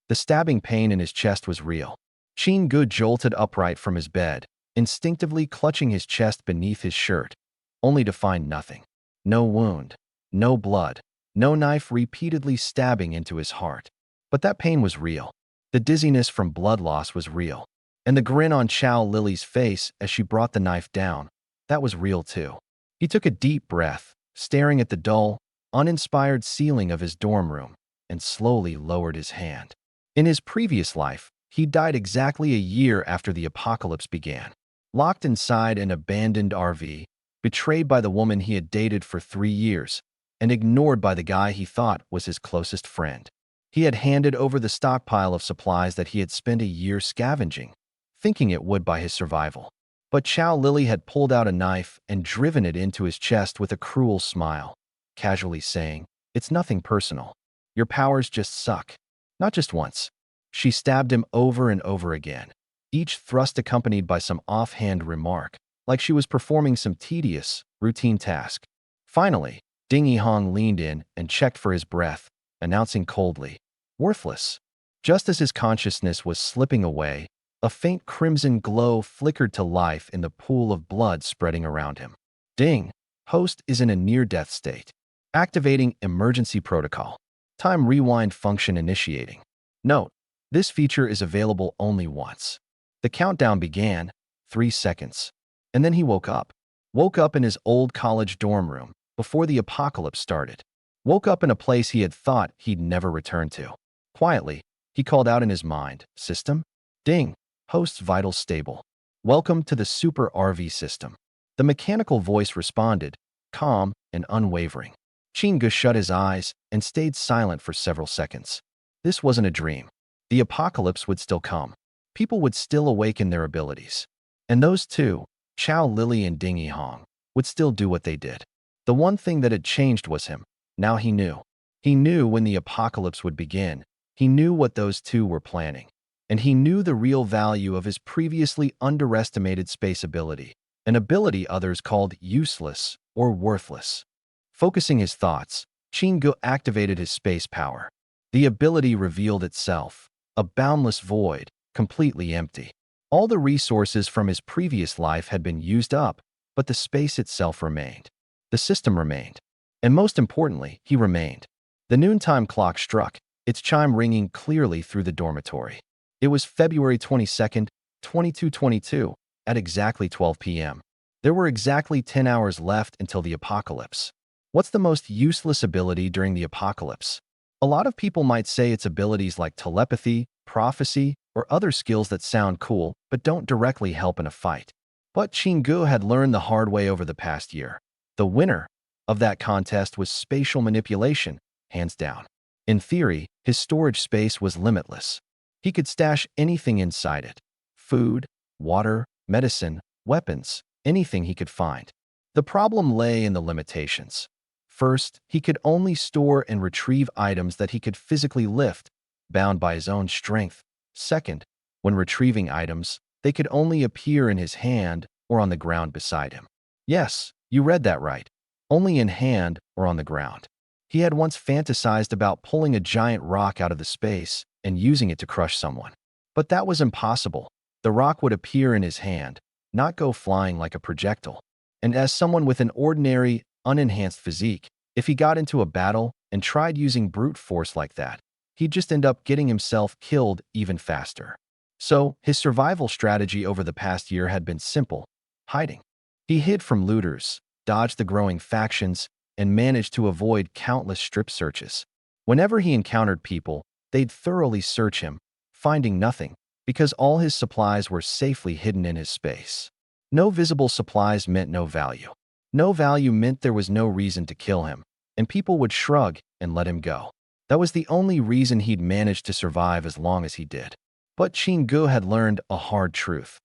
The stabbing pain in his chest was real. Chin-gu jolted upright from his bed, instinctively clutching his chest beneath his shirt, only to find nothing. No wound, no blood, no knife repeatedly stabbing into his heart. But that pain was real. The dizziness from blood loss was real. And the grin on Chow Lily's face as she brought the knife down, that was real too. He took a deep breath, staring at the dull, uninspired ceiling of his dorm room, and slowly lowered his hand. In his previous life, he died exactly a year after the apocalypse began. Locked inside an abandoned RV, betrayed by the woman he had dated for 3 years, and ignored by the guy he thought was his closest friend. He had handed over the stockpile of supplies that he had spent a year scavenging, thinking it would buy his survival. But Chow Lily had pulled out a knife and driven it into his chest with a cruel smile, casually saying, "It's nothing personal. Your powers just suck." Not just once. She stabbed him over and over again, each thrust accompanied by some offhand remark, like she was performing some tedious, routine task. Finally, Ding Yihong leaned in and checked for his breath, announcing coldly, "Worthless." Just as his consciousness was slipping away, a faint crimson glow flickered to life in the pool of blood spreading around him. Ding, host is in a near-death state. Activating emergency protocol. Time rewind function initiating. Note, this feature is available only once. The countdown began, 3 seconds. And then he woke up. Woke up in his old college dorm room, before the apocalypse started. Woke up in a place he had thought he'd never return to. Quietly, he called out in his mind, "System? Ding, host's vitals stable. Welcome to the Super RV system." The mechanical voice responded, calm and unwavering. Chin-gu shut his eyes and stayed silent for several seconds. This wasn't a dream. The apocalypse would still come. People would still awaken their abilities. And those two, Chow Lily and Ding Yihong, would still do what they did. The one thing that had changed was him. Now he knew. He knew when the apocalypse would begin. He knew what those two were planning. And he knew the real value of his previously underestimated space ability, an ability others called useless or worthless. Focusing his thoughts, Chin-gu activated his space power. The ability revealed itself, a boundless void, completely empty. All the resources from his previous life had been used up, but the space itself remained. The system remained. And most importantly, he remained. The noontime clock struck, its chime ringing clearly through the dormitory. It was February 22nd, 2222, at exactly 12 p.m. There were exactly 10 hours left until the apocalypse. What's the most useless ability during the apocalypse? A lot of people might say it's abilities like telepathy, prophecy, or other skills that sound cool but don't directly help in a fight. But Chin-gu had learned the hard way over the past year. The winner of that contest was spatial manipulation, hands down. In theory, his storage space was limitless. He could stash anything inside it. Food, water, medicine, weapons, anything he could find. The problem lay in the limitations. First, he could only store and retrieve items that he could physically lift, bound by his own strength. Second, when retrieving items, they could only appear in his hand or on the ground beside him. Yes, you read that right. Only in hand or on the ground. He had once fantasized about pulling a giant rock out of the space and using it to crush someone. But that was impossible. The rock would appear in his hand, not go flying like a projectile. And as someone with an ordinary, unenhanced physique, if he got into a battle and tried using brute force like that, he'd just end up getting himself killed even faster. So, his survival strategy over the past year had been simple: hiding. He hid from looters, dodged the growing factions, and managed to avoid countless strip searches. Whenever he encountered people, they'd thoroughly search him, finding nothing, because all his supplies were safely hidden in his space. No visible supplies meant no value. No value meant there was no reason to kill him, and people would shrug and let him go. That was the only reason he'd managed to survive as long as he did. But Chin-gu had learned a hard truth.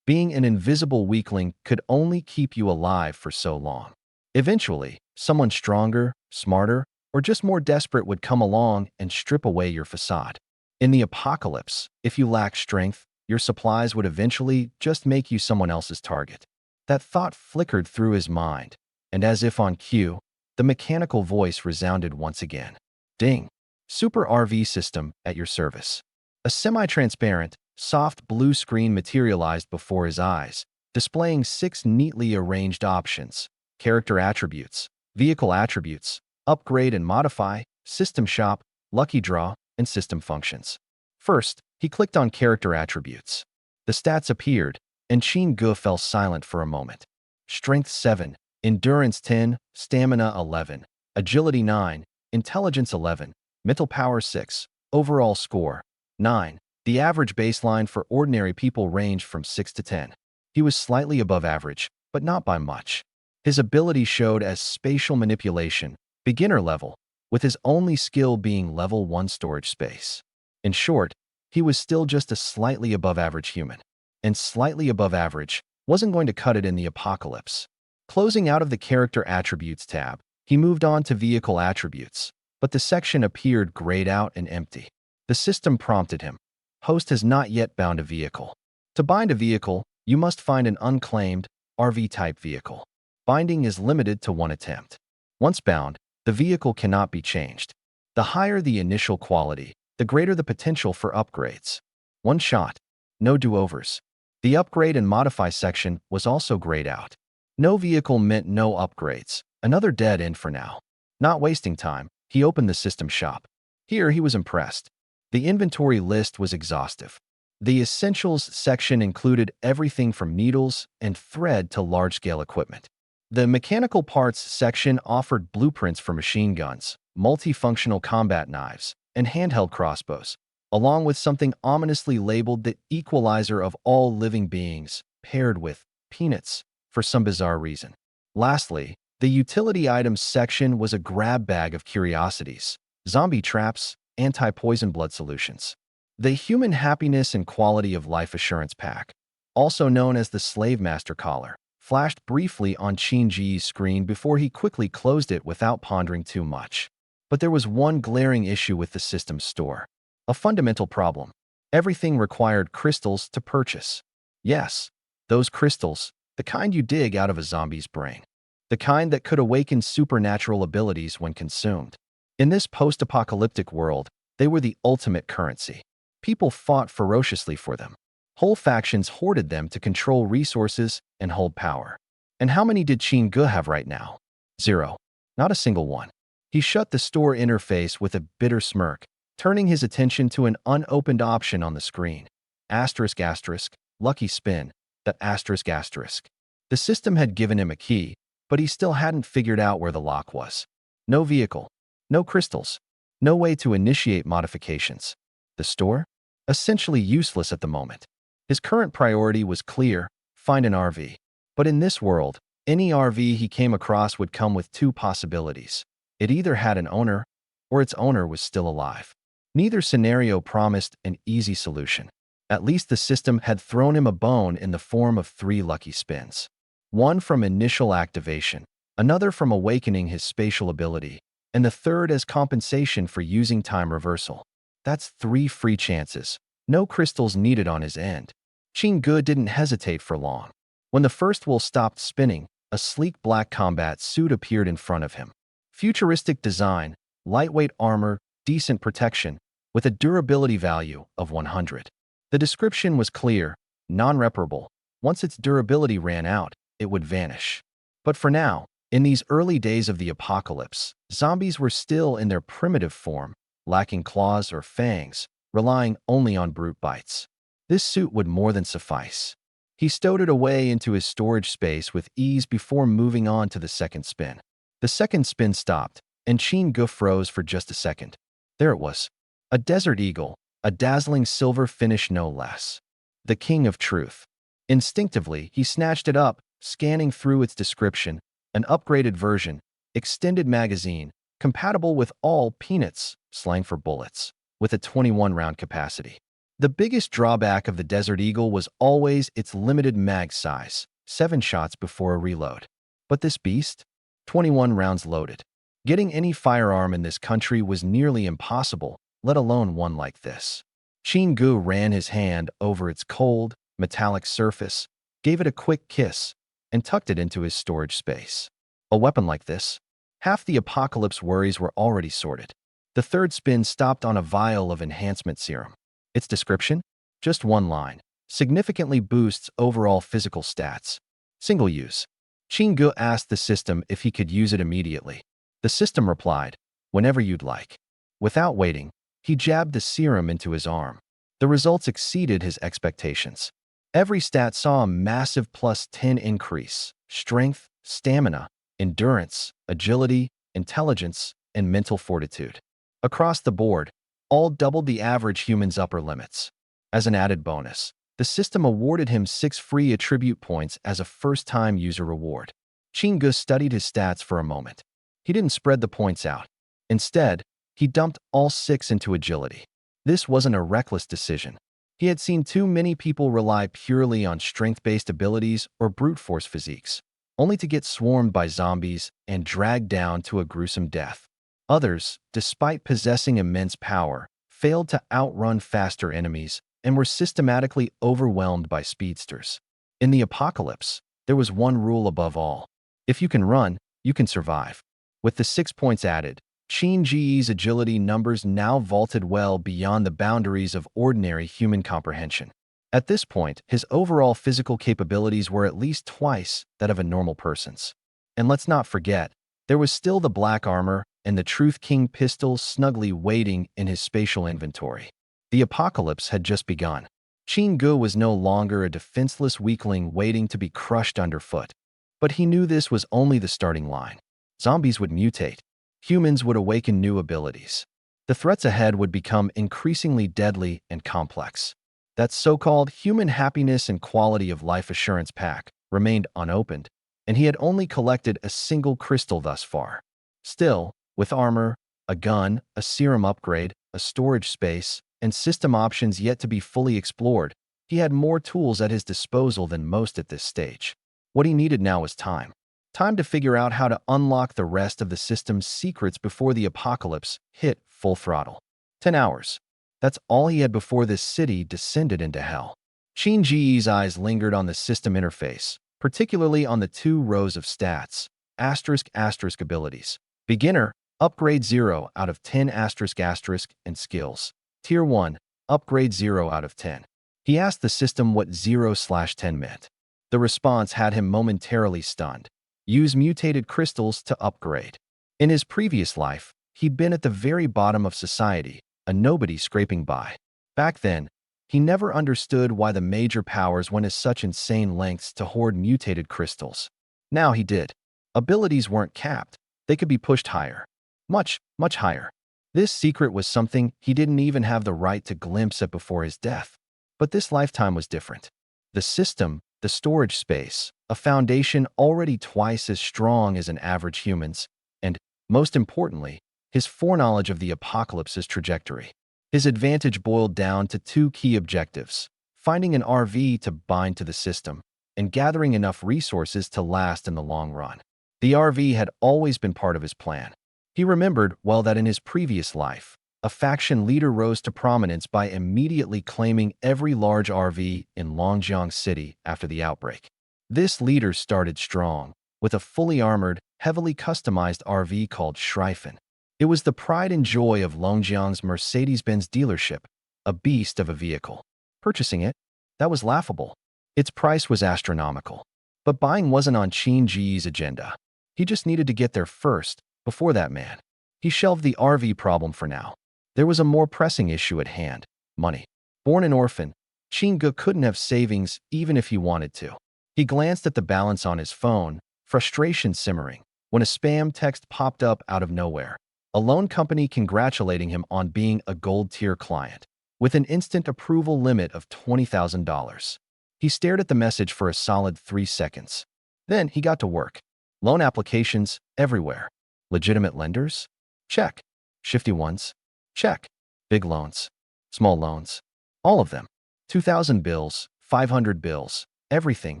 Being an invisible weakling could only keep you alive for so long. Eventually, someone stronger, smarter, or just more desperate would come along and strip away your facade. In the apocalypse, if you lacked strength, your supplies would eventually just make you someone else's target. That thought flickered through his mind, and as if on cue, the mechanical voice resounded once again. Ding! Super RV system at your service. A semi-transparent, soft blue screen materialized before his eyes, displaying 6 neatly arranged options: character attributes, vehicle attributes, upgrade and modify, system shop, lucky draw, and system functions. First, he clicked on character attributes. The stats appeared, and Chin-gu fell silent for a moment. Strength 7, Endurance 10, Stamina 11, Agility 9, Intelligence 11, Mental Power 6, Overall Score 9. The average baseline for ordinary people ranged from 6 to 10. He was slightly above average, but not by much. His ability showed as spatial manipulation, beginner level, with his only skill being level 1 storage space. In short, he was still just a slightly above average human. And slightly above average wasn't going to cut it in the apocalypse. Closing out of the Character Attributes tab, he moved on to Vehicle Attributes, but the section appeared grayed out and empty. The system prompted him. Host has not yet bound a vehicle. To bind a vehicle, you must find an unclaimed, RV-type vehicle. Binding is limited to 1 attempt. Once bound, the vehicle cannot be changed. The higher the initial quality, the greater the potential for upgrades. One shot, no do-overs. The Upgrade and Modify section was also grayed out. No vehicle meant no upgrades, another dead end for now. Not wasting time, he opened the system shop. Here he was impressed. The inventory list was exhaustive. The Essentials section included everything from needles and thread to large-scale equipment. The Mechanical Parts section offered blueprints for machine guns, multifunctional combat knives, and handheld crossbows, along with something ominously labeled the equalizer of all living beings, paired with peanuts, for some bizarre reason. Lastly, the Utility Items section was a grab bag of curiosities, zombie traps, anti-poison blood solutions. The Human Happiness and Quality of Life Assurance Pack, also known as the Slave Master Collar, flashed briefly on Chin-gu's screen before he quickly closed it without pondering too much. But there was one glaring issue with the system's store. A fundamental problem. Everything required crystals to purchase. Yes, those crystals, the kind you dig out of a zombie's brain. The kind that could awaken supernatural abilities when consumed. In this post-apocalyptic world, they were the ultimate currency. People fought ferociously for them. Whole factions hoarded them to control resources and hold power. And how many did Chin-gu have right now? 0. Not a single one. He shut the store interface with a bitter smirk, turning his attention to an unopened option on the screen. Asterisk asterisk, lucky spin, that asterisk asterisk. The system had given him a key, but he still hadn't figured out where the lock was. No vehicle, no crystals, no way to initiate modifications. The store? Essentially useless at the moment. His current priority was clear: find an RV. But in this world, any RV he came across would come with 2 possibilities. It either had an owner, or its owner was still alive. Neither scenario promised an easy solution. At least the system had thrown him a bone in the form of 3 lucky spins. One from initial activation, another from awakening his spatial ability, and the third as compensation for using time reversal. That's 3 free chances. No crystals needed on his end. Chin-gu didn't hesitate for long. When the first wheel stopped spinning, a sleek black combat suit appeared in front of him. Futuristic design, lightweight armor, decent protection, with a durability value of 100. The description was clear, non-reparable. Once its durability ran out, it would vanish. But for now, in these early days of the apocalypse, zombies were still in their primitive form, lacking claws or fangs, relying only on brute bites. This suit would more than suffice. He stowed it away into his storage space with ease before moving on to the second spin. The second spin stopped, and Chin-gu froze for just a second. There it was. A desert eagle, a dazzling silver finish no less. The king of truth. Instinctively, he snatched it up, scanning through its description: an upgraded version, extended magazine, compatible with all peanuts, slang for bullets, with a 21-round capacity. The biggest drawback of the Desert Eagle was always its limited mag size, 7 shots before a reload. But this beast? 21 rounds loaded. Getting any firearm in this country was nearly impossible, let alone one like this. Chin-gu ran his hand over its cold, metallic surface, gave it a quick kiss, and tucked it into his storage space. A weapon like this? Half the apocalypse worries were already sorted. The third spin stopped on a vial of enhancement serum. Its description? Just one line. Significantly boosts overall physical stats. Single use. Chingu asked the system if he could use it immediately. The system replied, whenever you'd like. Without waiting, he jabbed the serum into his arm. The results exceeded his expectations. Every stat saw a massive +10 increase: strength, stamina, endurance, agility, intelligence, and mental fortitude. Across the board, all doubled the average human's upper limits. As an added bonus, the system awarded him 6 free attribute points as a first-time user reward. Chingu studied his stats for a moment. He didn't spread the points out. Instead, he dumped all 6 into agility. This wasn't a reckless decision. He had seen too many people rely purely on strength-based abilities or brute force physiques, only to get swarmed by zombies and dragged down to a gruesome death. Others, despite possessing immense power, failed to outrun faster enemies and were systematically overwhelmed by speedsters. In the apocalypse, there was one rule above all. If you can run, you can survive. With the 6 points added, Shinji's agility numbers now vaulted well beyond the boundaries of ordinary human comprehension. At this point, his overall physical capabilities were at least twice that of a normal person's. And let's not forget, there was still the black armor and the Truth King pistol snugly waiting in his spatial inventory. The apocalypse had just begun. Chingu was no longer a defenseless weakling waiting to be crushed underfoot. But he knew this was only the starting line. Zombies would mutate. Humans would awaken new abilities. The threats ahead would become increasingly deadly and complex. That so-called human happiness and quality of life assurance pack remained unopened, and he had only collected a single crystal thus far. Still, with armor, a gun, a serum upgrade, a storage space, and system options yet to be fully explored, he had more tools at his disposal than most at this stage. What he needed now was time. Time to figure out how to unlock the rest of the system's secrets before the apocalypse hit full throttle. 10 hours. That's all he had before this city descended into hell. Shinji's eyes lingered on the system interface, particularly on the 2 rows of stats, *** abilities. Beginner, upgrade 0 out of 10 ***, and skills. Tier 1, upgrade 0 out of 10. He asked the system what 0/10 meant. The response had him momentarily stunned. Use mutated crystals to upgrade. In his previous life, he'd been at the very bottom of society, a nobody scraping by. Back then, he never understood why the major powers went to such insane lengths to hoard mutated crystals. Now he did. Abilities weren't capped. They could be pushed higher. Much, much higher. This secret was something he didn't even have the right to glimpse at before his death. But this lifetime was different. The system, the storage space, a foundation already twice as strong as an average human's, and, most importantly, his foreknowledge of the apocalypse's trajectory. His advantage boiled down to 2 key objectives: finding an RV to bind to the system, and gathering enough resources to last in the long run. The RV had always been part of his plan. He remembered well that in his previous life, a faction leader rose to prominence by immediately claiming every large RV in Longjiang City after the outbreak. This leader started strong, with a fully armored, heavily customized RV called Schreifen. It was the pride and joy of Longjiang's Mercedes-Benz dealership, a beast of a vehicle. Purchasing it? That was laughable. Its price was astronomical. But buying wasn't on Shinji's agenda. He just needed to get there first, before that man. He shelved the RV problem for now. There was a more pressing issue at hand: money. Born an orphan, Chingu couldn't have savings even if he wanted to. He glanced at the balance on his phone, frustration simmering, when a spam text popped up out of nowhere. A loan company congratulating him on being a gold-tier client, with an instant approval limit of $20,000. He stared at the message for a solid 3 seconds. Then he got to work. Loan applications everywhere. Legitimate lenders? Check. Shifty ones? Check. Big loans? Small loans? All of them. 2,000 bills, 500 bills, everything,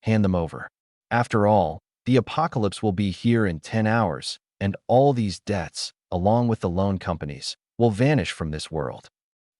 hand them over. After all, the apocalypse will be here in 10 hours, and all these debts, along with the loan companies, will vanish from this world.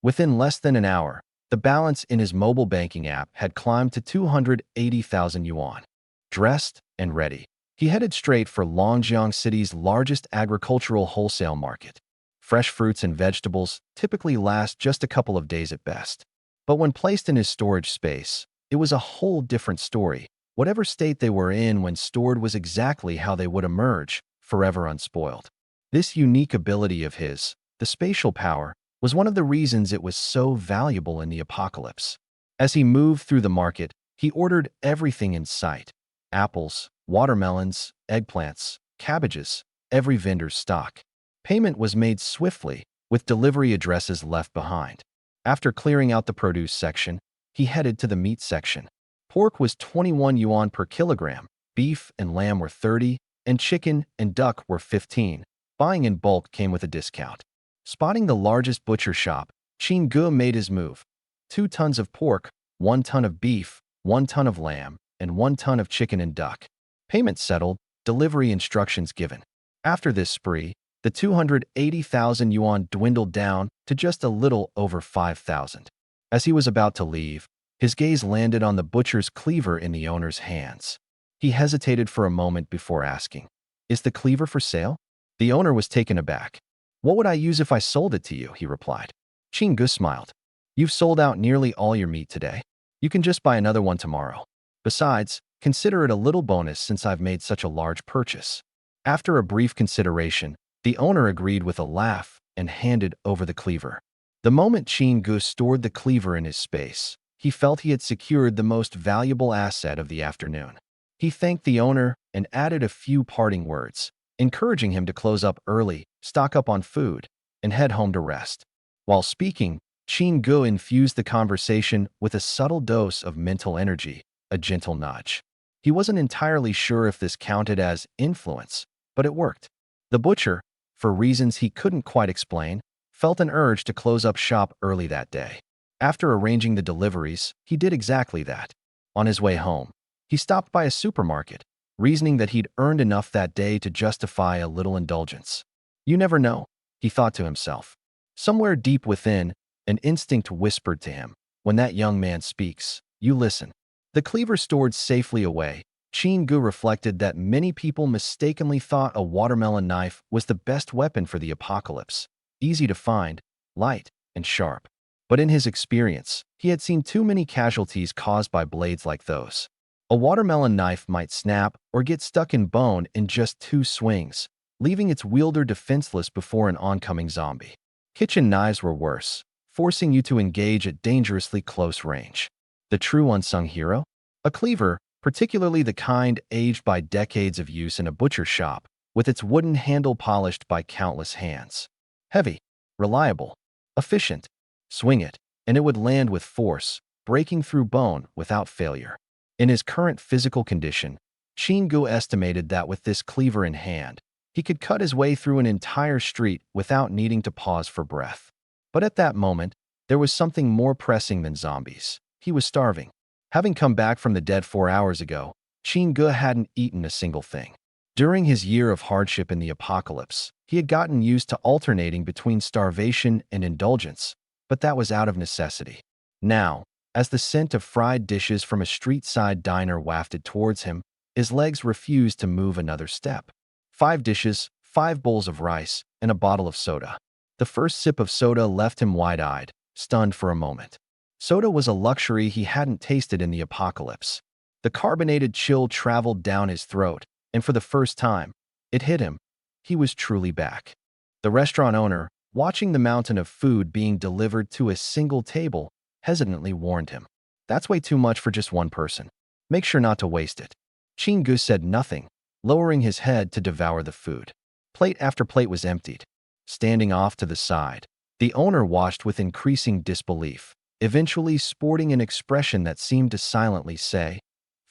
Within less than an hour, the balance in his mobile banking app had climbed to 280,000 yuan. Dressed and ready, he headed straight for Longjiang City's largest agricultural wholesale market. Fresh fruits and vegetables typically last just a couple of days at best. But when placed in his storage space, it was a whole different story. Whatever state they were in when stored was exactly how they would emerge, forever unspoiled. This unique ability of his, the spatial power, was one of the reasons it was so valuable in the apocalypse. As he moved through the market, he ordered everything in sight: apples, watermelons, eggplants, cabbages, every vendor's stock. Payment was made swiftly, with delivery addresses left behind. After clearing out the produce section, he headed to the meat section. Pork was 21 yuan per kilogram, beef and lamb were 30, and chicken and duck were 15. Buying in bulk came with a discount. Spotting the largest butcher shop, Qin Ge made his move. 2 tons of pork, 1 ton of beef, 1 ton of lamb, and 1 ton of chicken and duck. Payment settled, delivery instructions given. After this spree, the 280,000 yuan dwindled down to just a little over 5,000. As he was about to leave, his gaze landed on the butcher's cleaver in the owner's hands. He hesitated for a moment before asking, "Is the cleaver for sale?" The owner was taken aback. "What would I use if I sold it to you?" he replied. Qin Ge smiled. "You've sold out nearly all your meat today. You can just buy another one tomorrow. Besides, consider it a little bonus since I've made such a large purchase." After a brief consideration, the owner agreed with a laugh and handed over the cleaver. The moment Qin Ge stored the cleaver in his space, he felt he had secured the most valuable asset of the afternoon. He thanked the owner and added a few parting words, encouraging him to close up early, stock up on food, and head home to rest. While speaking, Qin Ge infused the conversation with a subtle dose of mental energy, a gentle nudge. He wasn't entirely sure if this counted as influence, but it worked. The butcher, for reasons he couldn't quite explain, felt an urge to close up shop early that day. After arranging the deliveries, he did exactly that. On his way home, he stopped by a supermarket, reasoning that he'd earned enough that day to justify a little indulgence. "You never know," he thought to himself. Somewhere deep within, an instinct whispered to him, "When that young man speaks, you listen." The cleaver stored safely away, Qin Ge reflected that many people mistakenly thought a watermelon knife was the best weapon for the apocalypse. Easy to find, light, and sharp. But in his experience, he had seen too many casualties caused by blades like those. A watermelon knife might snap or get stuck in bone in just 2 swings, leaving its wielder defenseless before an oncoming zombie. Kitchen knives were worse, forcing you to engage at dangerously close range. The true unsung hero? A cleaver, particularly the kind aged by decades of use in a butcher shop, with its wooden handle polished by countless hands. Heavy, reliable, efficient. Swing it, and it would land with force, breaking through bone without failure. In his current physical condition, Qin Ge estimated that with this cleaver in hand, he could cut his way through an entire street without needing to pause for breath. But at that moment, there was something more pressing than zombies. He was starving. Having come back from the dead 4 hours ago, Qin Ge hadn't eaten a single thing. During his year of hardship in the apocalypse, he had gotten used to alternating between starvation and indulgence, but that was out of necessity. Now, as the scent of fried dishes from a street-side diner wafted towards him, his legs refused to move another step. 5 dishes, 5 bowls of rice, and a bottle of soda. The first sip of soda left him wide-eyed, stunned for a moment. Soda was a luxury he hadn't tasted in the apocalypse. The carbonated chill traveled down his throat, and for the first time, it hit him. He was truly back. The restaurant owner, watching the mountain of food being delivered to a single table, hesitantly warned him, "That's way too much for just one person. Make sure not to waste it." Qin Ge said nothing, lowering his head to devour the food. Plate after plate was emptied. Standing off to the side, the owner watched with increasing disbelief, eventually sporting an expression that seemed to silently say,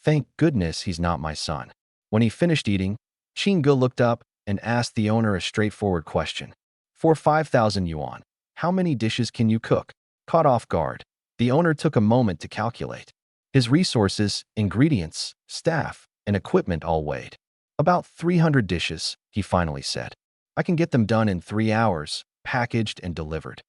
"Thank goodness he's not my son." When he finished eating, Qin Ge looked up and asked the owner a straightforward question. "For 5,000 yuan, how many dishes can you cook?" Caught off guard, the owner took a moment to calculate. His resources, ingredients, staff, and equipment all weighed. "About 300 dishes, he finally said. "I can get them done in 3 hours, packaged and delivered."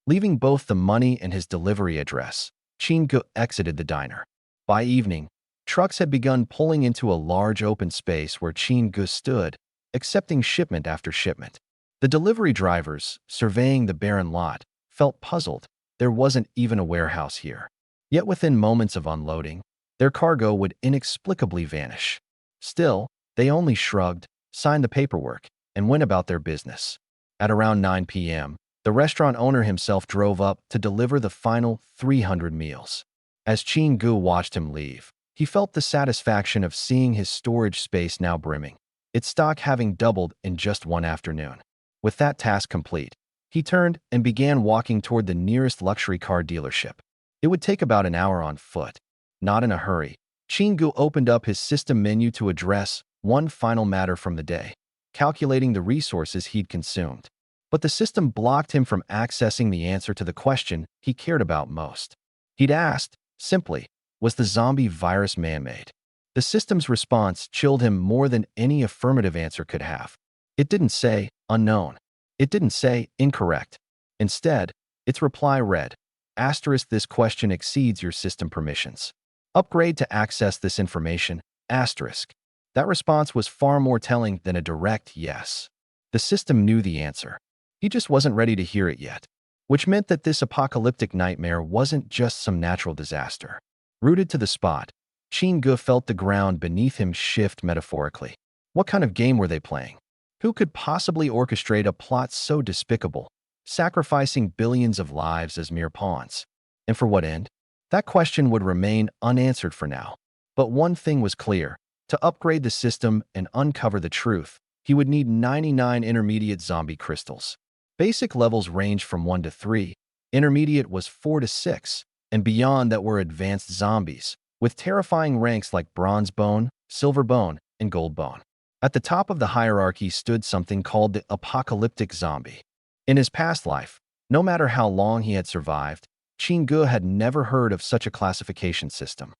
Leaving both the money and his delivery address, Qin Ge exited the diner. By evening, trucks had begun pulling into a large open space where Qin Ge stood, accepting shipment after shipment. The delivery drivers, surveying the barren lot, felt puzzled. There wasn't even a warehouse here. Yet within moments of unloading, their cargo would inexplicably vanish. Still, they only shrugged, signed the paperwork, and went about their business. At around 9 p.m., the restaurant owner himself drove up to deliver the final 300 meals. As Chin-gu watched him leave, he felt the satisfaction of seeing his storage space now brimming, its stock having doubled in just one afternoon. With that task complete, he turned and began walking toward the nearest luxury car dealership. It would take about an hour on foot. Not in a hurry, Chin-gu opened up his system menu to address one final matter from the day, calculating the resources he'd consumed. But the system blocked him from accessing the answer to the question he cared about most. He'd asked, simply, was the zombie virus man-made? The system's response chilled him more than any affirmative answer could have. It didn't say, unknown. It didn't say, incorrect. Instead, its reply read, asterisk, this question exceeds your system permissions. Upgrade to access this information, asterisk. That response was far more telling than a direct yes. The system knew the answer. He just wasn't ready to hear it yet, which meant that this apocalyptic nightmare wasn't just some natural disaster. Rooted to the spot, Chin-gu felt the ground beneath him shift metaphorically. What kind of game were they playing? Who could possibly orchestrate a plot so despicable, sacrificing billions of lives as mere pawns? And for what end? That question would remain unanswered for now. But one thing was clear. To upgrade the system and uncover the truth, he would need 99 intermediate zombie crystals. Basic levels ranged from 1 to 3, intermediate was 4 to 6, and beyond that were advanced zombies, with terrifying ranks like bronze bone, silver bone, and gold bone. At the top of the hierarchy stood something called the apocalyptic zombie. In his past life, no matter how long he had survived, Chin-gu had never heard of such a classification system.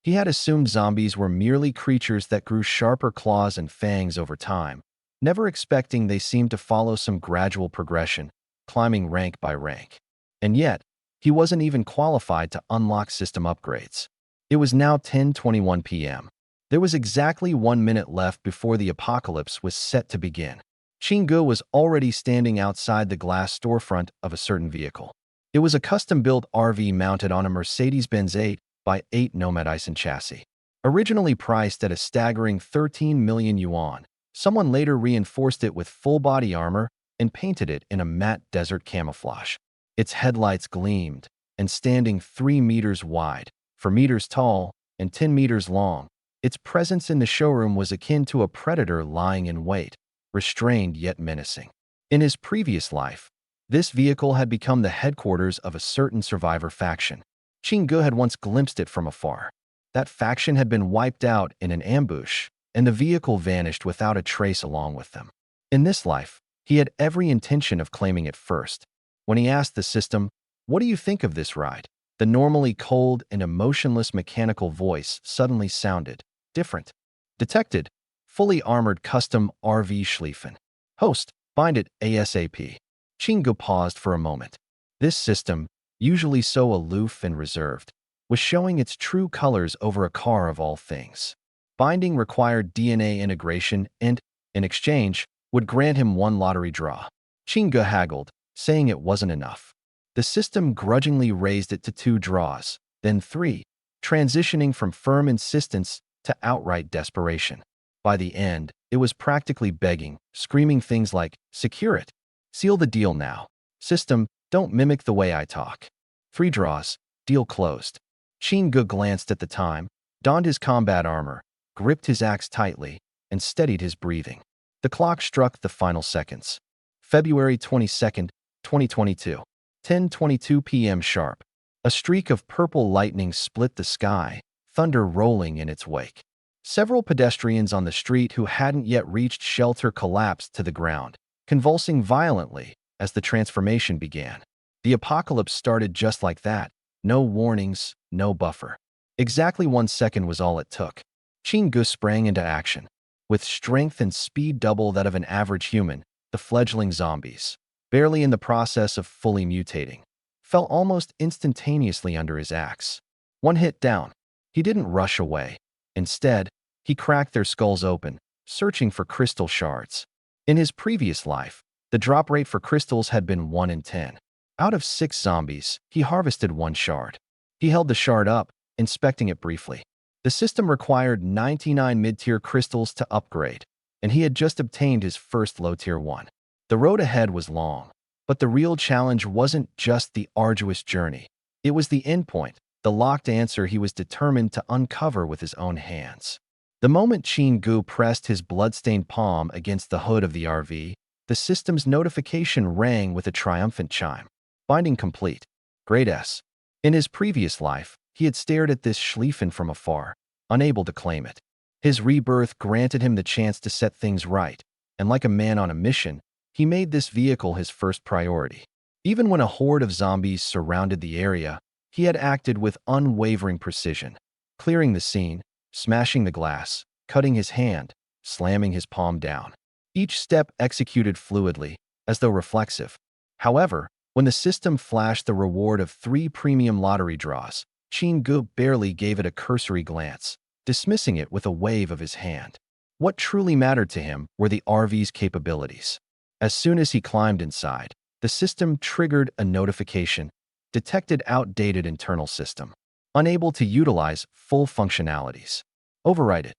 He had assumed zombies were merely creatures that grew sharper claws and fangs over time, never expecting they seemed to follow some gradual progression, climbing rank by rank. And yet, he wasn't even qualified to unlock system upgrades. It was now 10:21 p.m. There was exactly 1 minute left before the apocalypse was set to begin. Chin-gu was already standing outside the glass storefront of a certain vehicle. It was a custom-built RV mounted on a Mercedes-Benz 8x8 Nomad Ison chassis. Originally priced at a staggering 13 million yuan, someone later reinforced it with full-body armor and painted it in a matte desert camouflage. Its headlights gleamed, and standing 3 meters wide, 4 meters tall, and 10 meters long, its presence in the showroom was akin to a predator lying in wait, restrained yet menacing. In his previous life, this vehicle had become the headquarters of a certain survivor faction. Chin-gu had once glimpsed it from afar. That faction had been wiped out in an ambush, and the vehicle vanished without a trace along with them. In this life, he had every intention of claiming it first. When he asked the system, "What do you think of this ride?" the normally cold and emotionless mechanical voice suddenly sounded different. Detected. Fully armored custom RV Schlieffen. Host. Bind it ASAP. Chin-gu paused for a moment. This system, usually so aloof and reserved, was showing its true colors over a car of all things. Binding required DNA integration and, in exchange, would grant him 1 lottery draw. Chin-gu haggled, saying it wasn't enough. The system grudgingly raised it to 2 draws, then 3, transitioning from firm insistence to outright desperation. By the end, it was practically begging, screaming things like, "Secure it. Seal the deal now. System, don't mimic the way I talk." 3 draws, deal closed. Chin-gu glanced at the time, donned his combat armor, gripped his axe tightly, and steadied his breathing. The clock struck the final seconds. February 22nd, 2022. 10:22 p.m. sharp. A streak of purple lightning split the sky, thunder rolling in its wake. Several pedestrians on the street who hadn't yet reached shelter collapsed to the ground, convulsing violently as the transformation began. The apocalypse started just like that. No warnings, no buffer. Exactly 1 second was all it took. Chin-gu sprang into action. With strength and speed double that of an average human, the fledgling zombies, barely in the process of fully mutating, fell almost instantaneously under his axe. 1 hit down. He didn't rush away. Instead, he cracked their skulls open, searching for crystal shards. In his previous life, The drop rate for crystals had been 1 in 10. Out of 6 zombies, he harvested 1 shard. He held the shard up, inspecting it briefly. The system required 99 mid-tier crystals to upgrade, and he had just obtained his first low-tier one. The road ahead was long, but the real challenge wasn't just the arduous journey. It was the endpoint, the locked answer he was determined to uncover with his own hands. The moment Chin-gu pressed his blood-stained palm against the hood of the RV, the system's notification rang with a triumphant chime. Binding complete. Grade S. In his previous life, he had stared at this Schlieffen from afar, unable to claim it. His rebirth granted him the chance to set things right, and like a man on a mission, he made this vehicle his first priority. Even when a horde of zombies surrounded the area, he had acted with unwavering precision, clearing the scene, smashing the glass, cutting his hand, slamming his palm down. Each step executed fluidly, as though reflexive. However, when the system flashed the reward of 3 premium lottery draws, Chin-gu barely gave it a cursory glance, dismissing it with a wave of his hand. What truly mattered to him were the RV's capabilities. As soon as he climbed inside, the system triggered a notification, detected outdated internal system, unable to utilize full functionalities. Override it.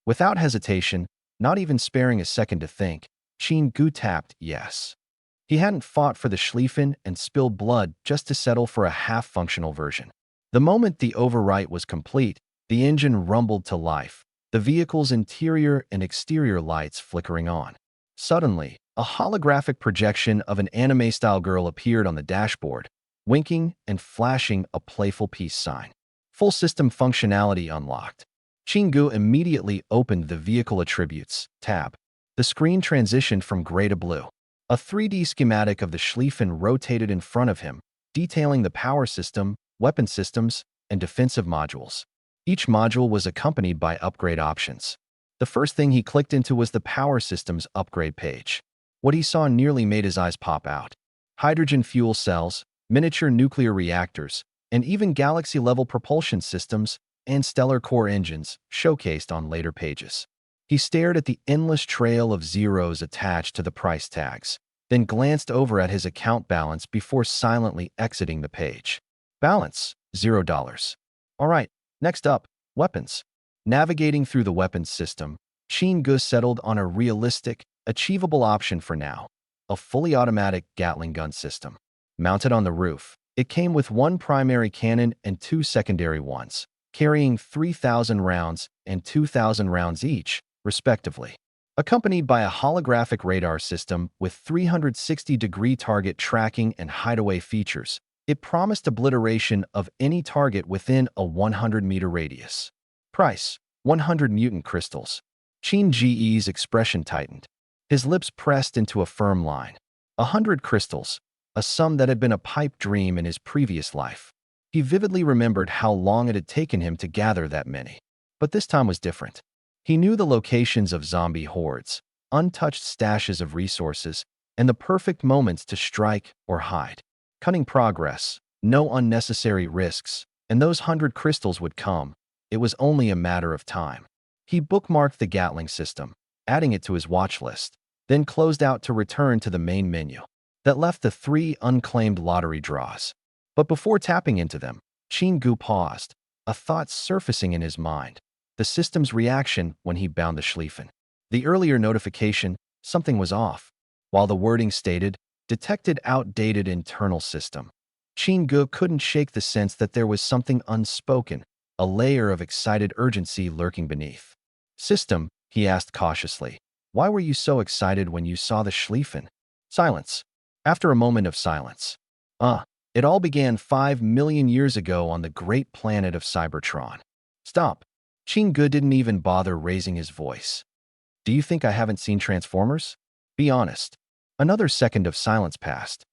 Without hesitation, not even sparing a second to think, Chin-gu tapped yes. He hadn't fought for the Schlieffen and spilled blood just to settle for a half-functional version. The moment the overwrite was complete, the engine rumbled to life, the vehicle's interior and exterior lights flickering on. Suddenly, a holographic projection of an anime-style girl appeared on the dashboard, winking and flashing a playful peace sign. Full system functionality unlocked. Chin-gu immediately opened the Vehicle Attributes tab. The screen transitioned from gray to blue. A 3D schematic of the Schlieffen rotated in front of him, detailing the power system, weapon systems, and defensive modules. Each module was accompanied by upgrade options. The first thing he clicked into was the power system's upgrade page. What he saw nearly made his eyes pop out. Hydrogen fuel cells, miniature nuclear reactors, and even galaxy-level propulsion systems and stellar core engines showcased on later pages. He stared at the endless trail of zeros attached to the price tags, then glanced over at his account balance before silently exiting the page. Balance, $0. All right, next up, weapons. Navigating through the weapons system, Chin-gu settled on a realistic, achievable option for now, a fully automatic Gatling gun system. Mounted on the roof, it came with 1 primary cannon and 2 secondary ones, carrying 3,000 rounds and 2,000 rounds each, respectively. Accompanied by a holographic radar system with 360-degree target tracking and hideaway features, it promised obliteration of any target within a 100-meter radius. Price, 100 mutant crystals. Chin-gu's expression tightened. His lips pressed into a firm line. 100 crystals, a sum that had been a pipe dream in his previous life. He vividly remembered how long it had taken him to gather that many. But this time was different. He knew the locations of zombie hordes, untouched stashes of resources, and the perfect moments to strike or hide. Cutting progress, no unnecessary risks, and those 100 crystals would come. It was only a matter of time. He bookmarked the Gatling system, adding it to his watch list, then closed out to return to the main menu. That left the 3 unclaimed lottery draws. But before tapping into them, Chin-gu paused, a thought surfacing in his mind. The system's reaction when he bound the Schlieffen. The earlier notification, something was off, while the wording stated, detected outdated internal system. Chin-gu couldn't shake the sense that there was something unspoken, a layer of excited urgency lurking beneath. System, he asked cautiously, why were you so excited when you saw the Schlieffen? Silence. After a moment of silence. It all began 5 million years ago on the great planet of Cybertron. Stop. Chin-gu didn't even bother raising his voice. Do you think I haven't seen Transformers? Be honest. Another second of silence passed.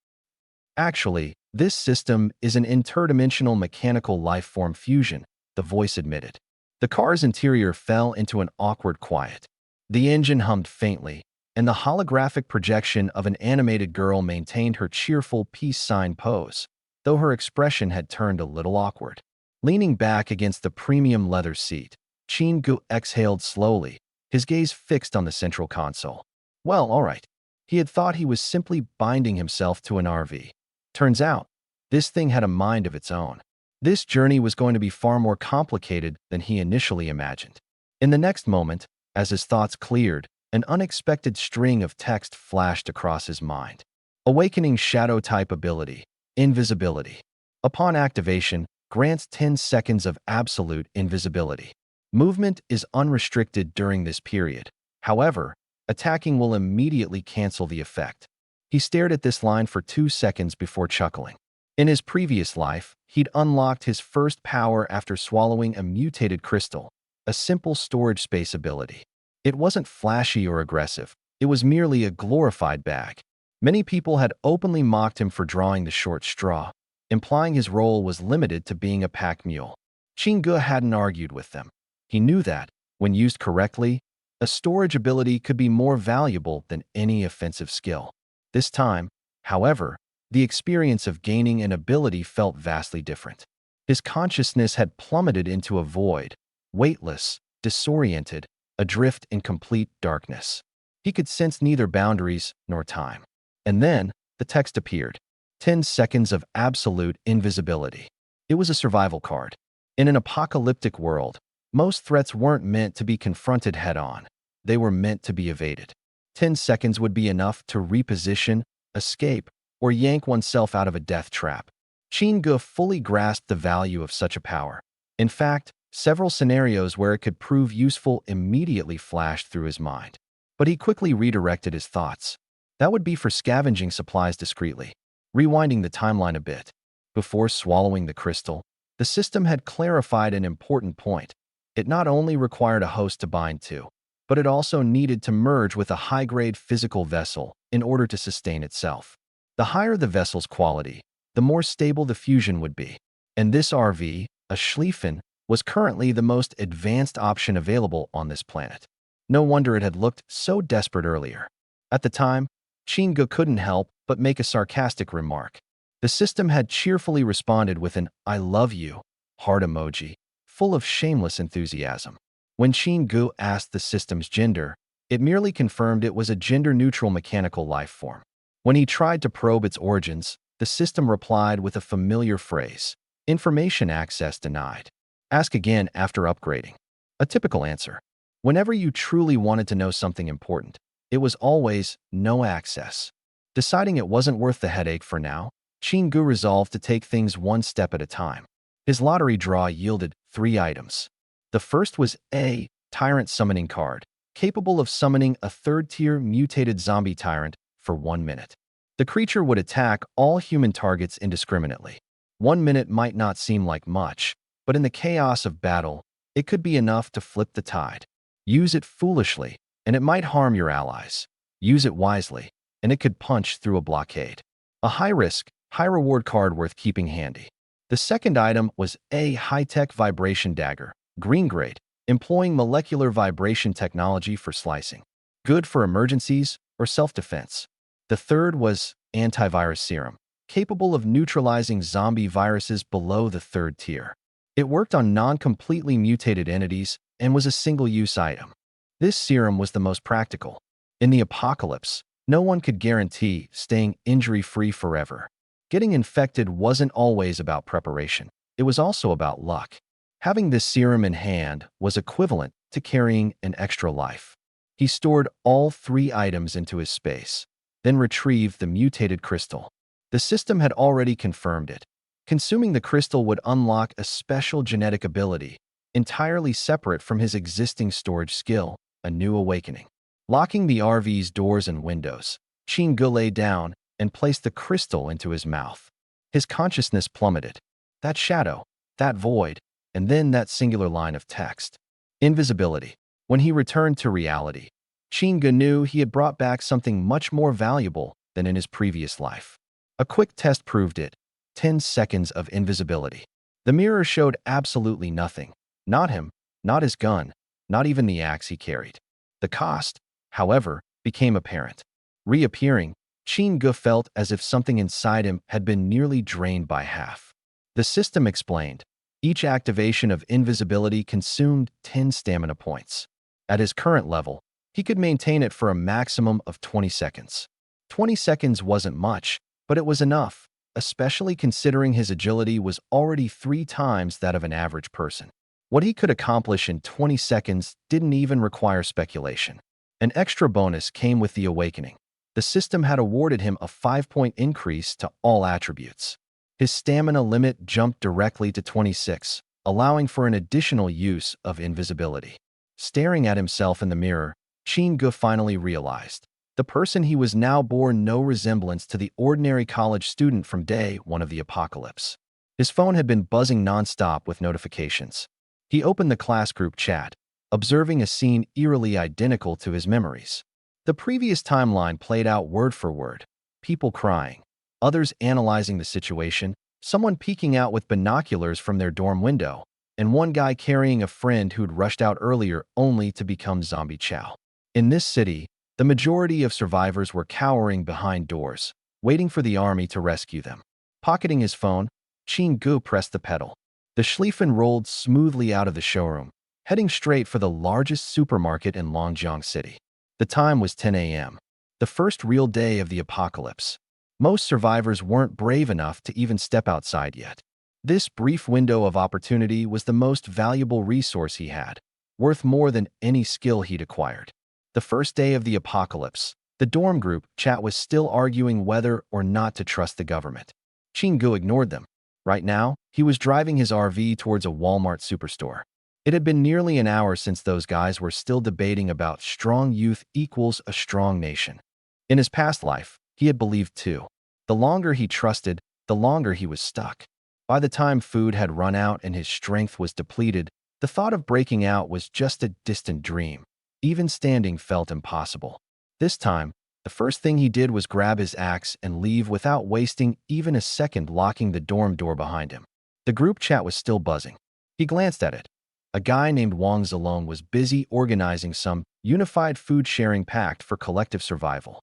Actually, this system is an interdimensional mechanical life-form fusion, the voice admitted. The car's interior fell into an awkward quiet. The engine hummed faintly, and the holographic projection of an animated girl maintained her cheerful peace sign pose, though her expression had turned a little awkward. Leaning back against the premium leather seat, Chin-gu exhaled slowly, his gaze fixed on the central console. Well, all right. He had thought he was simply binding himself to an RV. Turns out, this thing had a mind of its own. This journey was going to be far more complicated than he initially imagined. In the next moment, as his thoughts cleared, an unexpected string of text flashed across his mind. Awakening Shadow-type ability, Invisibility. Upon activation, grants 10 seconds of absolute invisibility. Movement is unrestricted during this period. However, attacking will immediately cancel the effect. He stared at this line for 2 seconds before chuckling. In his previous life, he'd unlocked his first power after swallowing a mutated crystal, a simple storage space ability. It wasn't flashy or aggressive. It was merely a glorified bag. Many people had openly mocked him for drawing the short straw, implying his role was limited to being a pack mule. Chingu hadn't argued with them. He knew that, when used correctly, a storage ability could be more valuable than any offensive skill. This time, however, the experience of gaining an ability felt vastly different. His consciousness had plummeted into a void, weightless, disoriented, adrift in complete darkness. He could sense neither boundaries nor time. And then, the text appeared. 10 seconds of absolute invisibility. It was a survival card. In an apocalyptic world, most threats weren't meant to be confronted head-on. They were meant to be evaded. 10 seconds would be enough to reposition, escape, or yank oneself out of a death trap. Chingu fully grasped the value of such a power. In fact, several scenarios where it could prove useful immediately flashed through his mind. But he quickly redirected his thoughts. That would be for scavenging supplies discreetly. Rewinding the timeline a bit. Before swallowing the crystal, the system had clarified an important point. It not only required a host to bind to, but it also needed to merge with a high-grade physical vessel in order to sustain itself. The higher the vessel's quality, the more stable the fusion would be. And this RV, a Schlieffen, was currently the most advanced option available on this planet. No wonder it had looked so desperate earlier. At the time, Chingu couldn't help but make a sarcastic remark. The system had cheerfully responded with an "I love you" heart emoji, full of shameless enthusiasm. When Chingu asked the system's gender, it merely confirmed it was a gender-neutral mechanical life form. When he tried to probe its origins, the system replied with a familiar phrase, "Information access denied. Ask again after upgrading." A typical answer. Whenever you truly wanted to know something important, it was always no access. Deciding it wasn't worth the headache for now, Chingu resolved to take things one step at a time. His lottery draw yielded 3 items. The first was a Tyrant Summoning card, capable of summoning a 3rd-tier mutated zombie tyrant for 1 minute. The creature would attack all human targets indiscriminately. 1 minute might not seem like much, but in the chaos of battle, it could be enough to flip the tide. Use it foolishly, and it might harm your allies. Use it wisely, and it could punch through a blockade. A high-risk, high-reward card worth keeping handy. The second item was a high-tech vibration dagger, green grade, employing molecular vibration technology for slicing. Good for emergencies or self-defense. The third was antivirus serum, capable of neutralizing zombie viruses below the 3rd tier. It worked on non-completely mutated entities and was a single-use item. This serum was the most practical. In the apocalypse, no one could guarantee staying injury-free forever. Getting infected wasn't always about preparation. It was also about luck. Having this serum in hand was equivalent to carrying an extra life. He stored all 3 items into his space, then retrieved the mutated crystal. The system had already confirmed it. Consuming the crystal would unlock a special genetic ability, entirely separate from his existing storage skill, a new awakening. Locking the RV's doors and windows, Chingu lay down and placed the crystal into his mouth. His consciousness plummeted. That shadow, that void, and then that singular line of text. Invisibility. When he returned to reality, Chingu knew he had brought back something much more valuable than in his previous life. A quick test proved it. 10 seconds of invisibility. The mirror showed absolutely nothing. Not him, not his gun, not even the axe he carried. The cost, however, became apparent. Reappearing, Chingu felt as if something inside him had been nearly drained by half. The system explained. Each activation of invisibility consumed 10 stamina points. At his current level, he could maintain it for a maximum of 20 seconds. 20 seconds wasn't much, but it was enough, especially considering his agility was already 3 times that of an average person. What he could accomplish in 20 seconds didn't even require speculation. An extra bonus came with the awakening. The system had awarded him a 5-point increase to all attributes. His stamina limit jumped directly to 26, allowing for an additional use of invisibility. Staring at himself in the mirror, Chin-gu finally realized the person he was now bore no resemblance to the ordinary college student from day 1 of the apocalypse. His phone had been buzzing nonstop with notifications. He opened the class group chat, observing a scene eerily identical to his memories. The previous timeline played out word for word, people crying, others analyzing the situation, someone peeking out with binoculars from their dorm window, and one guy carrying a friend who'd rushed out earlier only to become zombie chow. In this city, the majority of survivors were cowering behind doors, waiting for the army to rescue them. Pocketing his phone, Chin-gu pressed the pedal. The Schlieffen rolled smoothly out of the showroom, heading straight for the largest supermarket in Longjiang City. The time was 10 a.m., the first real day of the apocalypse. Most survivors weren't brave enough to even step outside yet. This brief window of opportunity was the most valuable resource he had, worth more than any skill he'd acquired. The first day of the apocalypse, the dorm group chat was still arguing whether or not to trust the government. Chin-gu ignored them. Right now, he was driving his RV towards a Walmart superstore. It had been nearly an hour since those guys were still debating about strong youth equals a strong nation. In his past life, he had believed too. The longer he trusted, the longer he was stuck. By the time food had run out and his strength was depleted, the thought of breaking out was just a distant dream. Even standing felt impossible. This time, the first thing he did was grab his axe and leave without wasting even a second, locking the dorm door behind him. The group chat was still buzzing. He glanced at it. A guy named Wang Zilong was busy organizing some unified food-sharing pact for collective survival.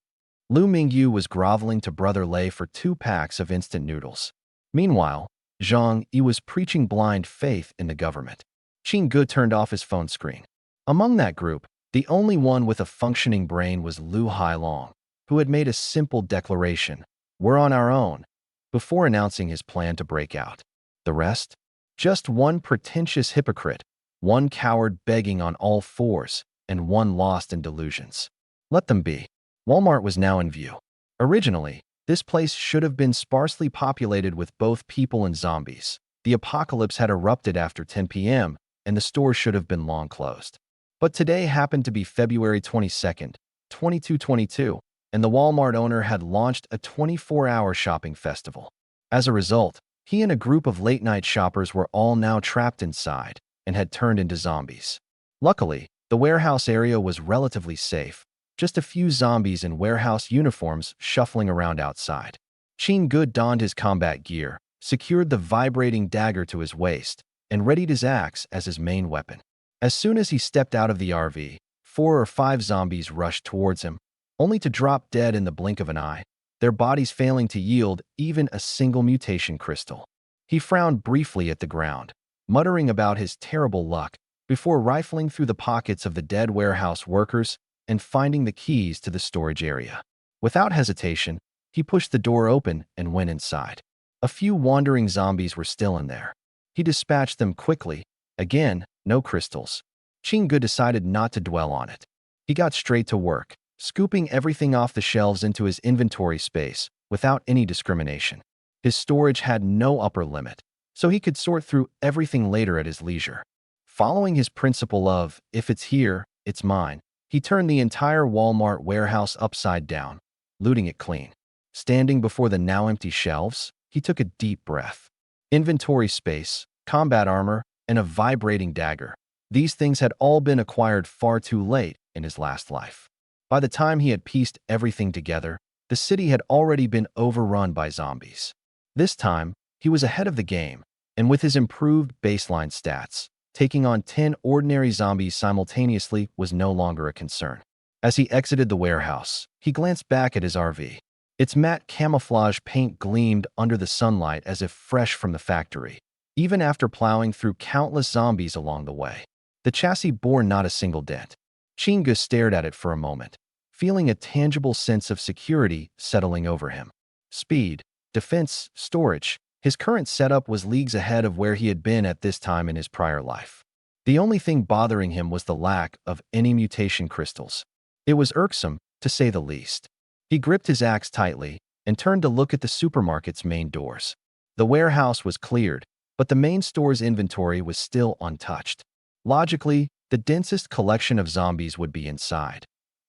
Lu Mingyu was groveling to Brother Lei for 2 packs of instant noodles. Meanwhile, Zhang Yi was preaching blind faith in the government. Chin-gu turned off his phone screen. Among that group, the only one with a functioning brain was Lu Hailong, who had made a simple declaration, "We're on our own," before announcing his plan to break out. The rest? Just one pretentious hypocrite, one coward begging on all fours, and one lost in delusions. Let them be. Walmart was now in view. Originally, this place should have been sparsely populated with both people and zombies. The apocalypse had erupted after 10 p.m., and the store should have been long closed. But today happened to be February 22nd, 2222, and the Walmart owner had launched a 24-hour shopping festival. As a result, he and a group of late-night shoppers were all now trapped inside and had turned into zombies. Luckily, the warehouse area was relatively safe, just a few zombies in warehouse uniforms shuffling around outside. Chin-gu donned his combat gear, secured the vibrating dagger to his waist, and readied his axe as his main weapon. As soon as he stepped out of the RV, 4 or 5 zombies rushed towards him, only to drop dead in the blink of an eye, their bodies failing to yield even a single mutation crystal. He frowned briefly at the ground, muttering about his terrible luck, before rifling through the pockets of the dead warehouse workers and finding the keys to the storage area. Without hesitation, he pushed the door open and went inside. A few wandering zombies were still in there. He dispatched them quickly. Again, no crystals. Chin-gu decided not to dwell on it. He got straight to work, scooping everything off the shelves into his inventory space without any discrimination. His storage had no upper limit, so he could sort through everything later at his leisure. Following his principle of, if it's here, it's mine, he turned the entire Walmart warehouse upside down, looting it clean. Standing before the now empty shelves, he took a deep breath. Inventory space, combat armor, and a vibrating dagger. These things had all been acquired far too late in his last life. By the time he had pieced everything together, the city had already been overrun by zombies. This time, he was ahead of the game, and with his improved baseline stats, taking on 10 ordinary zombies simultaneously was no longer a concern. As he exited the warehouse, he glanced back at his RV. Its matte camouflage paint gleamed under the sunlight as if fresh from the factory, even after plowing through countless zombies along the way. The chassis bore not a single dent. Chin-gu stared at it for a moment, feeling a tangible sense of security settling over him. Speed, defense, storage. His current setup was leagues ahead of where he had been at this time in his prior life. The only thing bothering him was the lack of any mutation crystals. It was irksome, to say the least. He gripped his axe tightly and turned to look at the supermarket's main doors. The warehouse was cleared, but the main store's inventory was still untouched. Logically, the densest collection of zombies would be inside.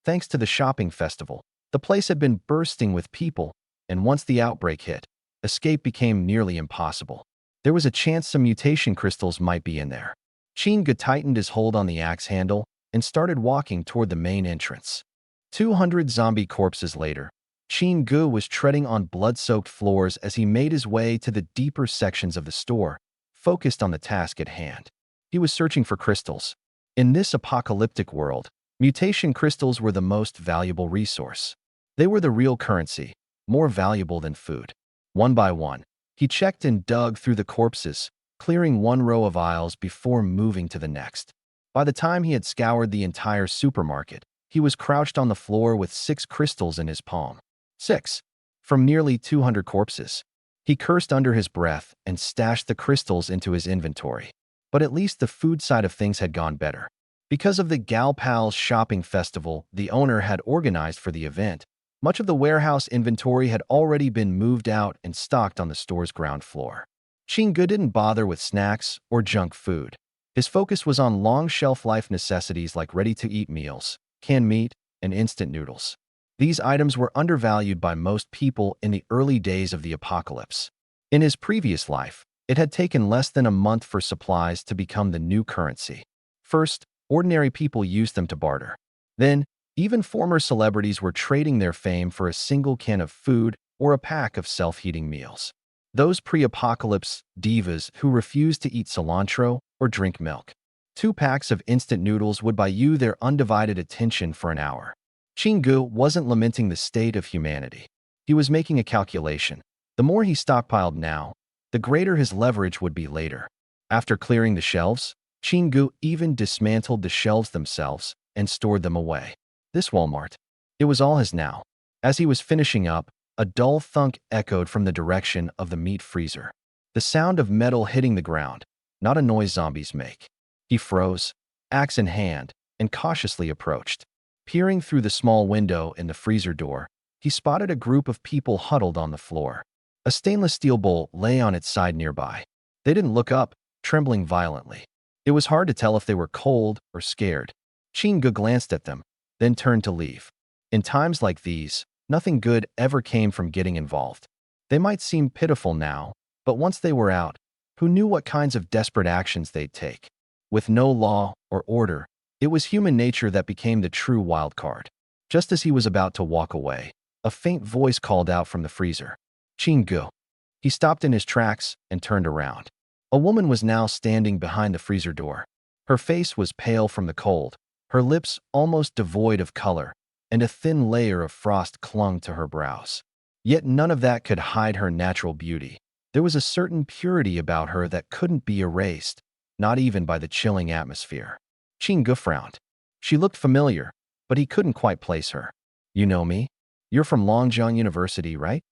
Thanks to the shopping festival, the place had been bursting with people, and once the outbreak hit, escape became nearly impossible. There was a chance some mutation crystals might be in there. Chinga tightened his hold on the axe handle and started walking toward the main entrance. 200 zombie corpses later, Chinga was treading on blood-soaked floors as he made his way to the deeper sections of the store, focused on the task at hand. He was searching for crystals. In this apocalyptic world, mutation crystals were the most valuable resource. They were the real currency, more valuable than food. One by one, he checked and dug through the corpses, clearing one row of aisles before moving to the next. By the time he had scoured the entire supermarket, he was crouched on the floor with 6 crystals in his palm. 6. From nearly 200 corpses. He cursed under his breath and stashed the crystals into his inventory. But at least the food side of things had gone better. Because of the Gal Pals shopping festival the owner had organized for the event, much of the warehouse inventory had already been moved out and stocked on the store's ground floor. Chinga didn't bother with snacks or junk food. His focus was on long shelf-life necessities like ready-to-eat meals, canned meat, and instant noodles. These items were undervalued by most people in the early days of the apocalypse. In his previous life, it had taken less than a month for supplies to become the new currency. First, ordinary people used them to barter. Then, even former celebrities were trading their fame for a single can of food or a pack of self-heating meals. Those pre-apocalypse divas who refused to eat cilantro or drink milk. 2 packs of instant noodles would buy you their undivided attention for an hour. Chinga wasn't lamenting the state of humanity. He was making a calculation. The more he stockpiled now, the greater his leverage would be later. After clearing the shelves, Chinga even dismantled the shelves themselves and stored them away. This Walmart. It was all his now. As he was finishing up, a dull thunk echoed from the direction of the meat freezer. The sound of metal hitting the ground, not a noise zombies make. He froze, axe in hand, and cautiously approached. Peering through the small window in the freezer door, he spotted a group of people huddled on the floor. A stainless steel bowl lay on its side nearby. They didn't look up, trembling violently. It was hard to tell if they were cold or scared. Chinga glanced at them, then turned to leave. In times like these, nothing good ever came from getting involved. They might seem pitiful now, but once they were out, who knew what kinds of desperate actions they'd take? With no law or order, it was human nature that became the true wild card. Just as he was about to walk away, a faint voice called out from the freezer. Chinga. He stopped in his tracks and turned around. A woman was now standing behind the freezer door. Her face was pale from the cold, her lips almost devoid of color, and a thin layer of frost clung to her brows. Yet none of that could hide her natural beauty. There was a certain purity about her that couldn't be erased, not even by the chilling atmosphere. Chinga frowned. She looked familiar, but he couldn't quite place her. You know me? You're from Longjiang University, right?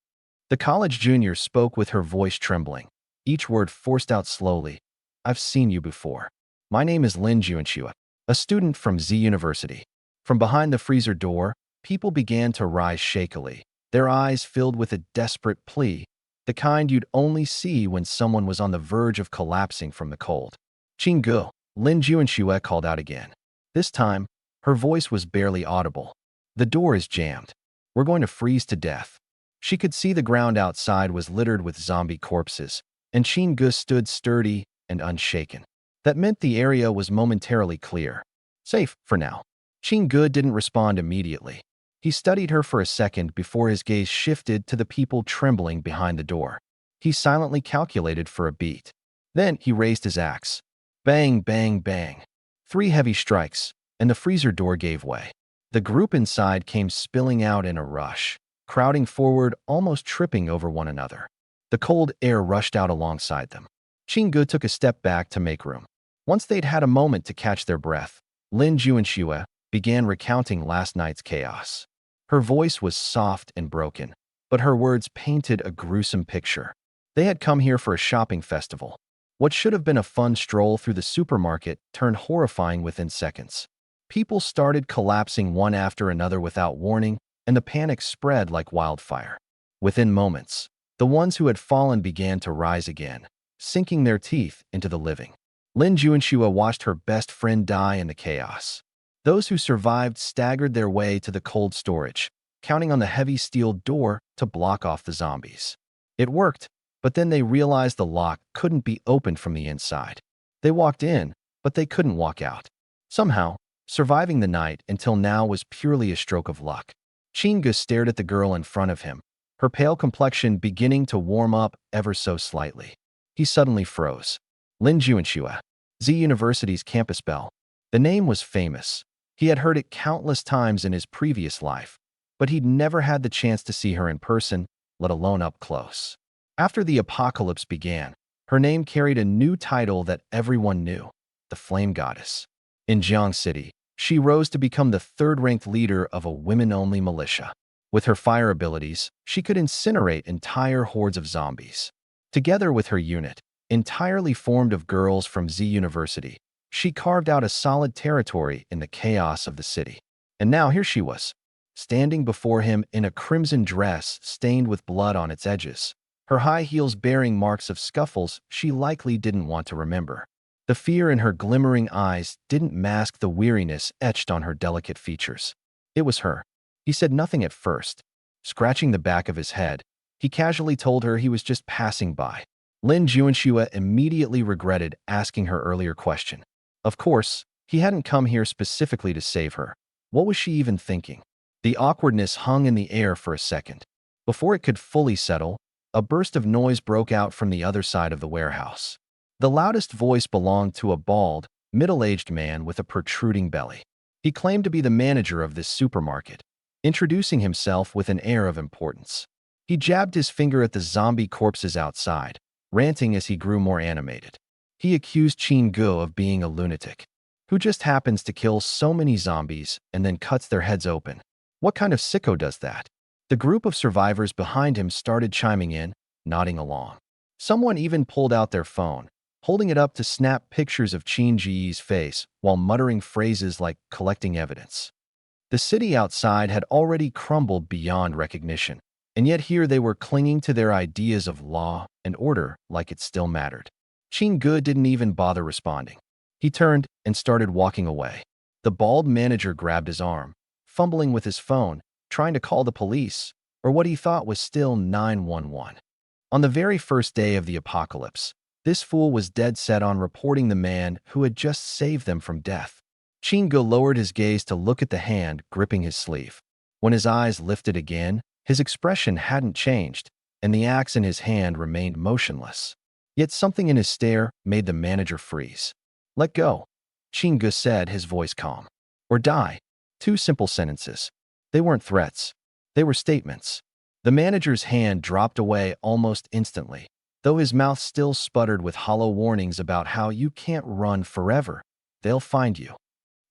The college junior spoke with her voice trembling, each word forced out slowly. I've seen you before. My name is Lin Juanxue, a student from Z University. From behind the freezer door, people began to rise shakily, their eyes filled with a desperate plea, the kind you'd only see when someone was on the verge of collapsing from the cold. Chinga, Lin Juanxue called out again. This time, her voice was barely audible. The door is jammed. We're going to freeze to death. She could see the ground outside was littered with zombie corpses, and Chinga stood sturdy and unshaken. That meant the area was momentarily clear. Safe, for now. Chinga didn't respond immediately. He studied her for a second before his gaze shifted to the people trembling behind the door. He silently calculated for a beat. Then he raised his axe. Bang, bang, bang. 3 heavy strikes, and the freezer door gave way. The group inside came spilling out in a rush, crowding forward, almost tripping over one another. The cold air rushed out alongside them. Chinga took a step back to make room. Once they'd had a moment to catch their breath, Lin Juanxue began recounting last night's chaos. Her voice was soft and broken, but her words painted a gruesome picture. They had come here for a shopping festival. What should have been a fun stroll through the supermarket turned horrifying within seconds. People started collapsing one after another without warning, and the panic spread like wildfire. Within moments, the ones who had fallen began to rise again, sinking their teeth into the living. Lin Juanxua watched her best friend die in the chaos. Those who survived staggered their way to the cold storage, counting on the heavy steel door to block off the zombies. It worked, but then they realized the lock couldn't be opened from the inside. They walked in, but they couldn't walk out. Somehow, surviving the night until now was purely a stroke of luck. Chinga stared at the girl in front of him, her pale complexion beginning to warm up ever so slightly. He suddenly froze. Lin Juanxua, Z University's campus belle. The name was famous. He had heard it countless times in his previous life, but he'd never had the chance to see her in person, let alone up close. After the apocalypse began, her name carried a new title that everyone knew, the Flame Goddess. In Jiang City, she rose to become the third-ranked leader of a women-only militia. With her fire abilities, she could incinerate entire hordes of zombies. Together with her unit, entirely formed of girls from Z University, she carved out a solid territory in the chaos of the city. And now here she was, standing before him in a crimson dress stained with blood on its edges, her high heels bearing marks of scuffles she likely didn't want to remember. The fear in her glimmering eyes didn't mask the weariness etched on her delicate features. It was her. He said nothing at first. Scratching the back of his head, he casually told her he was just passing by. Lin Juanxua immediately regretted asking her earlier question. Of course, he hadn't come here specifically to save her. What was she even thinking? The awkwardness hung in the air for a second. Before it could fully settle, a burst of noise broke out from the other side of the warehouse. The loudest voice belonged to a bald, middle-aged man with a protruding belly. He claimed to be the manager of this supermarket, introducing himself with an air of importance. He jabbed his finger at the zombie corpses outside, ranting as he grew more animated. He accused Qin Gu of being a lunatic, who just happens to kill so many zombies and then cuts their heads open. What kind of sicko does that? The group of survivors behind him started chiming in, nodding along. Someone even pulled out their phone, holding it up to snap pictures of Qin Ji's face while muttering phrases like collecting evidence. The city outside had already crumbled beyond recognition, and yet here they were clinging to their ideas of law and order like it still mattered. Qin Gu didn't even bother responding. He turned and started walking away. The bald manager grabbed his arm, fumbling with his phone, trying to call the police, or what he thought was still 911. On the very first day of the apocalypse, this fool was dead set on reporting the man who had just saved them from death. Qin Gu lowered his gaze to look at the hand gripping his sleeve. When his eyes lifted again, his expression hadn't changed, and the axe in his hand remained motionless. Yet something in his stare made the manager freeze. "Let go," Qin Gu said, his voice calm. "Or die." Two simple sentences. They weren't threats. They were statements. The manager's hand dropped away almost instantly, though his mouth still sputtered with hollow warnings about how you can't run forever. They'll find you.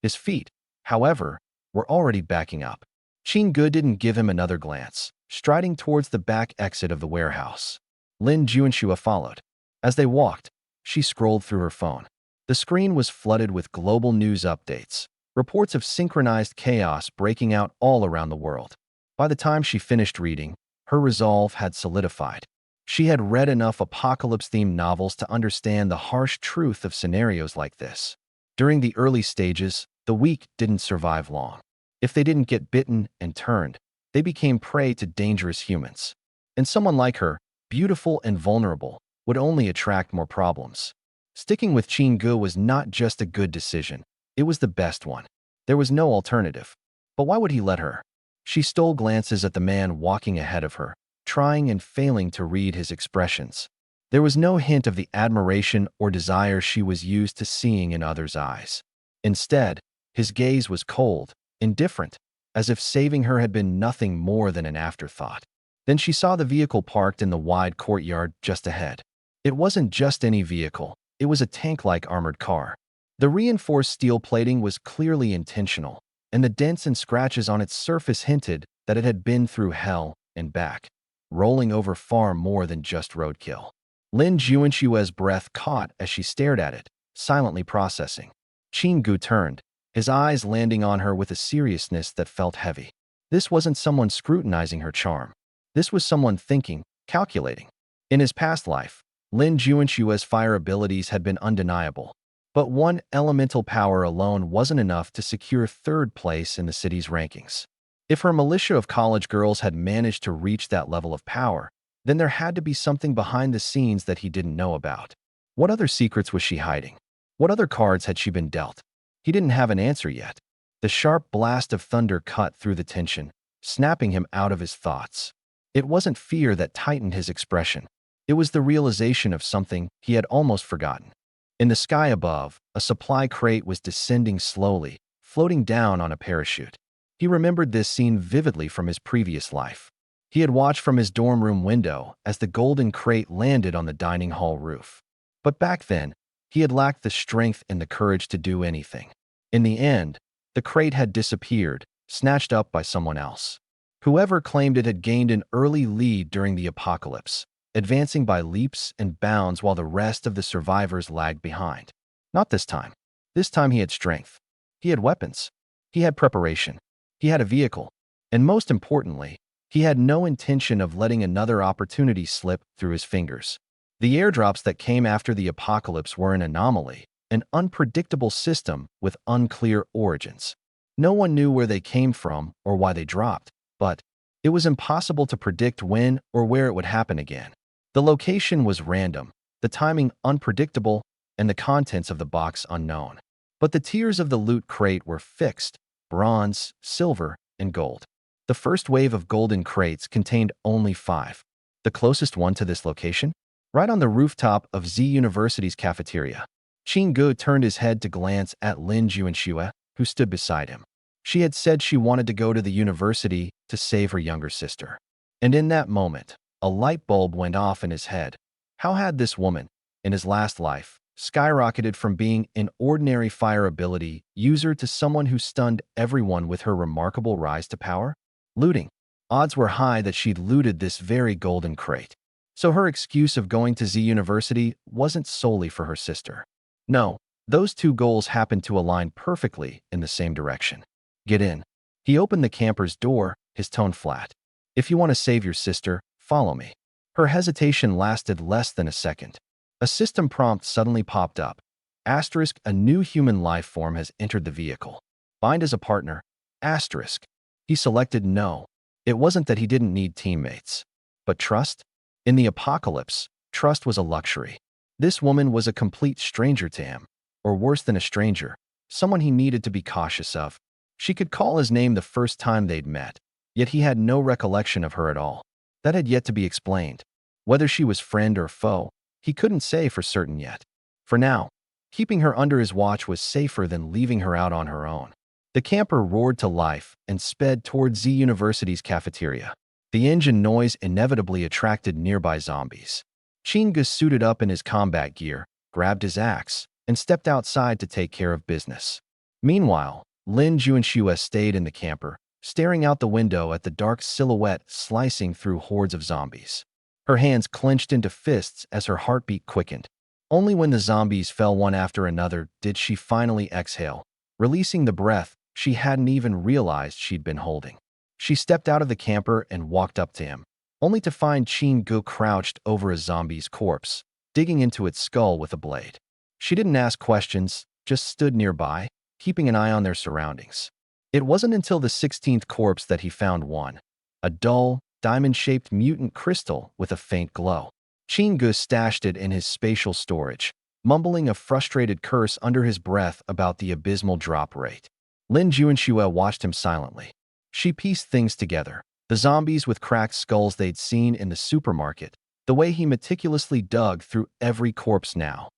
His feet, however, were already backing up. Qin Gu didn't give him another glance, striding towards the back exit of the warehouse. Lin Juanxua followed. As they walked, she scrolled through her phone. The screen was flooded with global news updates, reports of synchronized chaos breaking out all around the world. By the time she finished reading, her resolve had solidified. She had read enough apocalypse-themed novels to understand the harsh truth of scenarios like this. During the early stages, the weak didn't survive long. If they didn't get bitten and turned, they became prey to dangerous humans. And someone like her, beautiful and vulnerable, would only attract more problems. Sticking with Qin Gu was not just a good decision, it was the best one. There was no alternative. But why would he let her? She stole glances at the man walking ahead of her, trying and failing to read his expressions. There was no hint of the admiration or desire she was used to seeing in others' eyes. Instead, his gaze was cold, indifferent, as if saving her had been nothing more than an afterthought. Then she saw the vehicle parked in the wide courtyard just ahead. It wasn't just any vehicle, it was a tank-like armored car. The reinforced steel plating was clearly intentional, and the dents and scratches on its surface hinted that it had been through hell and back, rolling over far more than just roadkill. Lin Junshue's breath caught as she stared at it, silently processing. Qinggu turned, his eyes landing on her with a seriousness that felt heavy. This wasn't someone scrutinizing her charm. This was someone thinking, calculating. In his past life, Lin Junshue's fire abilities had been undeniable, but one elemental power alone wasn't enough to secure third place in the city's rankings. If her militia of college girls had managed to reach that level of power, then there had to be something behind the scenes that he didn't know about. What other secrets was she hiding? What other cards had she been dealt? He didn't have an answer yet. The sharp blast of thunder cut through the tension, snapping him out of his thoughts. It wasn't fear that tightened his expression. It was the realization of something he had almost forgotten. In the sky above, a supply crate was descending slowly, floating down on a parachute. He remembered this scene vividly from his previous life. He had watched from his dorm room window as the golden crate landed on the dining hall roof. But back then, he had lacked the strength and the courage to do anything. In the end, the crate had disappeared, snatched up by someone else. Whoever claimed it had gained an early lead during the apocalypse, advancing by leaps and bounds while the rest of the survivors lagged behind. Not this time. This time he had strength. He had weapons. He had preparation. He had a vehicle. And most importantly, he had no intention of letting another opportunity slip through his fingers. The airdrops that came after the apocalypse were an anomaly, an unpredictable system with unclear origins. No one knew where they came from or why they dropped, but it was impossible to predict when or where it would happen again. The location was random, the timing unpredictable, and the contents of the box unknown. But the tiers of the loot crate were fixed: bronze, silver, and gold. The first wave of golden crates contained only 5. The closest one to this location? Right on the rooftop of Z University's cafeteria. Qinggu turned his head to glance at Lin Junsue, who stood beside him. She had said she wanted to go to the university to save her younger sister. And in that moment, a light bulb went off in his head. How had this woman, in his last life, skyrocketed from being an ordinary fire ability user to someone who stunned everyone with her remarkable rise to power? Looting. Odds were high that she'd looted this very golden crate. So her excuse of going to Z University wasn't solely for her sister. No, those two goals happened to align perfectly in the same direction. Get in. He opened the camper's door, his tone flat. If you want to save your sister, follow me. Her hesitation lasted less than a second. A system prompt suddenly popped up. Asterisk, a new human life form has entered the vehicle. Bind as a partner. Asterisk. He selected no. It wasn't that he didn't need teammates. But trust? In the apocalypse, trust was a luxury. This woman was a complete stranger to him. Or worse than a stranger, someone he needed to be cautious of. She could call his name the first time they'd met, yet he had no recollection of her at all. That had yet to be explained. Whether she was friend or foe, he couldn't say for certain yet. For now, keeping her under his watch was safer than leaving her out on her own. The camper roared to life and sped toward Z University's cafeteria. The engine noise inevitably attracted nearby zombies. Qinggu suited up in his combat gear, grabbed his axe, and stepped outside to take care of business. Meanwhile, Lin Junsue stayed in the camper, staring out the window at the dark silhouette slicing through hordes of zombies. Her hands clenched into fists as her heartbeat quickened. Only when the zombies fell one after another did she finally exhale, releasing the breath she hadn't even realized she'd been holding. She stepped out of the camper and walked up to him, only to find Qinggu crouched over a zombie's corpse, digging into its skull with a blade. She didn't ask questions, just stood nearby, keeping an eye on their surroundings. It wasn't until the 16th corpse that he found one, a dull, diamond-shaped mutant crystal with a faint glow. Qinggu stashed it in his spatial storage, mumbling a frustrated curse under his breath about the abysmal drop rate. Lin Junsue watched him silently. She pieced things together. The zombies with cracked skulls they'd seen in the supermarket, the way he meticulously dug through every corpse now.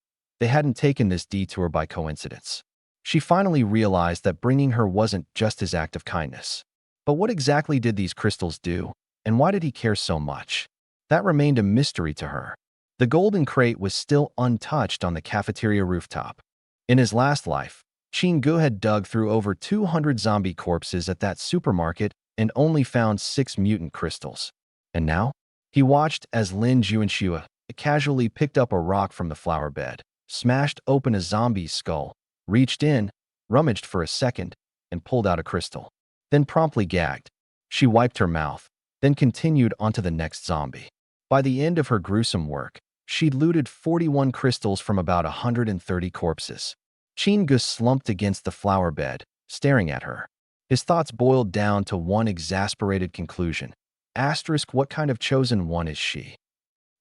They hadn't taken this detour by coincidence. She finally realized that bringing her wasn't just his act of kindness. But what exactly did these crystals do, and why did he care so much? That remained a mystery to her. The golden crate was still untouched on the cafeteria rooftop. In his last life, Qinggu had dug through over 200 zombie corpses at that supermarket and only found 6 mutant crystals. And now? He watched as Lin Juanxue casually picked up a rock from the flower bed, smashed open a zombie's skull, reached in, rummaged for a second, and pulled out a crystal. Then promptly gagged. She wiped her mouth, then continued onto the next zombie. By the end of her gruesome work, she'd looted 41 crystals from about 130 corpses. Qin Ge slumped against the flower bed, staring at her. His thoughts boiled down to one exasperated conclusion. Asterisk, what kind of chosen one is she?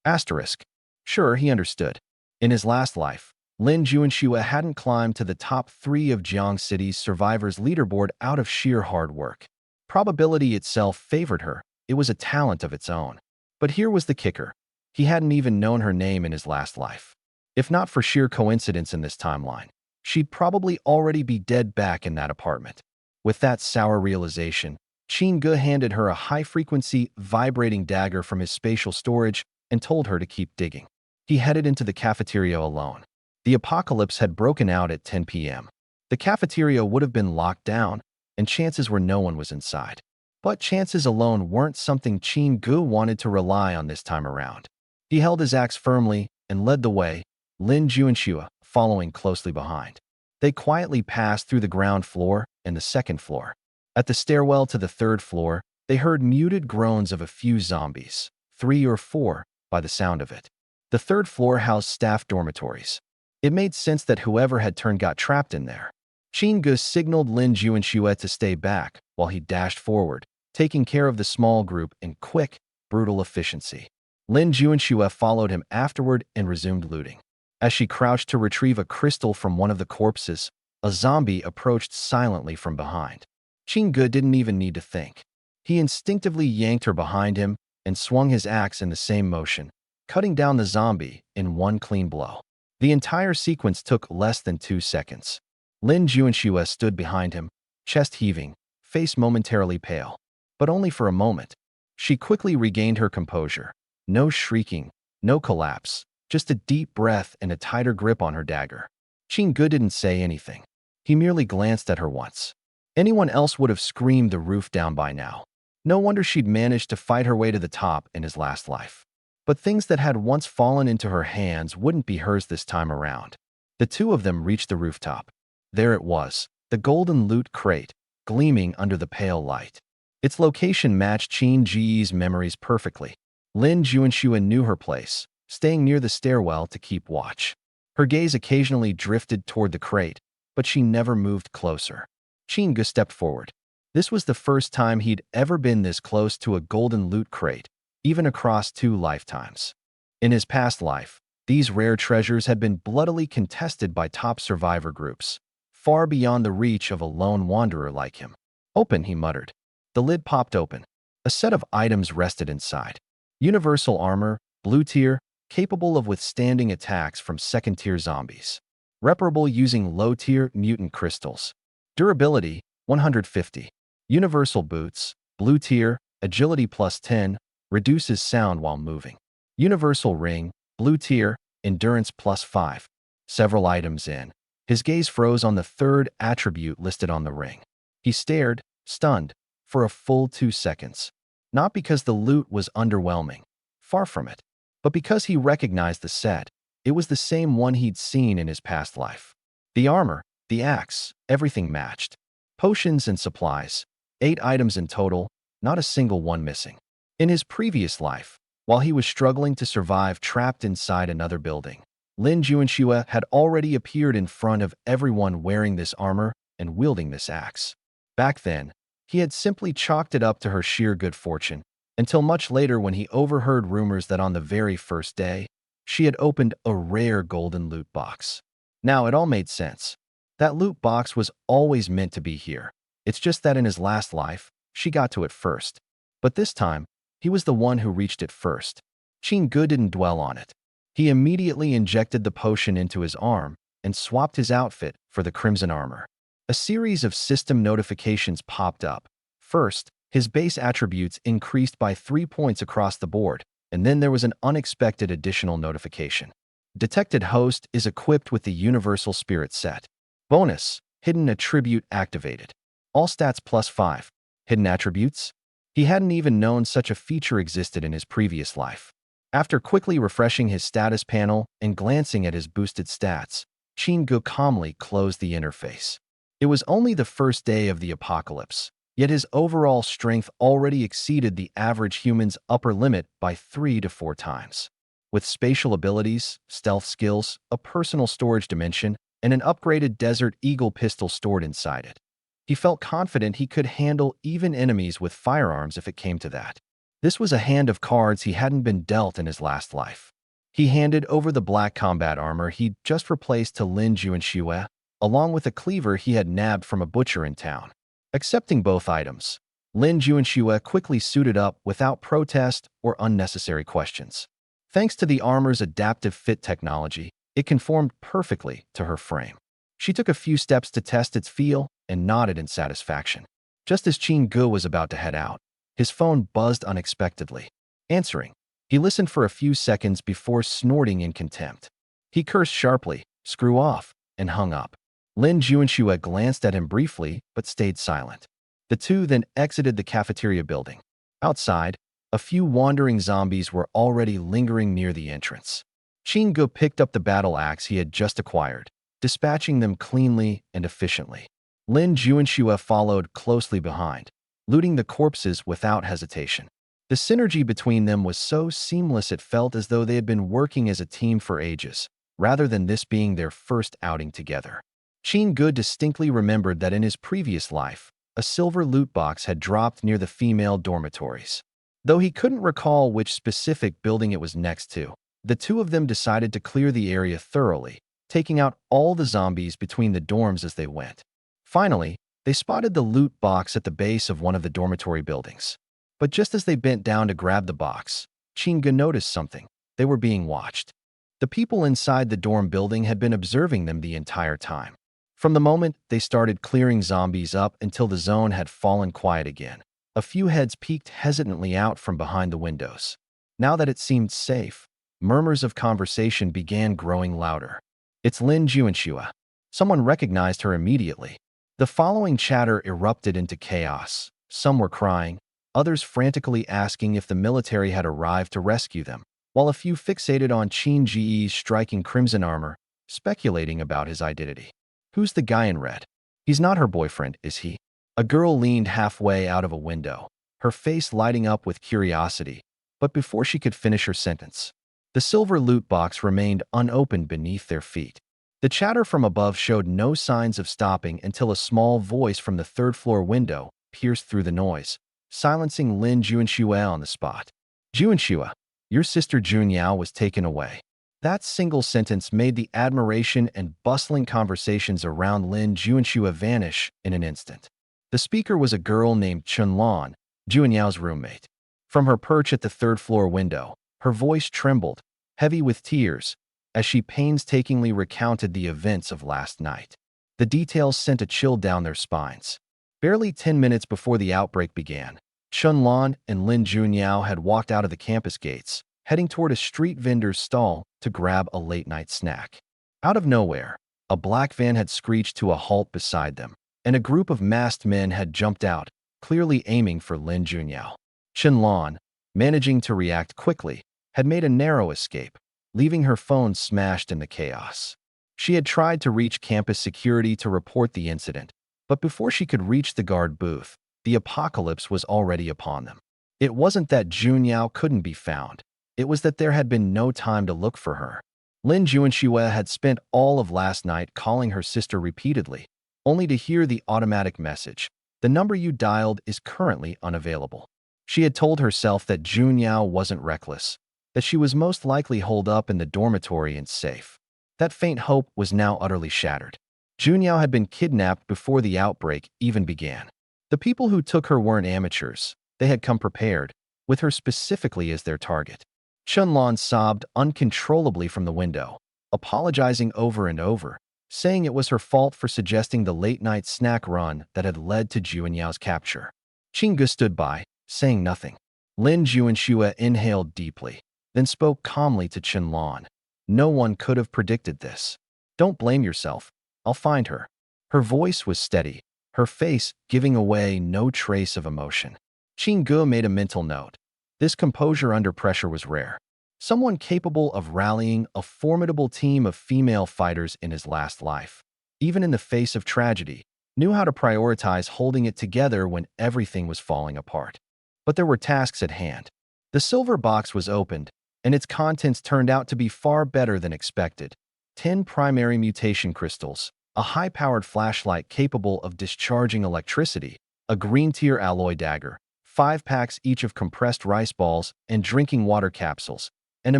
Asterisk. Sure, he understood. In his last life, Lin Juanxue hadn't climbed to the top 3 of Jiang City's survivors leaderboard out of sheer hard work. Probability itself favored her. It was a talent of its own. But here was the kicker. He hadn't even known her name in his last life. If not for sheer coincidence in this timeline, she'd probably already be dead back in that apartment. With that sour realization, Qin Ge handed her a high-frequency, vibrating dagger from his spatial storage and told her to keep digging. He headed into the cafeteria alone. The apocalypse had broken out at 10 p.m. The cafeteria would have been locked down, and chances were no one was inside. But chances alone weren't something Qin Ge wanted to rely on this time around. He held his axe firmly and led the way, Lin Juanxue following closely behind. They quietly passed through the ground floor and the second floor. At the stairwell to the third floor, they heard muted groans of a few zombies, 3 or 4, by the sound of it. The third floor housed staff dormitories. It made sense that whoever had turned got trapped in there. Qin Ge signaled Lin Juanxue to stay back while he dashed forward, taking care of the small group in quick, brutal efficiency. Lin Juanxue followed him afterward and resumed looting. As she crouched to retrieve a crystal from one of the corpses, a zombie approached silently from behind. Qin Ge didn't even need to think. He instinctively yanked her behind him and swung his axe in the same motion, cutting down the zombie in one clean blow. The entire sequence took less than 2 seconds. Lin Juanxue stood behind him, chest heaving, face momentarily pale. But only for a moment. She quickly regained her composure. No shrieking, no collapse, just a deep breath and a tighter grip on her dagger. Qin Ge didn't say anything. He merely glanced at her once. Anyone else would have screamed the roof down by now. No wonder she'd managed to fight her way to the top in his last life. But things that had once fallen into her hands wouldn't be hers this time around. The two of them reached the rooftop. There it was, the golden loot crate, gleaming under the pale light. Its location matched Qin Ge's memories perfectly. Lin Juanxue knew her place, staying near the stairwell to keep watch. Her gaze occasionally drifted toward the crate, but she never moved closer. Qin Ge stepped forward. This was the first time he'd ever been this close to a golden loot crate, even across 2 lifetimes. In his past life, these rare treasures had been bloodily contested by top survivor groups, far beyond the reach of a lone wanderer like him. Open, he muttered. The lid popped open. A set of items rested inside. Universal armor, blue tier, capable of withstanding attacks from second-tier zombies. Reparable using low-tier mutant crystals. Durability, 150. Universal boots, blue tier, agility +10, reduces sound while moving. Universal ring, blue tier, endurance +5. Several items in. His gaze froze on the third attribute listed on the ring. He stared, stunned, for a full 2 seconds. Not because the loot was underwhelming, far from it, but because he recognized the set. It was the same one he'd seen in his past life. The armor, the axe, everything matched. Potions and supplies, 8 items in total, not a single one missing. In his previous life, while he was struggling to survive trapped inside another building, Lin Juanxue had already appeared in front of everyone wearing this armor and wielding this axe. Back then, he had simply chalked it up to her sheer good fortune, until much later when he overheard rumors that on the very first day, she had opened a rare golden loot box. Now it all made sense. That loot box was always meant to be here. It's just that in his last life, she got to it first. But this time, he was the one who reached it first. Qin Ge didn't dwell on it. He immediately injected the potion into his arm and swapped his outfit for the crimson armor. A series of system notifications popped up. First, his base attributes increased by 3 points across the board, and then there was an unexpected additional notification. Detected host is equipped with the Universal Spirit set. Bonus, hidden attribute activated. All stats +5. Hidden attributes? He hadn't even known such a feature existed in his previous life. After quickly refreshing his status panel and glancing at his boosted stats, Chin-gu calmly closed the interface. It was only the first day of the apocalypse, yet his overall strength already exceeded the average human's upper limit by 3 to 4 times. With spatial abilities, stealth skills, a personal storage dimension, and an upgraded Desert Eagle pistol stored inside it, he felt confident he could handle even enemies with firearms if it came to that. This was a hand of cards he hadn't been dealt in his last life. He handed over the black combat armor he'd just replaced to Lin Juanxue, along with a cleaver he had nabbed from a butcher in town. Accepting both items, Lin Juanxue quickly suited up without protest or unnecessary questions. Thanks to the armor's adaptive fit technology, it conformed perfectly to her frame. She took a few steps to test its feel and nodded in satisfaction. Just as Chin-gu was about to head out, his phone buzzed unexpectedly. Answering, he listened for a few seconds before snorting in contempt. He cursed sharply, "Screw off," and hung up. Lin Juanxue glanced at him briefly but stayed silent. The two then exited the cafeteria building. Outside, a few wandering zombies were already lingering near the entrance. Chin-gu picked up the battle axe he had just acquired, dispatching them cleanly and efficiently. Lin Juanxue followed closely behind, looting the corpses without hesitation. The synergy between them was so seamless it felt as though they had been working as a team for ages, rather than this being their first outing together. Chin-gu distinctly remembered that in his previous life, a silver loot box had dropped near the female dormitories. Though he couldn't recall which specific building it was next to, the two of them decided to clear the area thoroughly, taking out all the zombies between the dorms as they went. Finally, they spotted the loot box at the base of one of the dormitory buildings. But just as they bent down to grab the box, Chin-gu noticed something. They were being watched. The people inside the dorm building had been observing them the entire time. From the moment they started clearing zombies up until the zone had fallen quiet again, a few heads peeked hesitantly out from behind the windows. Now that it seemed safe, murmurs of conversation began growing louder. "It's Lin Juanxue." Someone recognized her immediately. The following chatter erupted into chaos. Some were crying, others frantically asking if the military had arrived to rescue them, while a few fixated on Chin-gu's striking crimson armor, speculating about his identity. "Who's the guy in red? He's not her boyfriend, is he?" A girl leaned halfway out of a window, her face lighting up with curiosity, but before she could finish her sentence, the silver loot box remained unopened beneath their feet. The chatter from above showed no signs of stopping until a small voice from the third-floor window pierced through the noise, silencing Lin Juanxue on the spot. "Juanxue, your sister Junyao was taken away." That single sentence made the admiration and bustling conversations around Lin Juanxue vanish in an instant. The speaker was a girl named Chunlan, Junyao's roommate. From her perch at the third-floor window, her voice trembled, heavy with tears, as she painstakingly recounted the events of last night. The details sent a chill down their spines. Barely 10 minutes before the outbreak began, Chunlan and Lin Junyao had walked out of the campus gates, heading toward a street vendor's stall to grab a late-night snack. Out of nowhere, a black van had screeched to a halt beside them, and a group of masked men had jumped out, clearly aiming for Lin Junyao. Chunlan, managing to react quickly, had made a narrow escape, leaving her phone smashed in the chaos. She had tried to reach campus security to report the incident, but before she could reach the guard booth, the apocalypse was already upon them. It wasn't that Junyao couldn't be found. It was that there had been no time to look for her. Lin Juanxue had spent all of last night calling her sister repeatedly, only to hear the automatic message, "The number you dialed is currently unavailable." She had told herself that Junyao wasn't reckless, that she was most likely holed up in the dormitory and safe. That faint hope was now utterly shattered. Junyao had been kidnapped before the outbreak even began. The people who took her weren't amateurs. They had come prepared, with her specifically as their target. Chunlan sobbed uncontrollably from the window, apologizing over and over, saying it was her fault for suggesting the late-night snack run that had led to Junyao's capture. Chin-gu stood by, saying nothing. Lin Juanxue inhaled deeply, then spoke calmly to Chunlan. "No one could have predicted this. Don't blame yourself. I'll find her." Her voice was steady, her face giving away no trace of emotion. Qin made a mental note. This composure under pressure was rare. Someone capable of rallying a formidable team of female fighters in his last life, even in the face of tragedy, knew how to prioritize holding it together when everything was falling apart. But there were tasks at hand. The silver box was opened, and its contents turned out to be far better than expected. 10 primary mutation crystals, a high-powered flashlight capable of discharging electricity, a green-tier alloy dagger, 5 packs each of compressed rice balls and drinking water capsules, and a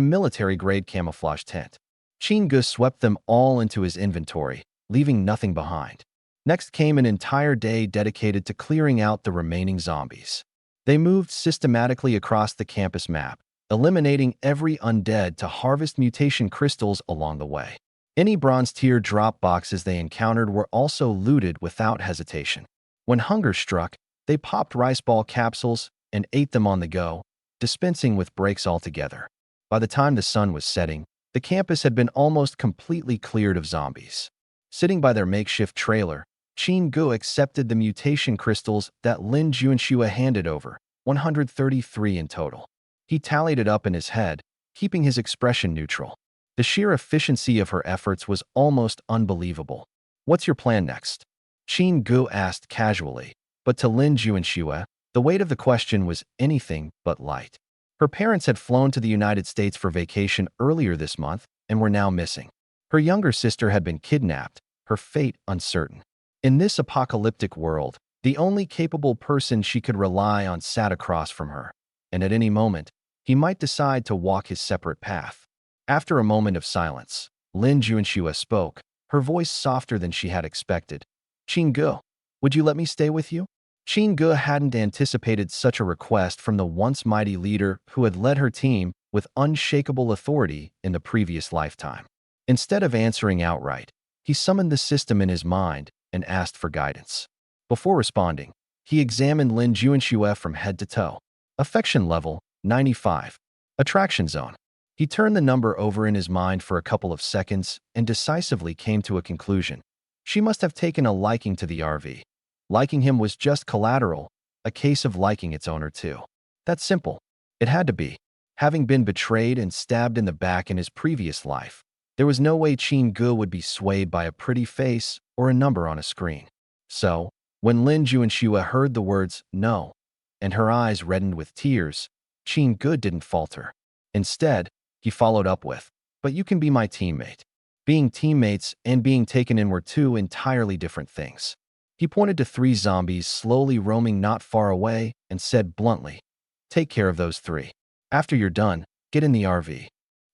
military-grade camouflage tent. Qin swept them all into his inventory, leaving nothing behind. Next came an entire day dedicated to clearing out the remaining zombies. They moved systematically across the campus map, eliminating every undead to harvest mutation crystals along the way. Any bronze-tier drop boxes they encountered were also looted without hesitation. When hunger struck, they popped rice ball capsules and ate them on the go, dispensing with breaks altogether. By the time the sun was setting, the campus had been almost completely cleared of zombies. Sitting by their makeshift trailer, Qin accepted the mutation crystals that Lin Juanxue handed over, 133 in total. He tallied it up in his head, keeping his expression neutral. The sheer efficiency of her efforts was almost unbelievable. "What's your plan next?" Qin asked casually, but to Lin Juanxue, the weight of the question was anything but light. Her parents had flown to the United States for vacation earlier this month and were now missing. Her younger sister had been kidnapped, her fate uncertain. In this apocalyptic world, the only capable person she could rely on sat across from her, and at any moment, he might decide to walk his separate path. After a moment of silence, Lin Juanxue spoke, her voice softer than she had expected. "Qin, would you let me stay with you?" Qin hadn't anticipated such a request from the once mighty leader who had led her team with unshakable authority in the previous lifetime. Instead of answering outright, he summoned the system in his mind and asked for guidance. Before responding, he examined Lin Juanxue from head to toe. Affection level, 95. Attraction zone. He turned the number over in his mind for a couple of seconds and decisively came to a conclusion. She must have taken a liking to the RV. Liking him was just collateral, a case of liking its owner too. That's simple. It had to be. Having been betrayed and stabbed in the back in his previous life, there was no way Qin would be swayed by a pretty face or a number on a screen. So, when Lin Juanxue heard the words "no," and her eyes reddened with tears, Qin didn't falter. Instead, he followed up with, "But you can be my teammate." Being teammates and being taken in were two entirely different things. He pointed to 3 zombies slowly roaming not far away and said bluntly, "Take care of those 3. After you're done, get in the RV."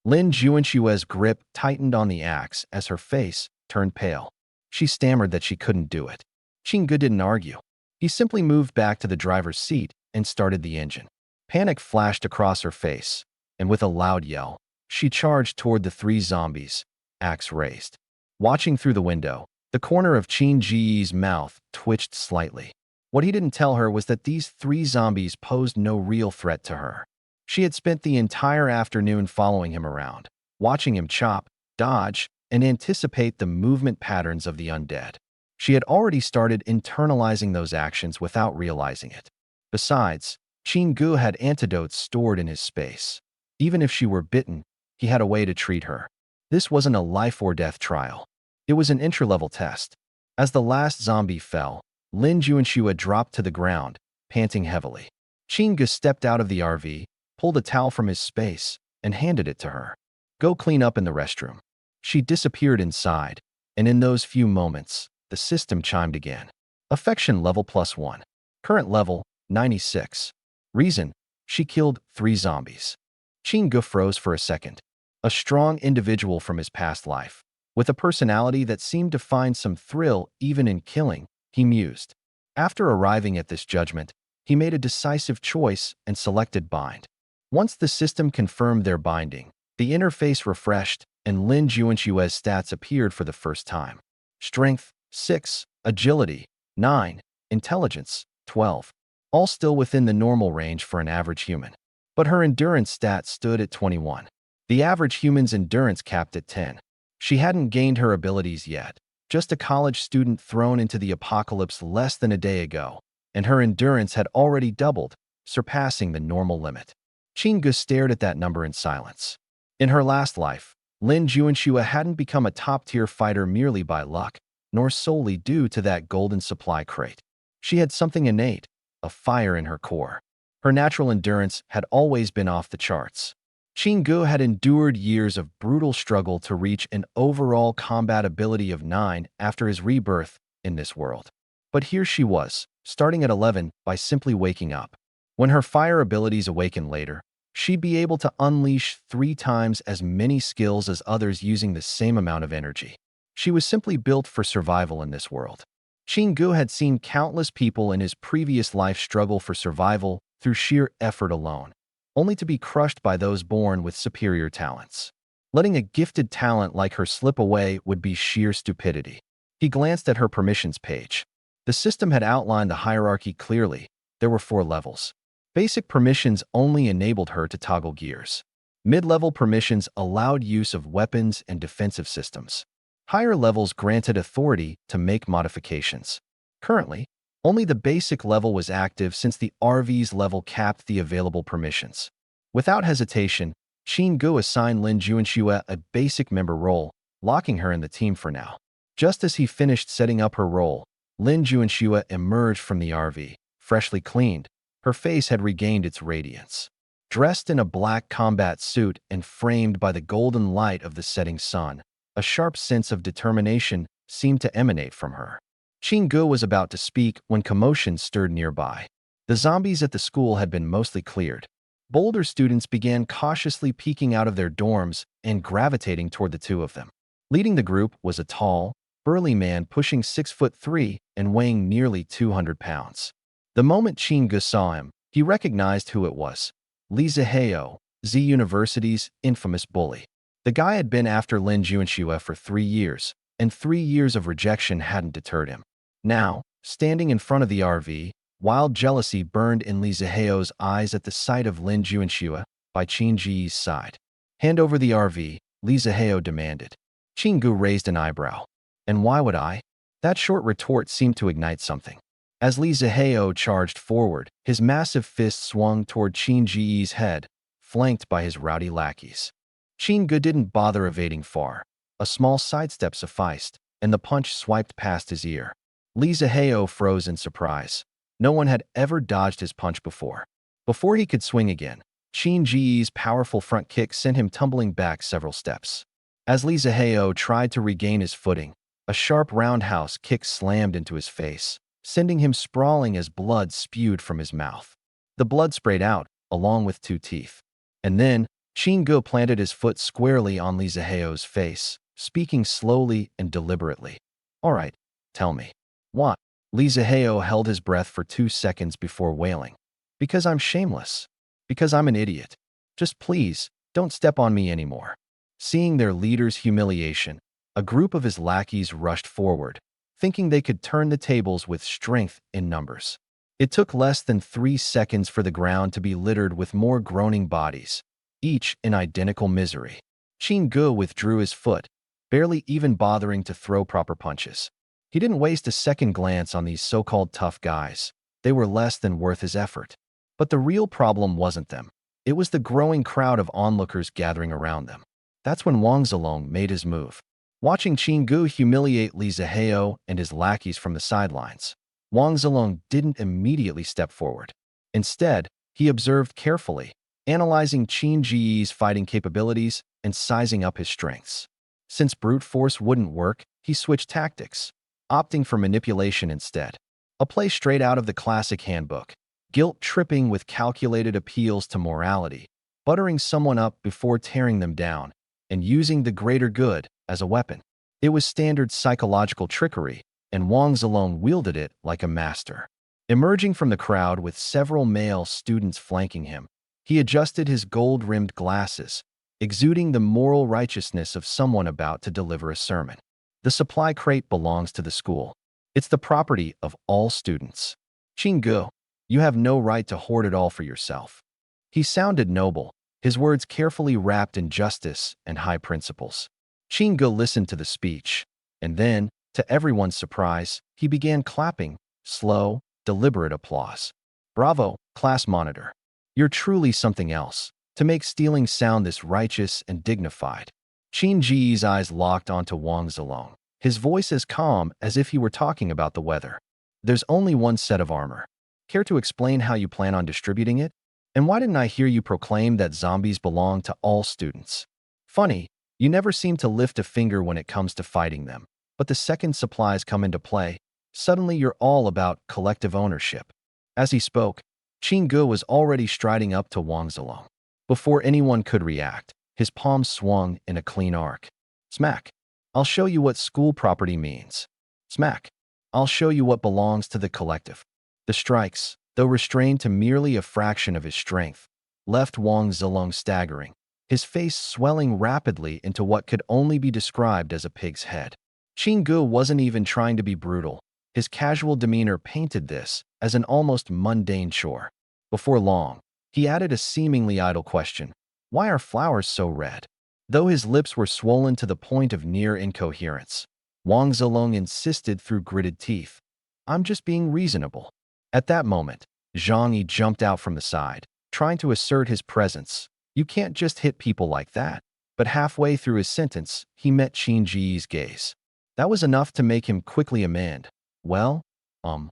Lin Juanxue's grip tightened on the axe as her face turned pale. She stammered that she couldn't do it. Qin didn't argue. He simply moved back to the driver's seat and started the engine. Panic flashed across her face, and with a loud yell, she charged toward the 3 zombies, axe raised. Watching through the window, the corner of Qin's mouth twitched slightly. What he didn't tell her was that these 3 zombies posed no real threat to her. She had spent the entire afternoon following him around, watching him chop, dodge, and anticipate the movement patterns of the undead. She had already started internalizing those actions without realizing it. Besides, Qin had antidotes stored in his space. Even if she were bitten, he had a way to treat her. This wasn't a life-or-death trial. It was an entry-level test. As the last zombie fell, Lin Juanxue dropped to the ground, panting heavily. Qin stepped out of the RV, pulled a towel from his space, and handed it to her. "Go clean up in the restroom." She disappeared inside, and in those few moments, the system chimed again. Affection level +1. Current level, 96. Reason, she killed 3 zombies. Qin froze for a second. A strong individual from his past life, with a personality that seemed to find some thrill even in killing, he mused. After arriving at this judgment, he made a decisive choice and selected bind. Once the system confirmed their binding, the interface refreshed and Lin Juanxue's stats appeared for the first time. Strength, 6, Agility, 9, Intelligence, 12. All still within the normal range for an average human. But her endurance stat stood at 21. The average human's endurance capped at 10. She hadn't gained her abilities yet, just a college student thrown into the apocalypse less than a day ago, and her endurance had already doubled, surpassing the normal limit. Chingu stared at that number in silence. In her last life, Lin Juanxue hadn't become a top-tier fighter merely by luck, nor solely due to that golden supply crate. She had something innate, a fire in her core. Her natural endurance had always been off the charts. Chingu had endured years of brutal struggle to reach an overall combat ability of 9 after his rebirth in this world. But here she was, starting at 11 by simply waking up. When her fire abilities awaken later, she'd be able to unleash 3 times as many skills as others using the same amount of energy. She was simply built for survival in this world. Chingu had seen countless people in his previous life struggle for survival through sheer effort alone, only to be crushed by those born with superior talents. Letting a gifted talent like her slip away would be sheer stupidity. He glanced at her permissions page. The system had outlined the hierarchy clearly. There were 4 levels. Basic permissions only enabled her to toggle gears. Mid-level permissions allowed use of weapons and defensive systems. Higher levels granted authority to make modifications. Currently, only the basic level was active since the RV's level capped the available permissions. Without hesitation, Chingu assigned Lin Juanxue a basic member role, locking her in the team for now. Just as he finished setting up her role, Lin Juanxue emerged from the RV, freshly cleaned. Her face had regained its radiance. Dressed in a black combat suit and framed by the golden light of the setting sun, a sharp sense of determination seemed to emanate from her. Chingu was about to speak when commotion stirred nearby. The zombies at the school had been mostly cleared. Bolder students began cautiously peeking out of their dorms and gravitating toward the 2 of them. Leading the group was a tall, burly man pushing 6'3" and weighing nearly 200 pounds. The moment Chingu saw him, he recognized who it was. Li Zihao, Z University's infamous bully. The guy had been after Lin Juanxue for 3 years, and 3 years of rejection hadn't deterred him. Now, standing in front of the RV, wild jealousy burned in Li Zihao's eyes at the sight of Lin Juanxue by Qin Ji's side. "Hand over the RV," Li Zihao demanded. Chingu raised an eyebrow. "And why would I?" That short retort seemed to ignite something. As Li Zihao charged forward, his massive fist swung toward Qin Ji's head, flanked by his rowdy lackeys. Chingu didn't bother evading far. A small sidestep sufficed, and the punch swiped past his ear. Li Zihao froze in surprise. No one had ever dodged his punch before. Before he could swing again, Qin Ji's powerful front kick sent him tumbling back several steps. As Li Zihao tried to regain his footing, a sharp roundhouse kick slammed into his face, sending him sprawling as blood spewed from his mouth. The blood sprayed out, along with 2 teeth. And then, Chingu planted his foot squarely on Li Zihao's face, speaking slowly and deliberately. "All right, tell me. What?" Li Zihao held his breath for 2 seconds before wailing. "Because I'm shameless. Because I'm an idiot. Just please, don't step on me anymore." Seeing their leader's humiliation, a group of his lackeys rushed forward, thinking they could turn the tables with strength in numbers. It took less than 3 seconds for the ground to be littered with more groaning bodies, each in identical misery. Chingu withdrew his foot, barely even bothering to throw proper punches. He didn't waste a second glance on these so-called tough guys. They were less than worth his effort. But the real problem wasn't them. It was the growing crowd of onlookers gathering around them. That's when Wang Zilong made his move. Watching Chingu humiliate Li Zihao and his lackeys from the sidelines, Wang Zilong didn't immediately step forward. Instead, he observed carefully, analyzing Qin Ji's fighting capabilities and sizing up his strengths. Since brute force wouldn't work, he switched tactics, opting for manipulation instead. A play straight out of the classic handbook, guilt-tripping with calculated appeals to morality, buttering someone up before tearing them down, and using the greater good as a weapon. It was standard psychological trickery, and Wang Zilong wielded it like a master. Emerging from the crowd with several male students flanking him, he adjusted his gold-rimmed glasses, exuding the moral righteousness of someone about to deliver a sermon. The supply crate belongs to the school. It's the property of all students. Chingu, you have no right to hoard it all for yourself. He sounded noble, his words carefully wrapped in justice and high principles. Chingu listened to the speech, and then, To everyone's surprise, he began clapping, slow, deliberate applause. Bravo, class monitor. You're truly something else, to make stealing sound this righteous and dignified. Qin Ji's eyes locked onto Wang Zilong, his voice as calm as if he were talking about the weather. There's only one set of armor. Care to explain how you plan on distributing it? And why didn't I hear you proclaim that zombies belong to all students? Funny, you never seem to lift a finger when it comes to fighting them. But the second supplies come into play, suddenly you're all about collective ownership. As he spoke, Qin Ge was already striding up to Wang Zilong. Before anyone could react, his palms swung in a clean arc. Smack. I'll show you what school property means. Smack. I'll show you what belongs to the collective. The strikes, though restrained to merely a fraction of his strength, left Wang Zilong staggering, his face swelling rapidly into what could only be described as a pig's head. Qin Ge wasn't even trying to be brutal. His casual demeanor painted this as an almost mundane chore. Before long, he added a seemingly idle question. Why are flowers so red? Though his lips were swollen to the point of near incoherence, Wang Zilong insisted through gritted teeth. I'm just being reasonable. At that moment, Zhang Yi jumped out from the side, trying to assert his presence. You can't just hit people like that. But halfway through his sentence, he met Qin Ji's gaze. That was enough to make him quickly amend. Well, but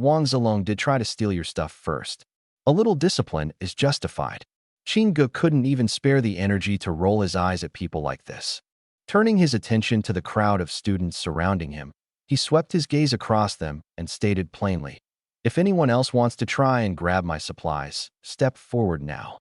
Wang Zilong did try to steal your stuff first. A little discipline is justified. Qin Ge couldn't even spare the energy to roll his eyes at people like this. Turning his attention to the crowd of students surrounding him, he swept his gaze across them and stated plainly, if anyone else wants to try and grab my supplies, step forward now.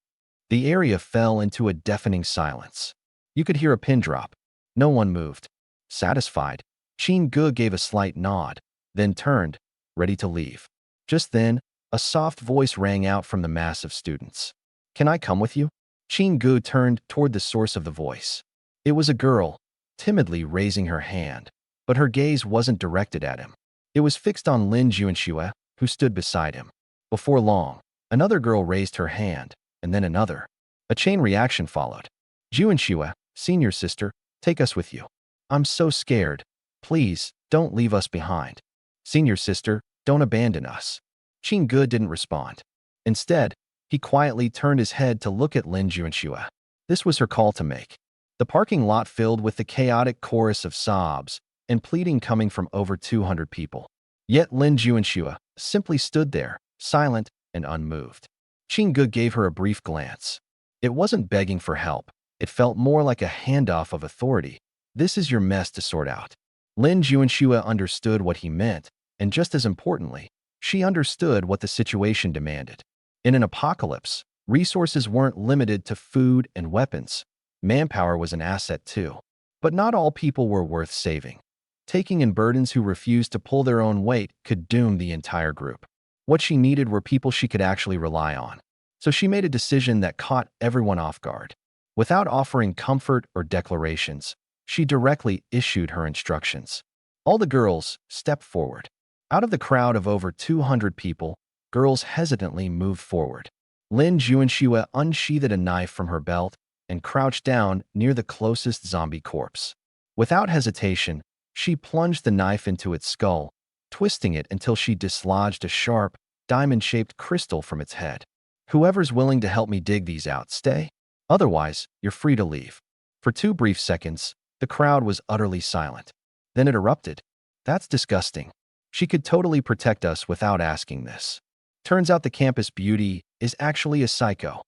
The area fell into a deafening silence. You could hear a pin drop. No one moved. Satisfied, Qin Ge gave a slight nod, then turned, ready to leave. Just then, a soft voice rang out from the mass of students. Can I come with you? Qin Ge turned toward the source of the voice. It was a girl, timidly raising her hand, but her gaze wasn't directed at him. It was fixed on Lin Juanxue, who stood beside him. Before long, another girl raised her hand, and then another. A chain reaction followed. Juanxue, senior sister, take us with you. I'm so scared. Please, don't leave us behind. Senior sister, don't abandon us. Qin Ge didn't respond. Instead, he quietly turned his head to look at Lin Juanxue. This was her call to make. The parking lot filled with the chaotic chorus of sobs and pleading coming from over 200 people. Yet Lin Juanxue simply stood there, silent and unmoved. Qin Ge gave her a brief glance. It wasn't begging for help. It felt more like a handoff of authority. This is your mess to sort out. Lin Juanxue understood what he meant, and just as importantly, she understood what the situation demanded. In an apocalypse, resources weren't limited to food and weapons. Manpower was an asset too. But not all people were worth saving. Taking in burdens who refused to pull their own weight could doom the entire group. What she needed were people she could actually rely on. So she made a decision that caught everyone off guard. Without offering comfort or declarations, she directly issued her instructions. All the girls stepped forward. Out of the crowd of over 200 people, girls hesitantly moved forward. Lin Juanxue unsheathed a knife from her belt and crouched down near the closest zombie corpse. Without hesitation, she plunged the knife into its skull, twisting it until she dislodged a sharp, diamond-shaped crystal from its head. Whoever's willing to help me dig these out, stay. Otherwise, you're free to leave. For 2 brief seconds, the crowd was utterly silent. Then it erupted. That's disgusting. She could totally protect us without asking this. Turns out the campus beauty is actually a psycho.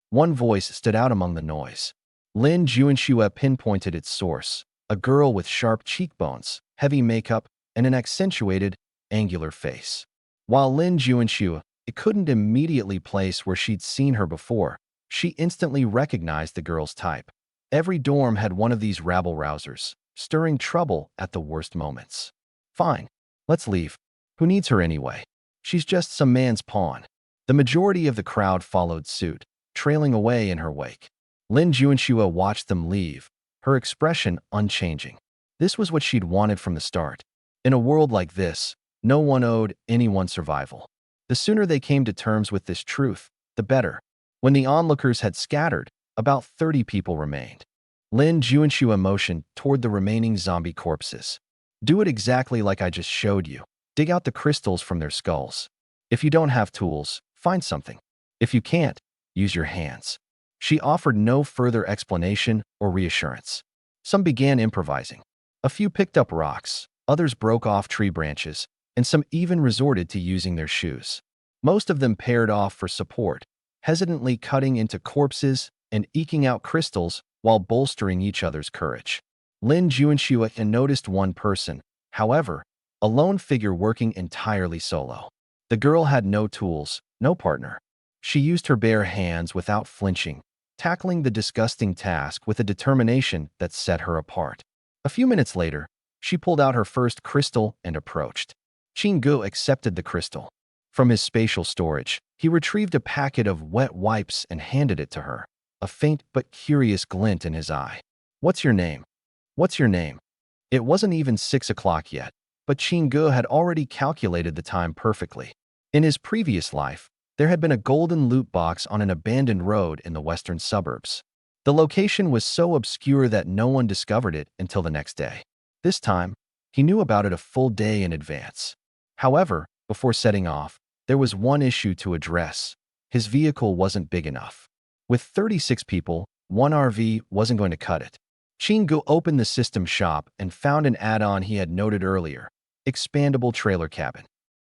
One voice stood out among the noise. Lin Juanxue pinpointed its source, a girl with sharp cheekbones, heavy makeup, and an accentuated, angular face. While Lin Juanxue couldn't immediately place where she'd seen her before, she instantly recognized the girl's type. Every dorm had one of these rabble-rousers, stirring trouble at the worst moments. Fine, let's leave. Who needs her anyway? She's just some man's pawn. The majority of the crowd followed suit, trailing away in her wake. Lin Juanxue watched them leave, her expression unchanging. This was what she'd wanted from the start. In a world like this, no one owed anyone survival. The sooner they came to terms with this truth, the better. When the onlookers had scattered, about 30 people remained. Lin Juanxue motioned toward the remaining zombie corpses. Do it exactly like I just showed you. Dig out the crystals from their skulls. If you don't have tools, find something. If you can't, use your hands. She offered no further explanation or reassurance. Some began improvising. A few picked up rocks, others broke off tree branches, and some even resorted to using their shoes. Most of them paired off for support, hesitantly cutting into corpses and eking out crystals while bolstering each other's courage. Lin Juanxue had noticed one person, however, a lone figure working entirely solo. The girl had no tools, no partner. She used her bare hands without flinching, tackling the disgusting task with a determination that set her apart. A few minutes later, she pulled out her first crystal and approached. Qinggu accepted the crystal. From his spatial storage, he retrieved a packet of wet wipes and handed it to her, a faint but curious glint in his eye. "What's your name? What's your name?" It wasn't even 6 o'clock yet, but Qinggu had already calculated the time perfectly. In his previous life, there had been a golden loot box on an abandoned road in the western suburbs. The location was so obscure that no one discovered it until the next day. This time, he knew about it a full day in advance. However, before setting off, there was one issue to address. His vehicle wasn't big enough. With 36 people, one RV wasn't going to cut it. Qinggu opened the system shop and found an add-on he had noted earlier, expandable trailer cabin.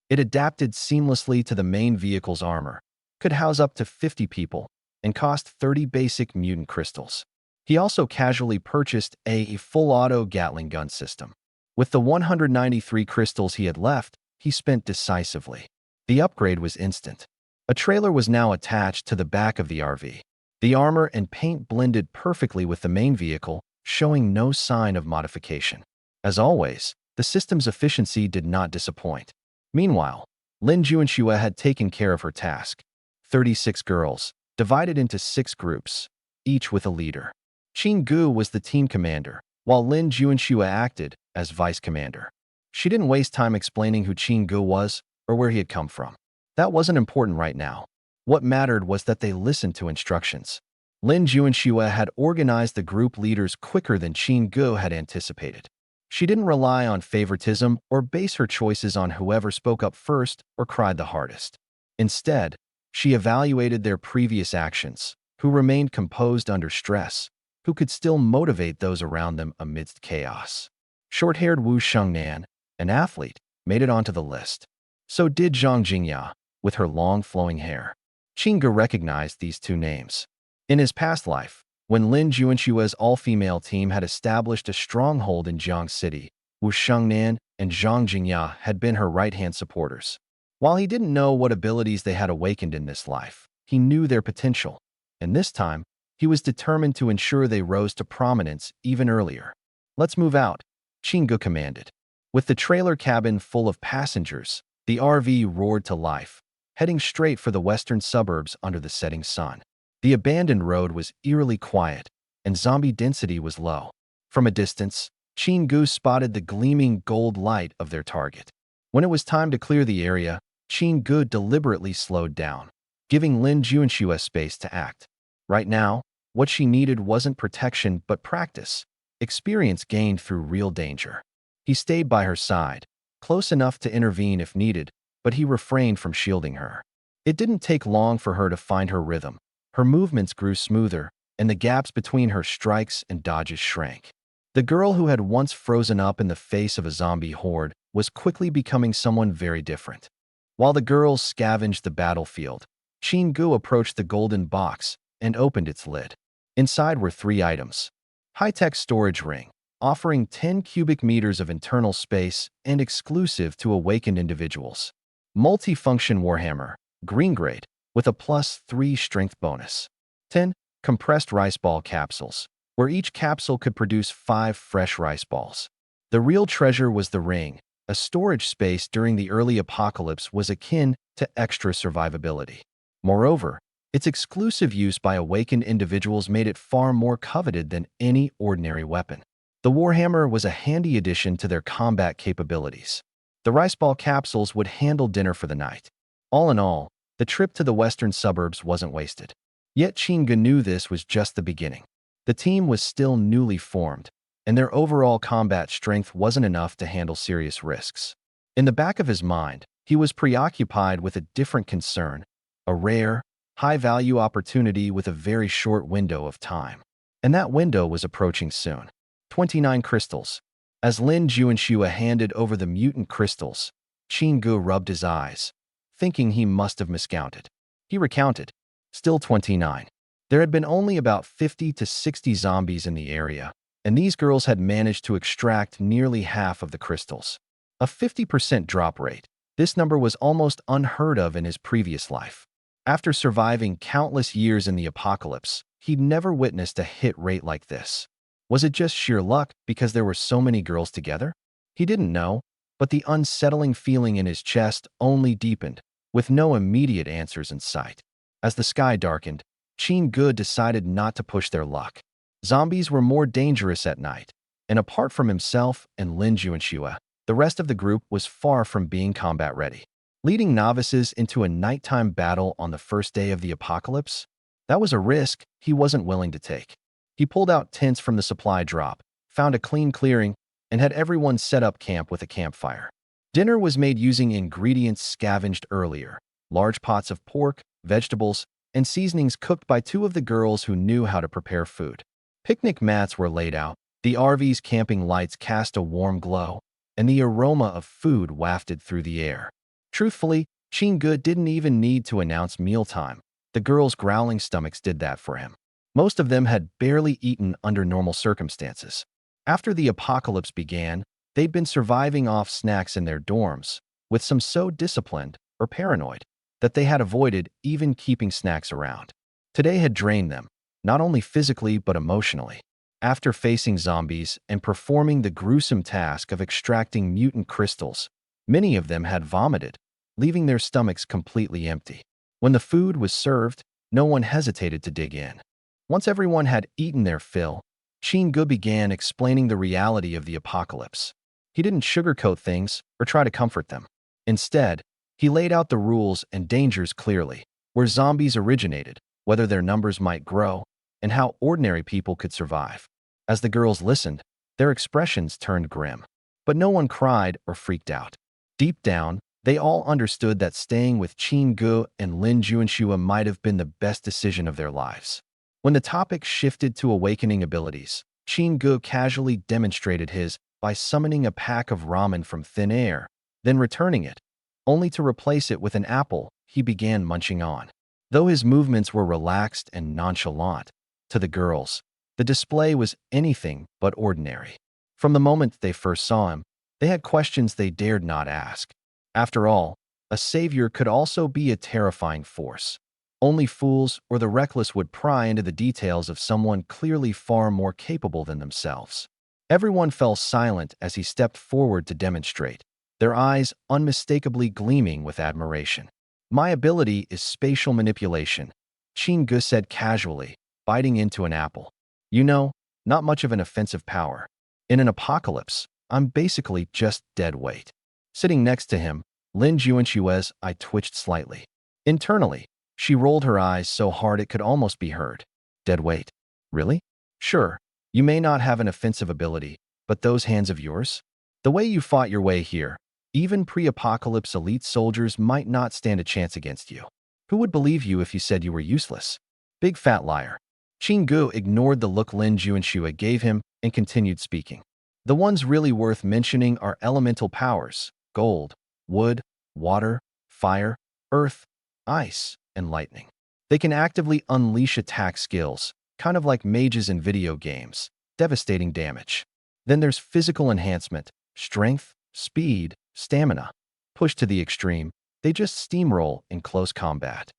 It adapted seamlessly to the main vehicle's armor, could house up to 50 people, and cost 30 basic mutant crystals. He also casually purchased a full-auto Gatling gun system. With the 193 crystals he had left, he spent decisively. The upgrade was instant. A trailer was now attached to the back of the RV. The armor and paint blended perfectly with the main vehicle, showing no sign of modification. As always, the system's efficiency did not disappoint. Meanwhile, Lin Juanxue had taken care of her task. 36 girls, divided into 6 groups, each with a leader. Qinggu was the team commander, while Lin Juanxue acted as vice commander. She didn't waste time explaining who Qinggu was or where he had come from. That wasn't important right now. What mattered was that they listened to instructions. Lin Juanxue had organized the group leaders quicker than Qinggu had anticipated. She didn't rely on favoritism or base her choices on whoever spoke up first or cried the hardest. Instead, she evaluated their previous actions, who remained composed under stress, who could still motivate those around them amidst chaos. Short-haired Wu Shengnan, an athlete, made it onto the list. So did Zhang Jingya, with her long flowing hair. Qinggu recognized these two names. In his past life, when Lin Juanxue's all-female team had established a stronghold in Jiang City, Wu Shengnan and Zhang Jingya had been her right-hand supporters. While he didn't know what abilities they had awakened in this life, he knew their potential, and this time, he was determined to ensure they rose to prominence even earlier. "Let's move out," Qinggu commanded. With the trailer cabin full of passengers, the RV roared to life, heading straight for the western suburbs under the setting sun. The abandoned road was eerily quiet, and zombie density was low. From a distance, Qinggu spotted the gleaming gold light of their target. When it was time to clear the area, Qinggu deliberately slowed down, giving Lin Juanxue space to act. Right now, what she needed wasn't protection but practice, experience gained through real danger. He stayed by her side, close enough to intervene if needed, but he refrained from shielding her. It didn't take long for her to find her rhythm. Her movements grew smoother, and the gaps between her strikes and dodges shrank. The girl who had once frozen up in the face of a zombie horde was quickly becoming someone very different. While the girls scavenged the battlefield, Qinggu approached the golden box and opened its lid. Inside were 3 items. High-tech storage ring, offering 10 cubic meters of internal space and exclusive to awakened individuals. Multi-function warhammer, green grade, with a +3 strength bonus. 10 compressed rice ball capsules, where each capsule could produce 5 fresh rice balls. The real treasure was the ring. A storage space during the early apocalypse was akin to extra survivability. Moreover, its exclusive use by awakened individuals made it far more coveted than any ordinary weapon. The warhammer was a handy addition to their combat capabilities. The rice ball capsules would handle dinner for the night. All in all, the trip to the western suburbs wasn't wasted. Yet Qinggu knew this was just the beginning. The team was still newly formed. and their overall combat strength wasn't enough to handle serious risks. In the back of his mind, he was preoccupied with a different concern, a rare, high-value opportunity with a very short window of time. And that window was approaching soon. 29 crystals. As Lin Juanxue handed over the mutant crystals, Qin Gu rubbed his eyes, thinking he must have miscounted. He recounted. Still 29. There had been only about 50 to 60 zombies in the area, and these girls had managed to extract nearly half of the crystals. A 50% drop rate. This number was almost unheard of in his previous life. After surviving countless years in the apocalypse, he'd never witnessed a hit rate like this. Was it just sheer luck because there were so many girls together? He didn't know, but the unsettling feeling in his chest only deepened, with no immediate answers in sight. As the sky darkened, Qin Gu decided not to push their luck. Zombies were more dangerous at night, and apart from himself and Lin Juanxue, the rest of the group was far from being combat ready. Leading novices into a nighttime battle on the first day of the apocalypse? That was a risk he wasn't willing to take. He pulled out tents from the supply drop, found a clean clearing, and had everyone set up camp with a campfire. Dinner was made using ingredients scavenged earlier, large pots of pork, vegetables, and seasonings cooked by two of the girls who knew how to prepare food. Picnic mats were laid out, the RV's camping lights cast a warm glow, and the aroma of food wafted through the air. Truthfully, Qin Gu didn't even need to announce mealtime. The girls' growling stomachs did that for him. Most of them had barely eaten under normal circumstances. After the apocalypse began, they'd been surviving off snacks in their dorms, with some so disciplined or paranoid that they had avoided even keeping snacks around. Today had drained them, not only physically but emotionally. After facing zombies and performing the gruesome task of extracting mutant crystals, many of them had vomited, leaving their stomachs completely empty. When the food was served, no one hesitated to dig in. Once everyone had eaten their fill, Qin Gu began explaining the reality of the apocalypse. He didn't sugarcoat things or try to comfort them. Instead, he laid out the rules and dangers clearly, where zombies originated, whether their numbers might grow, and how ordinary people could survive. As the girls listened, their expressions turned grim. But no one cried or freaked out. Deep down, they all understood that staying with Qin Gu and Lin Juanxue might have been the best decision of their lives. When the topic shifted to awakening abilities, Qin Gu casually demonstrated his by summoning a pack of ramen from thin air, then returning it, only to replace it with an apple he began munching on. Though his movements were relaxed and nonchalant, to the girls, the display was anything but ordinary. From the moment they first saw him, they had questions they dared not ask. After all, a savior could also be a terrifying force. Only fools or the reckless would pry into the details of someone clearly far more capable than themselves. Everyone fell silent as he stepped forward to demonstrate, their eyes unmistakably gleaming with admiration. "My ability is spatial manipulation," Qin Gu said casually, biting into an apple. "You know, not much of an offensive power. In an apocalypse, I'm basically just dead weight." Sitting next to him, Lin Juanxue's eye twitched slightly. Internally, she rolled her eyes so hard it could almost be heard. "Dead weight? Really? Sure, you may not have an offensive ability, but those hands of yours? The way you fought your way here, even pre-apocalypse elite soldiers might not stand a chance against you. Who would believe you if you said you were useless? Big fat liar." Qin Gu ignored the look Lin Juanxue gave him and continued speaking. "The ones really worth mentioning are elemental powers: gold, wood, water, fire, earth, ice, and lightning. They can actively unleash attack skills, kind of like mages in video games, devastating damage. Then there's physical enhancement, strength, speed, stamina. Pushed to the extreme, they just steamroll in close combat."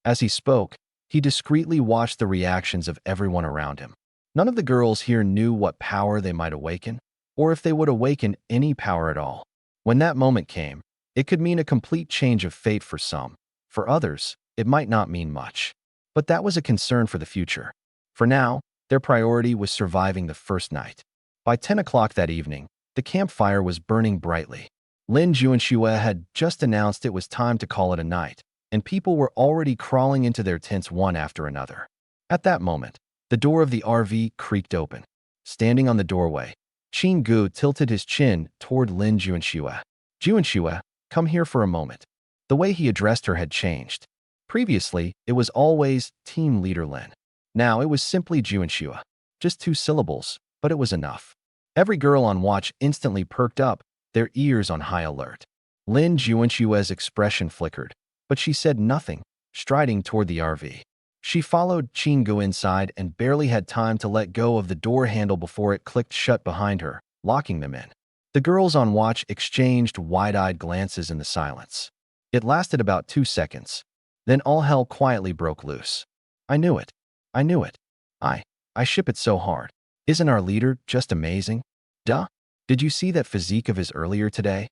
As he spoke, he discreetly watched the reactions of everyone around him. None of the girls here knew what power they might awaken, or if they would awaken any power at all. When that moment came, it could mean a complete change of fate for some. For others, it might not mean much. But that was a concern for the future. For now, their priority was surviving the first night. By 10 o'clock that evening, the campfire was burning brightly. Lin Juanxue had just announced it was time to call it a night, and people were already crawling into their tents one after another. At that moment, the door of the RV creaked open. Standing on the doorway, Gu tilted his chin toward Lin Juanxue. Juanxue, come here for a moment. The way he addressed her had changed. Previously, it was always Team Leader Lin. Now it was simply Juanxue. Just 2 syllables, but it was enough. Every girl on watch instantly perked up, their ears on high alert. Lin Juanxue's expression flickered, but she said nothing, striding toward the RV. She followed Gu inside and barely had time to let go of the door handle before it clicked shut behind her, locking them in. The girls on watch exchanged wide-eyed glances in the silence. It lasted about 2 seconds. Then all hell quietly broke loose. I knew it. I knew it. I ship it so hard. Isn't our leader just amazing? Duh. Did you see that physique of his earlier today?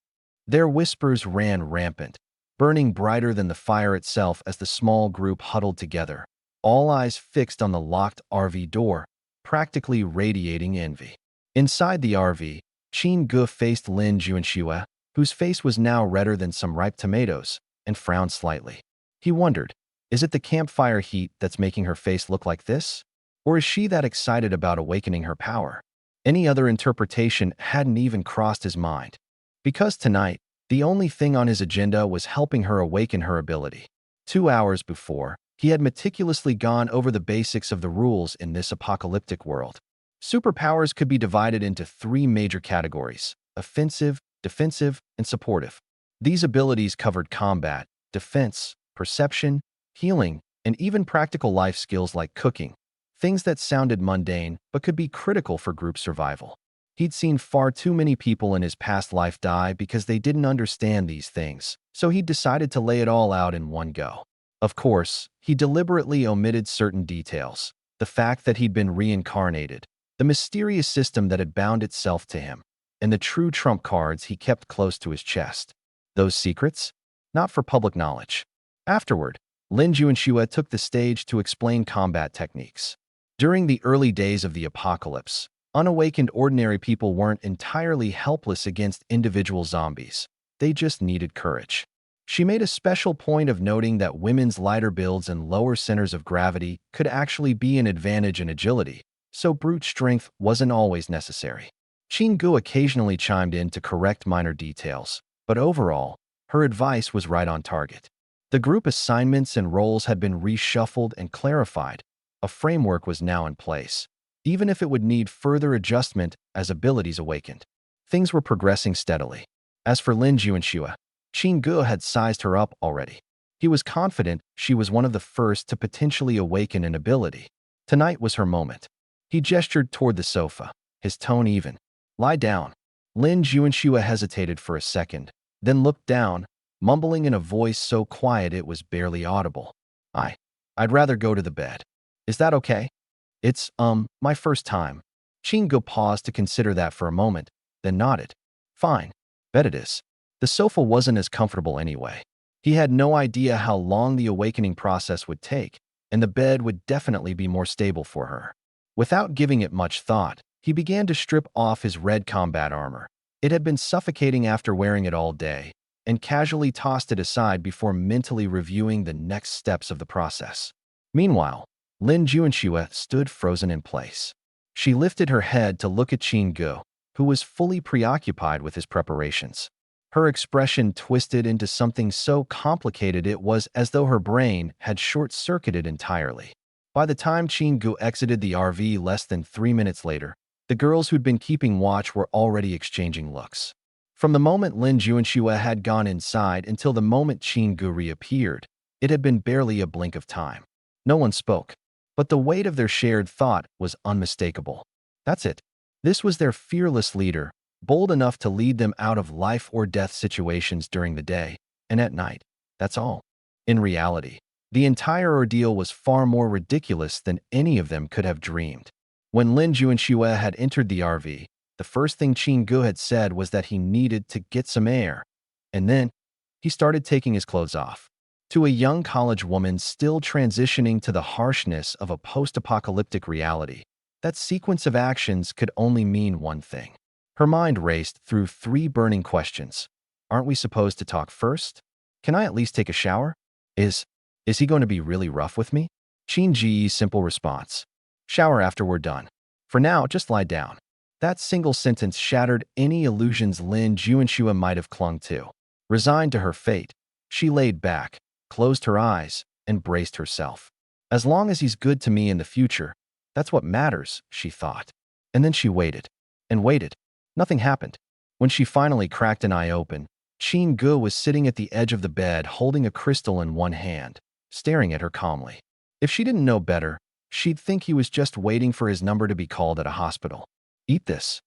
Their whispers ran rampant, burning brighter than the fire itself as the small group huddled together, all eyes fixed on the locked RV door, practically radiating envy. Inside the RV, Gu faced Lin Juanxue, whose face was now redder than some ripe tomatoes, and frowned slightly. He wondered, is it the campfire heat that's making her face look like this? Or is she that excited about awakening her power? Any other interpretation hadn't even crossed his mind. Because tonight, the only thing on his agenda was helping her awaken her ability. 2 hours before, he had meticulously gone over the basics of the rules in this apocalyptic world. Superpowers could be divided into 3 major categories: offensive, defensive, and supportive. These abilities covered combat, defense, perception, healing, and even practical life skills like cooking, things that sounded mundane but could be critical for group survival. He'd seen far too many people in his past life die because they didn't understand these things, so he decided to lay it all out in one go. Of course, he deliberately omitted certain details: the fact that he'd been reincarnated, the mysterious system that had bound itself to him, and the true trump cards he kept close to his chest. Those secrets? Not for public knowledge. Afterward, Lin Juanxue took the stage to explain combat techniques. During the early days of the apocalypse, unawakened ordinary people weren't entirely helpless against individual zombies. They just needed courage. She made a special point of noting that women's lighter builds and lower centers of gravity could actually be an advantage in agility, so brute strength wasn't always necessary. Gu occasionally chimed in to correct minor details, but overall, her advice was right on target. The group assignments and roles had been reshuffled and clarified. A framework was now in place, even if it would need further adjustment as abilities awakened. Things were progressing steadily. As for Lin Juanxue, Gu had sized her up already. He was confident she was one of the first to potentially awaken an ability. Tonight was her moment. He gestured toward the sofa, his tone even. Lie down. Lin Juanxue hesitated for a second, then looked down, mumbling in a voice so quiet it was barely audible. I'd rather go to the bed. Is that okay? It's, my first time. Gu paused to consider that for a moment, then nodded. Fine. Bet it is. The sofa wasn't as comfortable anyway. He had no idea how long the awakening process would take, and the bed would definitely be more stable for her. Without giving it much thought, he began to strip off his red combat armor. It had been suffocating after wearing it all day, and casually tossed it aside before mentally reviewing the next steps of the process. Meanwhile, Lin Juanxue stood frozen in place. She lifted her head to look at Gu, who was fully preoccupied with his preparations. Her expression twisted into something so complicated it was as though her brain had short-circuited entirely. By the time Gu exited the RV less than 3 minutes later, the girls who'd been keeping watch were already exchanging looks. From the moment Lin Juanxue had gone inside until the moment Gu reappeared, it had been barely a blink of time. No one spoke, but the weight of their shared thought was unmistakable. That's it. This was their fearless leader, bold enough to lead them out of life-or-death situations during the day, and at night. That's all. In reality, the entire ordeal was far more ridiculous than any of them could have dreamed. When Lin Juanxue had entered the RV, the first thing Gu had said was that he needed to get some air. And then, he started taking his clothes off. To a young college woman still transitioning to the harshness of a post-apocalyptic reality, that sequence of actions could only mean one thing. Her mind raced through 3 burning questions. Aren't we supposed to talk first? Can I at least take a shower? Is he going to be really rough with me? Ji's simple response. Shower after we're done. For now, just lie down. That single sentence shattered any illusions Lin Juanxue might have clung to. Resigned to her fate, she laid back, closed her eyes, and braced herself. As long as he's good to me in the future, that's what matters, she thought. And then she waited. And waited. Nothing happened. When she finally cracked an eye open, Qin Gu was sitting at the edge of the bed holding a crystal in one hand, staring at her calmly. If she didn't know better, she'd think he was just waiting for his number to be called at a hospital. Eat this.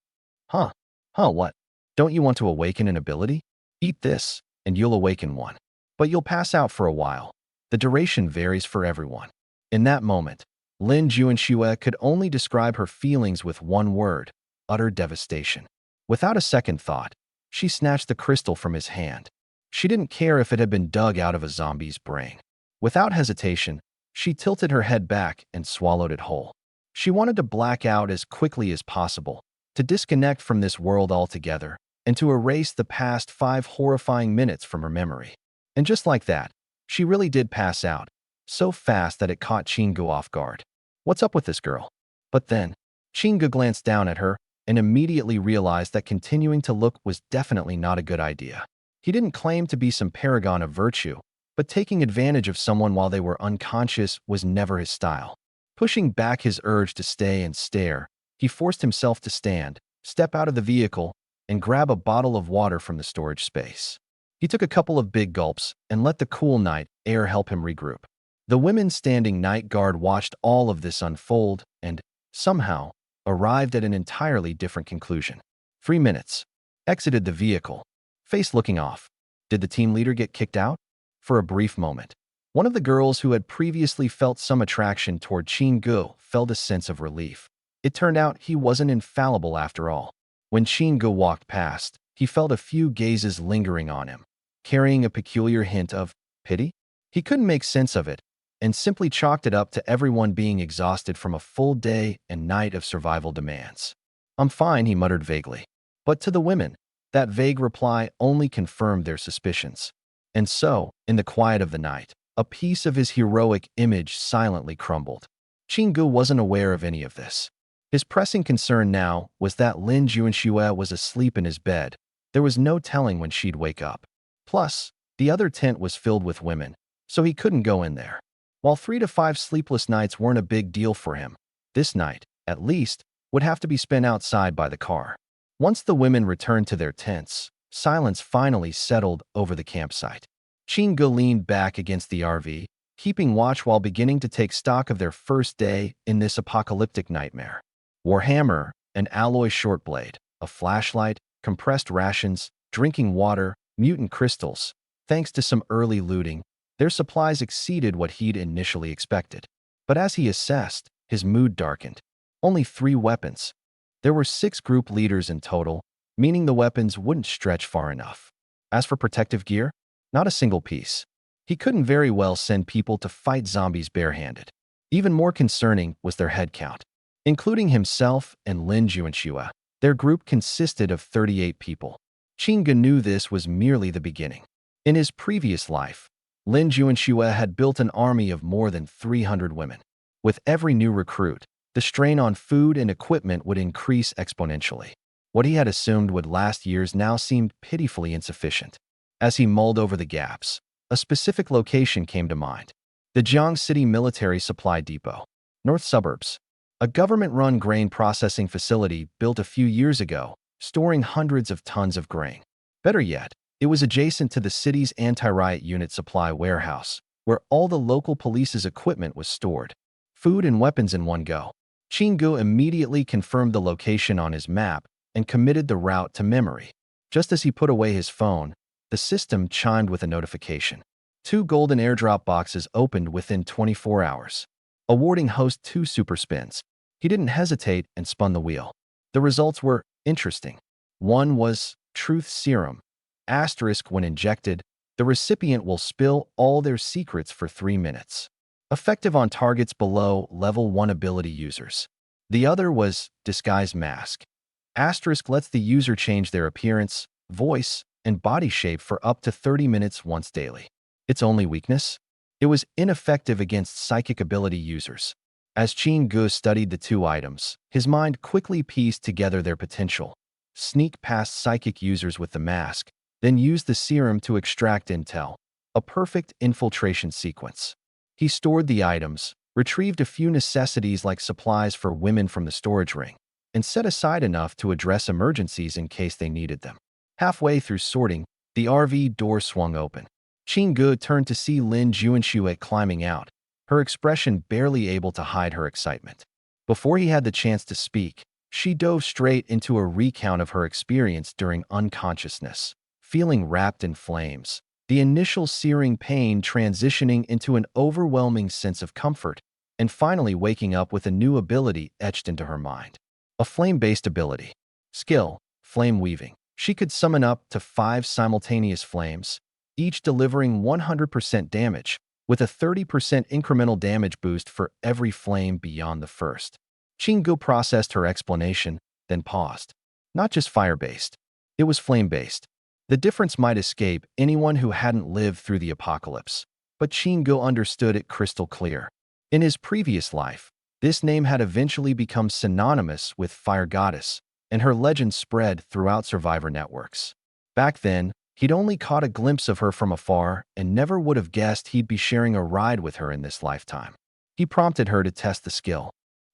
Huh? What? Don't you want to awaken an ability? Eat this, and you'll awaken one. But you'll pass out for a while. The duration varies for everyone. In that moment, Lin Juanxue could only describe her feelings with one word: utter devastation. Without a second thought, she snatched the crystal from his hand. She didn't care if it had been dug out of a zombie's brain. Without hesitation, she tilted her head back and swallowed it whole. She wanted to black out as quickly as possible, to disconnect from this world altogether, and to erase the past 5 horrifying minutes from her memory. And just like that, she really did pass out, so fast that it caught Qin Gu off guard. What's up with this girl? But then, Qin Gu glanced down at her and immediately realized that continuing to look was definitely not a good idea. He didn't claim to be some paragon of virtue, but taking advantage of someone while they were unconscious was never his style. Pushing back his urge to stay and stare, he forced himself to stand, step out of the vehicle, and grab a bottle of water from the storage space. He took a couple of big gulps and let the cool night air help him regroup. The women standing night guard watched all of this unfold and, somehow, arrived at an entirely different conclusion. 3 minutes. Exited the vehicle. Face looking off. Did the team leader get kicked out? For a brief moment, one of the girls who had previously felt some attraction toward Qin Gu felt a sense of relief. It turned out he wasn't infallible after all. When Qin Gu walked past, he felt a few gazes lingering on him, carrying a peculiar hint of pity. He couldn't make sense of it, and simply chalked it up to everyone being exhausted from a full day and night of survival demands. "I'm fine," he muttered vaguely. But to the women, that vague reply only confirmed their suspicions. And so, in the quiet of the night, a piece of his heroic image silently crumbled. Qin Gu wasn't aware of any of this. His pressing concern now was that Lin Juanxue was asleep in his bed. There was no telling when she'd wake up. Plus, the other tent was filled with women, so he couldn't go in there. While 3 to 5 sleepless nights weren't a big deal for him, this night, at least, would have to be spent outside by the car. Once the women returned to their tents, silence finally settled over the campsite. Qin Gu leaned back against the RV, keeping watch while beginning to take stock of their first day in this apocalyptic nightmare. Warhammer, an alloy short blade, a flashlight, compressed rations, drinking water, mutant crystals. Thanks to some early looting, their supplies exceeded what he'd initially expected. But as he assessed, his mood darkened. Only 3 weapons. There were 6 group leaders in total, meaning the weapons wouldn't stretch far enough. As for protective gear, not a single piece. He couldn't very well send people to fight zombies barehanded. Even more concerning was their head count. Including himself and Lin Juanxue, their group consisted of 38 people. Qin Gu knew this was merely the beginning. In his previous life, Lin Juanxue had built an army of more than 300 women. With every new recruit, the strain on food and equipment would increase exponentially. What he had assumed would last years now seemed pitifully insufficient. As he mulled over the gaps, a specific location came to mind. The Jiang City Military Supply Depot, north suburbs. A government-run grain processing facility built a few years ago, storing hundreds of tons of grain. Better yet, it was adjacent to the city's anti-riot unit supply warehouse, where all the local police's equipment was stored. Food and weapons in one go. Qin Gu immediately confirmed the location on his map and committed the route to memory. Just as he put away his phone, the system chimed with a notification. 2 golden airdrop boxes opened within 24 hours, awarding host 2 super spins. He didn't hesitate and spun the wheel. The results were interesting. One was Truth Serum. Asterisk when injected, the recipient will spill all their secrets for 3 minutes. Effective on targets below level 1 ability users. The other was Disguise Mask. Asterisk lets the user change their appearance, voice, and body shape for up to 30 minutes once daily. Its only weakness? It was ineffective against psychic ability users. As Gu studied the two items, his mind quickly pieced together their potential. Sneak past psychic users with the mask, then use the serum to extract intel. A perfect infiltration sequence. He stored the items, retrieved a few necessities like supplies for women from the storage ring, and set aside enough to address emergencies in case they needed them. Halfway through sorting, the RV door swung open. Gu turned to see Lin Juanxue climbing out, her expression barely able to hide her excitement. Before he had the chance to speak, she dove straight into a recount of her experience during unconsciousness, feeling wrapped in flames, the initial searing pain transitioning into an overwhelming sense of comfort, and finally waking up with a new ability etched into her mind. A flame-based ability. Skill, flame weaving. She could summon up to 5 simultaneous flames, each delivering 100% damage, with a 30% incremental damage boost for every flame beyond the first. Gu processed her explanation, then paused. Not just fire-based. It was flame-based. The difference might escape anyone who hadn't lived through the apocalypse, but Gu understood it crystal clear. In his previous life, this name had eventually become synonymous with Fire Goddess, and her legend spread throughout survivor networks. Back then, he'd only caught a glimpse of her from afar and never would have guessed he'd be sharing a ride with her in this lifetime. He prompted her to test the skill.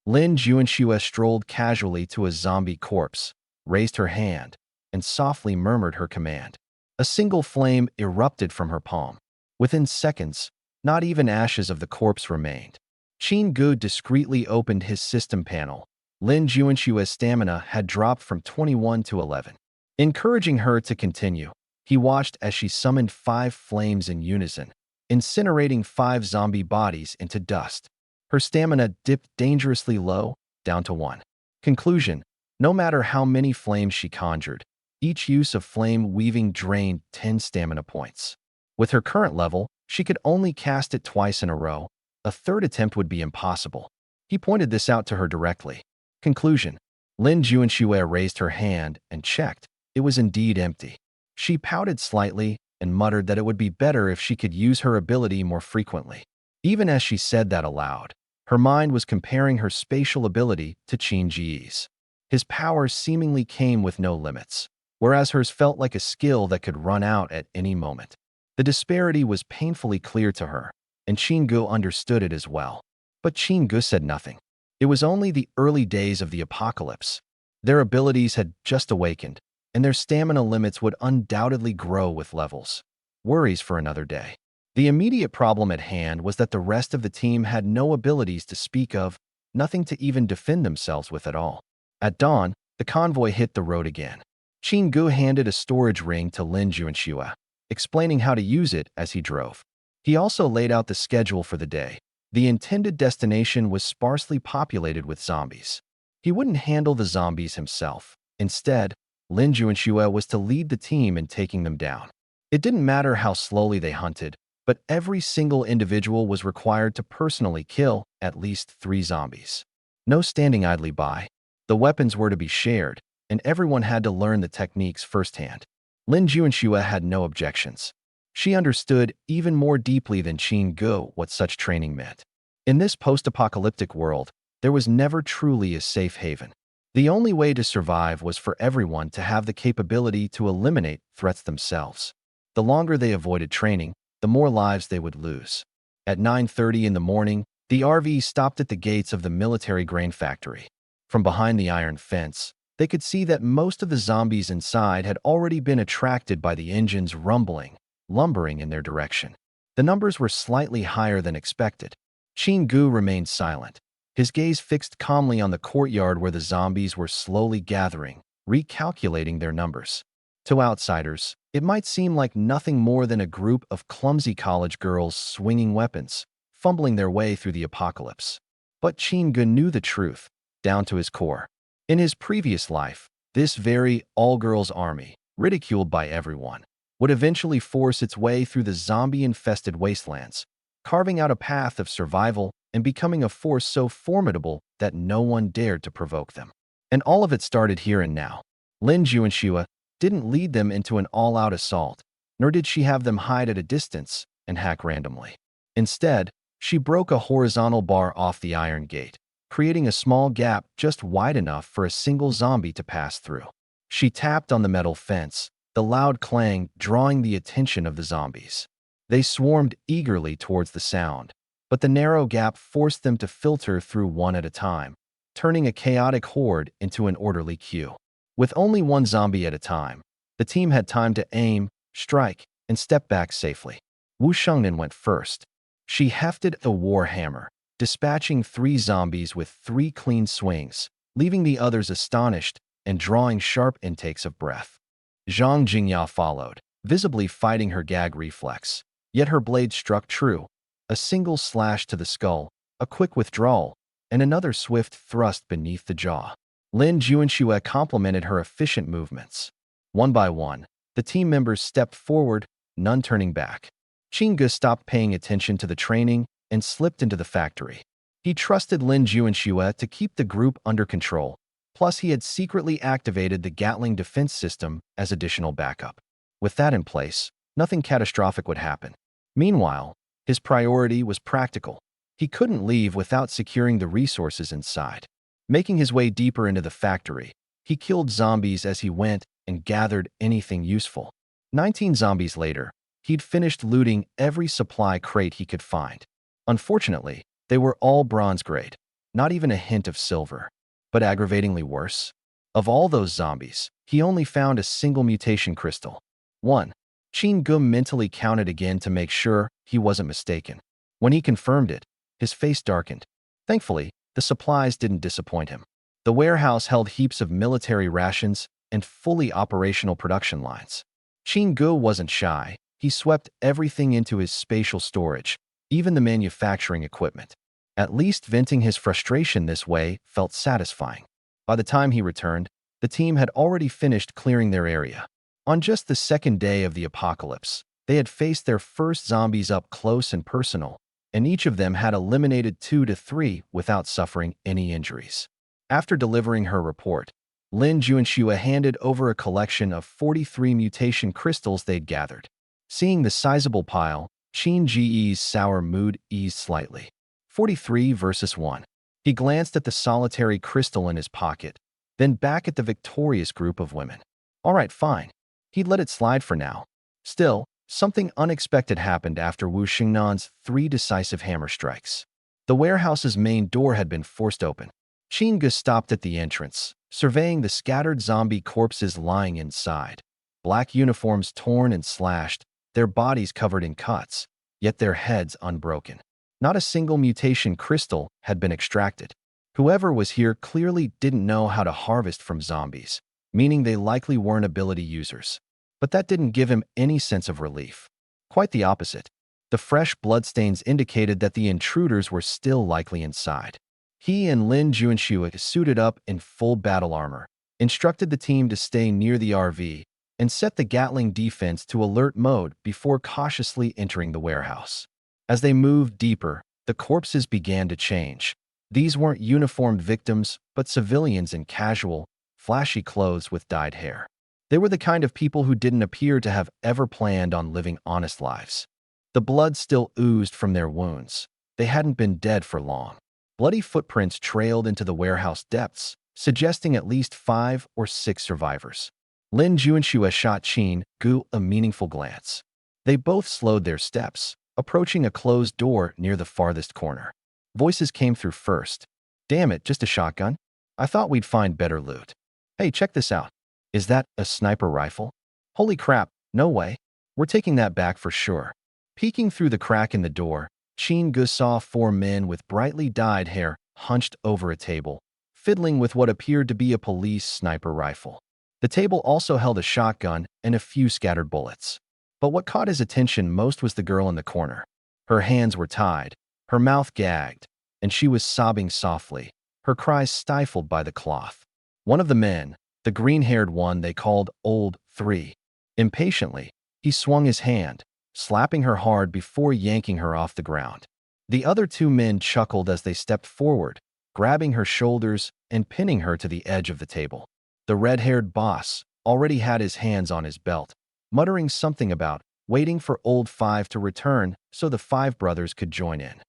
Lin Juanxue strolled casually to a zombie corpse, raised her hand, and softly murmured her command. A single flame erupted from her palm. Within seconds, not even ashes of the corpse remained. Gu discreetly opened his system panel. Lin Juanxue's stamina had dropped from 21 to 11. Encouraging her to continue, he watched as she summoned 5 flames in unison, incinerating 5 zombie bodies into dust. Her stamina dipped dangerously low, down to 1. Conclusion: no matter how many flames she conjured, each use of flame weaving drained 10 stamina points. With her current level, she could only cast it twice in a row. A third attempt would be impossible. He pointed this out to her directly. Conclusion: Lin Juanxue raised her hand and checked. It was indeed empty. She pouted slightly and muttered that it would be better if she could use her ability more frequently. Even as she said that aloud, her mind was comparing her spatial ability to Qin Ji's. His powers seemingly came with no limits, whereas hers felt like a skill that could run out at any moment. The disparity was painfully clear to her, and Gu understood it as well. But Gu said nothing. It was only the early days of the apocalypse. Their abilities had just awakened, and their stamina limits would undoubtedly grow with levels. Worries for another day. The immediate problem at hand was that the rest of the team had no abilities to speak of, nothing to even defend themselves with at all. At dawn, the convoy hit the road again. Gu handed a storage ring to Lin Juanxue, explaining how to use it as he drove. He also laid out the schedule for the day. The intended destination was sparsely populated with zombies. He wouldn't handle the zombies himself. Instead, Lin Juanxue was to lead the team in taking them down. It didn't matter how slowly they hunted, but every single individual was required to personally kill at least 3 zombies. No standing idly by. The weapons were to be shared, and everyone had to learn the techniques firsthand. Lin Juanxue had no objections. She understood even more deeply than Gu what such training meant. In this post-apocalyptic world, there was never truly a safe haven. The only way to survive was for everyone to have the capability to eliminate threats themselves. The longer they avoided training, the more lives they would lose. At 9:30 in the morning, the RV stopped at the gates of the military grain factory. From behind the iron fence, they could see that most of the zombies inside had already been attracted by the engines lumbering in their direction. The numbers were slightly higher than expected. Gu remained silent, his gaze fixed calmly on the courtyard where the zombies were slowly gathering, recalculating their numbers. To outsiders, it might seem like nothing more than a group of clumsy college girls swinging weapons, fumbling their way through the apocalypse. But Gu knew the truth, down to his core. In his previous life, this very all-girls army, ridiculed by everyone, would eventually force its way through the zombie-infested wastelands, carving out a path of survival and becoming a force so formidable that no one dared to provoke them. And all of it started here and now. Lin Juanxue didn't lead them into an all-out assault, nor did she have them hide at a distance and hack randomly. Instead, She broke a horizontal bar off the iron gate, creating a small gap just wide enough for a single zombie to pass through. She tapped on the metal fence, the loud clang drawing the attention of the zombies. They swarmed eagerly towards the sound, but the narrow gap forced them to filter through one at a time, turning a chaotic horde into an orderly queue. With only one zombie at a time, the team had time to aim, strike, and step back safely. Wu Shengnan went first. She hefted a war hammer, dispatching 3 zombies with 3 clean swings, leaving the others astonished and drawing sharp intakes of breath. Zhang Jingya followed, visibly fighting her gag reflex, yet her blade struck true. A single slash to the skull, a quick withdrawal, and another swift thrust beneath the jaw. Lin Juanxue complimented her efficient movements. One by one, the team members stepped forward, none turning back. Qingge stopped paying attention to the training and slipped into the factory. He trusted Lin Juanxue to keep the group under control, plus he had secretly activated the Gatling defense system as additional backup. With that in place, nothing catastrophic would happen. Meanwhile, his priority was practical. He couldn't leave without securing the resources inside. Making his way deeper into the factory, he killed zombies as he went and gathered anything useful. 19 zombies later, he'd finished looting every supply crate he could find. Unfortunately, they were all bronze grade, not even a hint of silver. But aggravatingly worse, of all those zombies, he only found a single mutation crystal. 1. Qin Gum mentally counted again to make sure he wasn't mistaken. When he confirmed it, his face darkened. Thankfully, the supplies didn't disappoint him. The warehouse held heaps of military rations and fully operational production lines. Qin Gu wasn't shy. He swept everything into his spatial storage, even the manufacturing equipment. At least venting his frustration this way felt satisfying. By the time he returned, the team had already finished clearing their area. On just the second day of the apocalypse, they had faced their first zombies up close and personal, and each of them had eliminated 2 to 3 without suffering any injuries. After delivering her report, Lin Juanxue handed over a collection of 43 mutation crystals they'd gathered. Seeing the sizable pile, Qin Ji's sour mood eased slightly. 43 versus 1. He glanced at the solitary crystal in his pocket, then back at the victorious group of women. All right, fine. He'd let it slide for now. Still, something unexpected happened after Wu Xingnan's 3 decisive hammer strikes. The warehouse's main door had been forced open. Qingge stopped at the entrance, surveying the scattered zombie corpses lying inside. Black uniforms torn and slashed, their bodies covered in cuts, yet their heads unbroken. Not a single mutation crystal had been extracted. Whoever was here clearly didn't know how to harvest from zombies, meaning they likely weren't ability users. But that didn't give him any sense of relief. Quite the opposite. The fresh bloodstains indicated that the intruders were still likely inside. He and Lin Juanxue suited up in full battle armor, instructed the team to stay near the RV, and set the Gatling defense to alert mode before cautiously entering the warehouse. As they moved deeper, the corpses began to change. These weren't uniformed victims, but civilians in casual, flashy clothes with dyed hair. They were the kind of people who didn't appear to have ever planned on living honest lives. The blood still oozed from their wounds. They hadn't been dead for long. Bloody footprints trailed into the warehouse depths, suggesting at least 5 or 6 survivors. Lin Juanxue shot Qin Gu a meaningful glance. They both slowed their steps, approaching a closed door near the farthest corner. Voices came through first. Damn it, just a shotgun? I thought we'd find better loot. Hey, check this out. Is that a sniper rifle? Holy crap, no way. We're taking that back for sure. Peeking through the crack in the door, Qin Gu saw 4 men with brightly dyed hair hunched over a table, fiddling with what appeared to be a police sniper rifle. The table also held a shotgun and a few scattered bullets. But what caught his attention most was the girl in the corner. Her hands were tied, her mouth gagged, and she was sobbing softly, her cries stifled by the cloth. One of the men, the green-haired one they called Old 3, impatiently, he swung his hand, slapping her hard before yanking her off the ground. The other 2 men chuckled as they stepped forward, grabbing her shoulders and pinning her to the edge of the table. The red-haired boss already had his hands on his belt, muttering something about waiting for Old 5 to return so the 5 brothers could join in.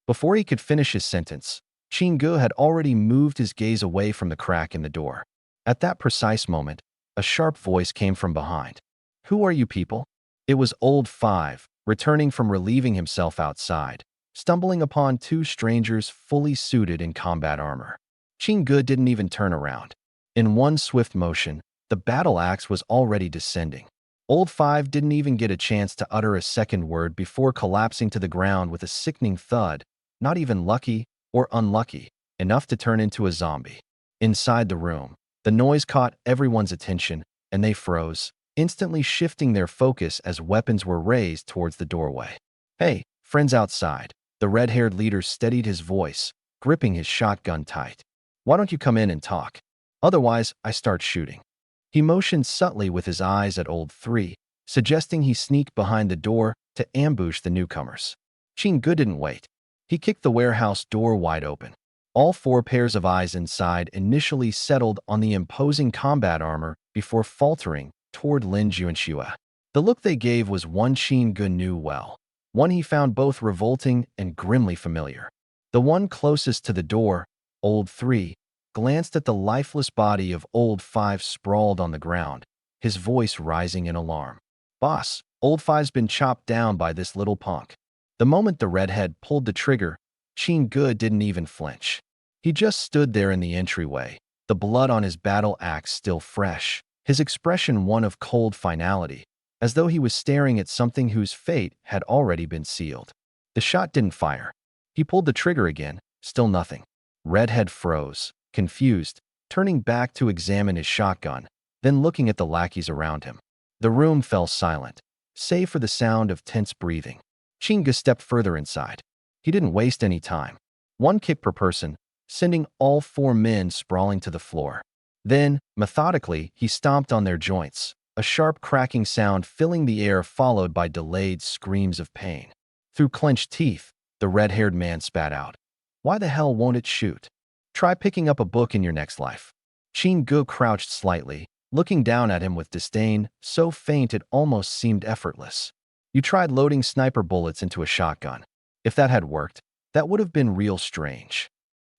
Before he could finish his sentence, Chingu had already moved his gaze away from the crack in the door. At that precise moment, a sharp voice came from behind. "Who are you people?" It was Old Five, returning from relieving himself outside, stumbling upon two strangers fully suited in combat armor. Chingu didn't even turn around. In one swift motion, the battle axe was already descending. Old Five didn't even get a chance to utter a second word before collapsing to the ground with a sickening thud, not even lucky or unlucky enough to turn into a zombie. Inside the room, the noise caught everyone's attention, and they froze, instantly shifting their focus as weapons were raised towards the doorway. "Hey, friends outside," the red-haired leader steadied his voice, gripping his shotgun tight. "Why don't you come in and talk? Otherwise, I start shooting." He motioned subtly with his eyes at Old Three, suggesting he sneak behind the door to ambush the newcomers. Chingu didn't wait. He kicked the warehouse door wide open. All four pairs of eyes inside initially settled on the imposing combat armor before faltering toward Lin Juanxue. The look they gave was one Chingu knew well, one he found both revolting and grimly familiar. The one closest to the door, Old Three, glanced at the lifeless body of Old Five sprawled on the ground, his voice rising in alarm. "Boss, Old Five's been chopped down by this little punk." The moment the redhead pulled the trigger, Chingu didn't even flinch. He just stood there in the entryway, the blood on his battle axe still fresh, his expression one of cold finality, as though he was staring at something whose fate had already been sealed. The shot didn't fire. He pulled the trigger again, still nothing. Redhead froze, confused, turning back to examine his shotgun, then looking at the lackeys around him. The room fell silent, save for the sound of tense breathing. Chingu stepped further inside. He didn't waste any time. One kick per person, sending all four men sprawling to the floor. Then, methodically, he stomped on their joints, a sharp cracking sound filling the air followed by delayed screams of pain. Through clenched teeth, the red-haired man spat out, "Why the hell won't it shoot? Try picking up a book in your next life." Chingu crouched slightly, looking down at him with disdain, so faint it almost seemed effortless. "You tried loading sniper bullets into a shotgun. If that had worked, that would have been real strange."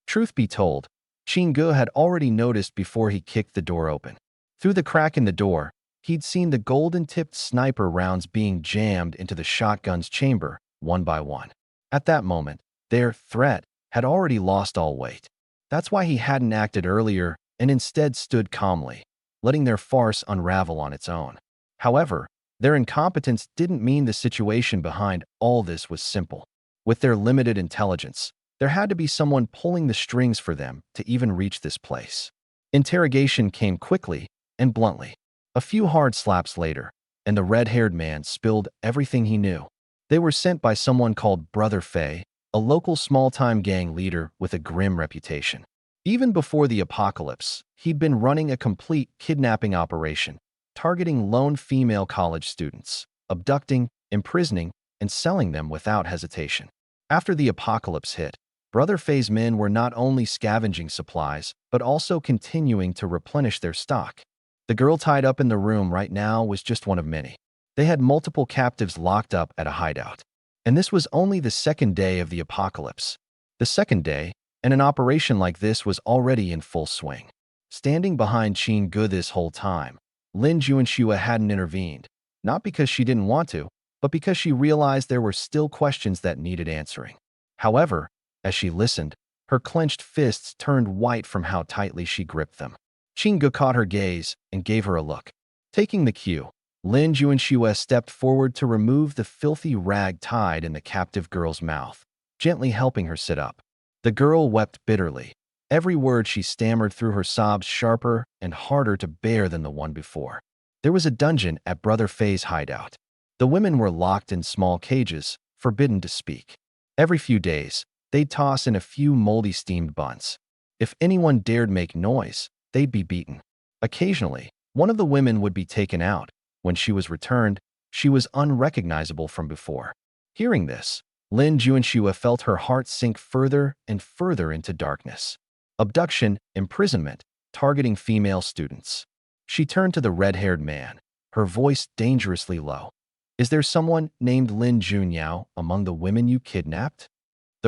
Truth be told, Chingu had already noticed before he kicked the door open. Through the crack in the door, he'd seen the golden-tipped sniper rounds being jammed into the shotgun's chamber, one by one. At that moment, their threat had already lost all weight. That's why he hadn't acted earlier and instead stood calmly, letting their farce unravel on its own. However, their incompetence didn't mean the situation behind all this was simple. With their limited intelligence, there had to be someone pulling the strings for them to even reach this place. Interrogation came quickly and bluntly. A few hard slaps later, and the red-haired man spilled everything he knew. They were sent by someone called Brother Fei, a local small-time gang leader with a grim reputation. Even before the apocalypse, he'd been running a complete kidnapping operation, targeting lone female college students, abducting, imprisoning, and selling them without hesitation. After the apocalypse hit, Brother Fei's men were not only scavenging supplies, but also continuing to replenish their stock. The girl tied up in the room right now was just one of many. They had multiple captives locked up at a hideout. And this was only the second day of the apocalypse. The second day, and an operation like this was already in full swing. Standing behind Chingu this whole time, Lin Juanxue hadn't intervened, not because she didn't want to, but because she realized there were still questions that needed answering. However, as she listened, her clenched fists turned white from how tightly she gripped them. Chingu caught her gaze and gave her a look. Taking the cue, Lin Juanxue stepped forward to remove the filthy rag tied in the captive girl's mouth, gently helping her sit up. The girl wept bitterly. Every word she stammered through her sobs sharper and harder to bear than the one before. There was a dungeon at Brother Fei's hideout. The women were locked in small cages, forbidden to speak. Every few days, they'd toss in a few moldy steamed buns. If anyone dared make noise, they'd be beaten. Occasionally, one of the women would be taken out. When she was returned, she was unrecognizable from before. Hearing this, Lin Juanxue felt her heart sink further and further into darkness. Abduction, imprisonment, targeting female students. She turned to the red-haired man, her voice dangerously low. "Is there someone named Lin Junyao among the women you kidnapped?"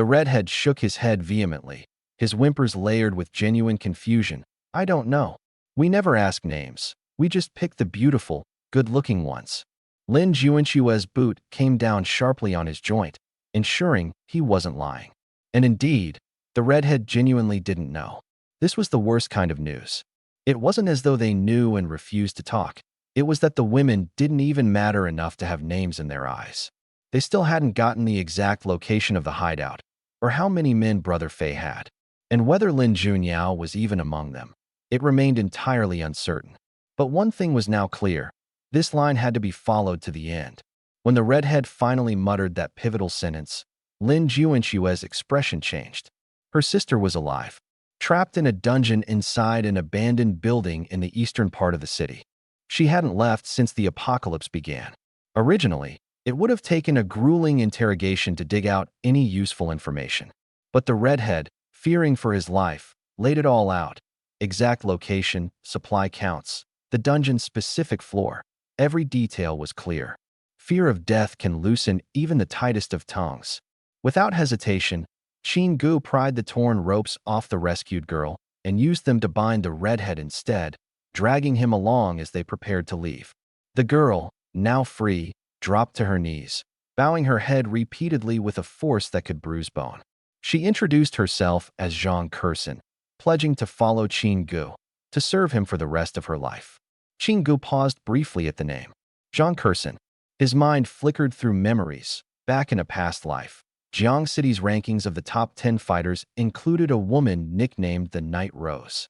The redhead shook his head vehemently, his whimpers layered with genuine confusion. I don't know. We never ask names. We just pick the beautiful, good-looking ones. Lin Junshue's boot came down sharply on his joint, ensuring he wasn't lying. And indeed, the redhead genuinely didn't know. This was the worst kind of news. It wasn't as though they knew and refused to talk. It was that the women didn't even matter enough to have names in their eyes. They still hadn't gotten the exact location of the hideout, or how many men Brother Fei had, and whether Lin Junyao was even among them. It remained entirely uncertain. But one thing was now clear. This line had to be followed to the end. When the redhead finally muttered that pivotal sentence, Lin Junshue's expression changed. Her sister was alive, trapped in a dungeon inside an abandoned building in the eastern part of the city. She hadn't left since the apocalypse began. Originally, it would have taken a grueling interrogation to dig out any useful information. But the redhead, fearing for his life, laid it all out. Exact location, supply counts, the dungeon's specific floor. Every detail was clear. Fear of death can loosen even the tightest of tongues. Without hesitation, Qin Gu pried the torn ropes off the rescued girl and used them to bind the redhead instead, dragging him along as they prepared to leave. The girl, now free, dropped to her knees, bowing her head repeatedly with a force that could bruise bone. She introduced herself as Zhang Kursin, pledging to follow Qin Gu, to serve him for the rest of her life. Qin Gu paused briefly at the name. Zhang Kursin. His mind flickered through memories, back in a past life. Jiang City's rankings of the top 10 fighters included a woman nicknamed the Night Rose.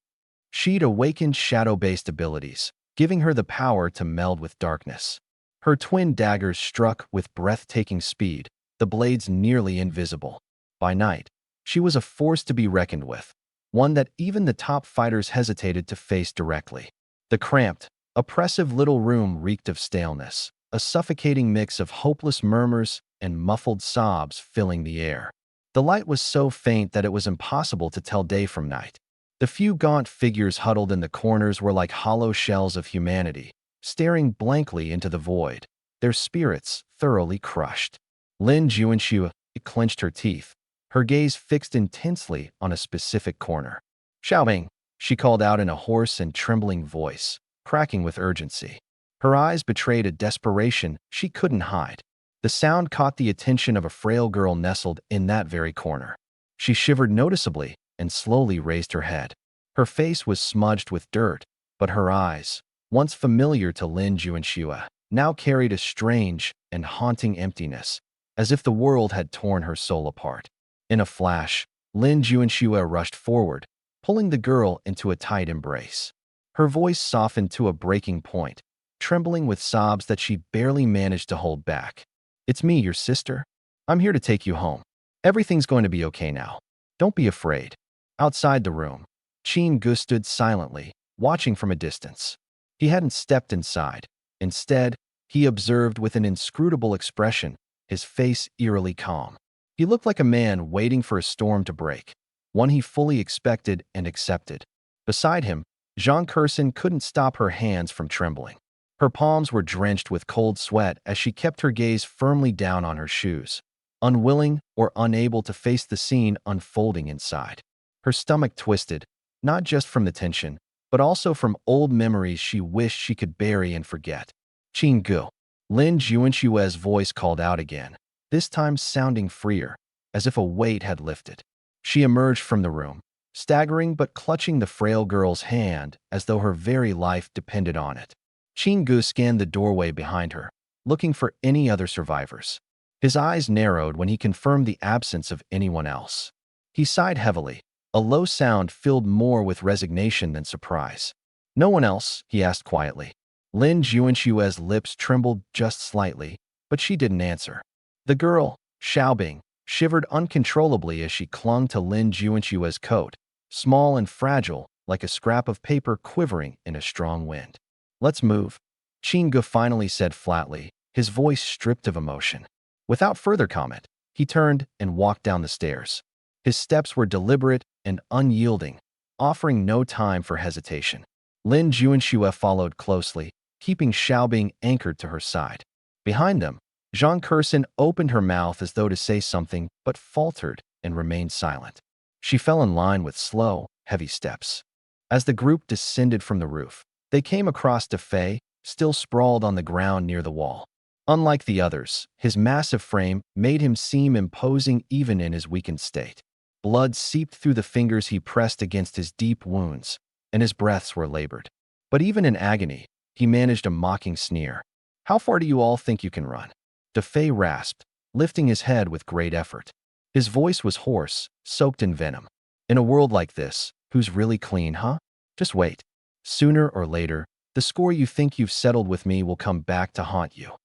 She'd awakened shadow-based abilities, giving her the power to meld with darkness. Her twin daggers struck with breathtaking speed, the blades nearly invisible. By night, she was a force to be reckoned with, one that even the top fighters hesitated to face directly. The cramped, oppressive little room reeked of staleness, a suffocating mix of hopeless murmurs and muffled sobs filling the air. The light was so faint that it was impossible to tell day from night. The few gaunt figures huddled in the corners were like hollow shells of humanity, staring blankly into the void, their spirits thoroughly crushed. Lin Junshu clenched her teeth, her gaze fixed intensely on a specific corner. Xiaobing, she called out in a hoarse and trembling voice, cracking with urgency. Her eyes betrayed a desperation she couldn't hide. The sound caught the attention of a frail girl nestled in that very corner. She shivered noticeably and slowly raised her head. Her face was smudged with dirt, but her eyes, once familiar to Lin Junshu, now carried a strange and haunting emptiness, as if the world had torn her soul apart. In a flash, Lin Junshu rushed forward, pulling the girl into a tight embrace. Her voice softened to a breaking point, trembling with sobs that she barely managed to hold back. It's me, your sister. I'm here to take you home. Everything's going to be okay now. Don't be afraid. Outside the room, Qin Gu stood silently, watching from a distance. He hadn't stepped inside. Instead, he observed with an inscrutable expression, his face eerily calm. He looked like a man waiting for a storm to break, one he fully expected and accepted. Beside him, Zhang Kursin couldn't stop her hands from trembling. Her palms were drenched with cold sweat as she kept her gaze firmly down on her shoes, unwilling or unable to face the scene unfolding inside. Her stomach twisted, not just from the tension, but also from old memories she wished she could bury and forget. Qin Gu. Lin Junshue's voice called out again, this time sounding freer, as if a weight had lifted. She emerged from the room, staggering but clutching the frail girl's hand as though her very life depended on it. Qin Gu scanned the doorway behind her, looking for any other survivors. His eyes narrowed when he confirmed the absence of anyone else. He sighed heavily, a low sound filled more with resignation than surprise. No one else? He asked quietly. Lin Junshue's lips trembled just slightly, but she didn't answer. The girl, Xiaobing, shivered uncontrollably as she clung to Lin Junshue's coat, small and fragile, like a scrap of paper quivering in a strong wind. Let's move, Qin Gu finally said flatly, his voice stripped of emotion. Without further comment, he turned and walked down the stairs. His steps were deliberate and unyielding, offering no time for hesitation. Lin Junshu followed closely, keeping Xiaobing anchored to her side. Behind them, Zhang Kursin opened her mouth as though to say something, but faltered, and remained silent. She fell in line with slow, heavy steps. As the group descended from the roof, they came across Defei, still sprawled on the ground near the wall. Unlike the others, his massive frame made him seem imposing even in his weakened state. Blood seeped through the fingers he pressed against his deep wounds, and his breaths were labored. But even in agony, he managed a mocking sneer. "How far do you all think you can run?" Defei rasped, lifting his head with great effort. His voice was hoarse, soaked in venom. "In a world like this, who's really clean, huh? Just wait. Sooner or later, the score you think you've settled with me will come back to haunt you."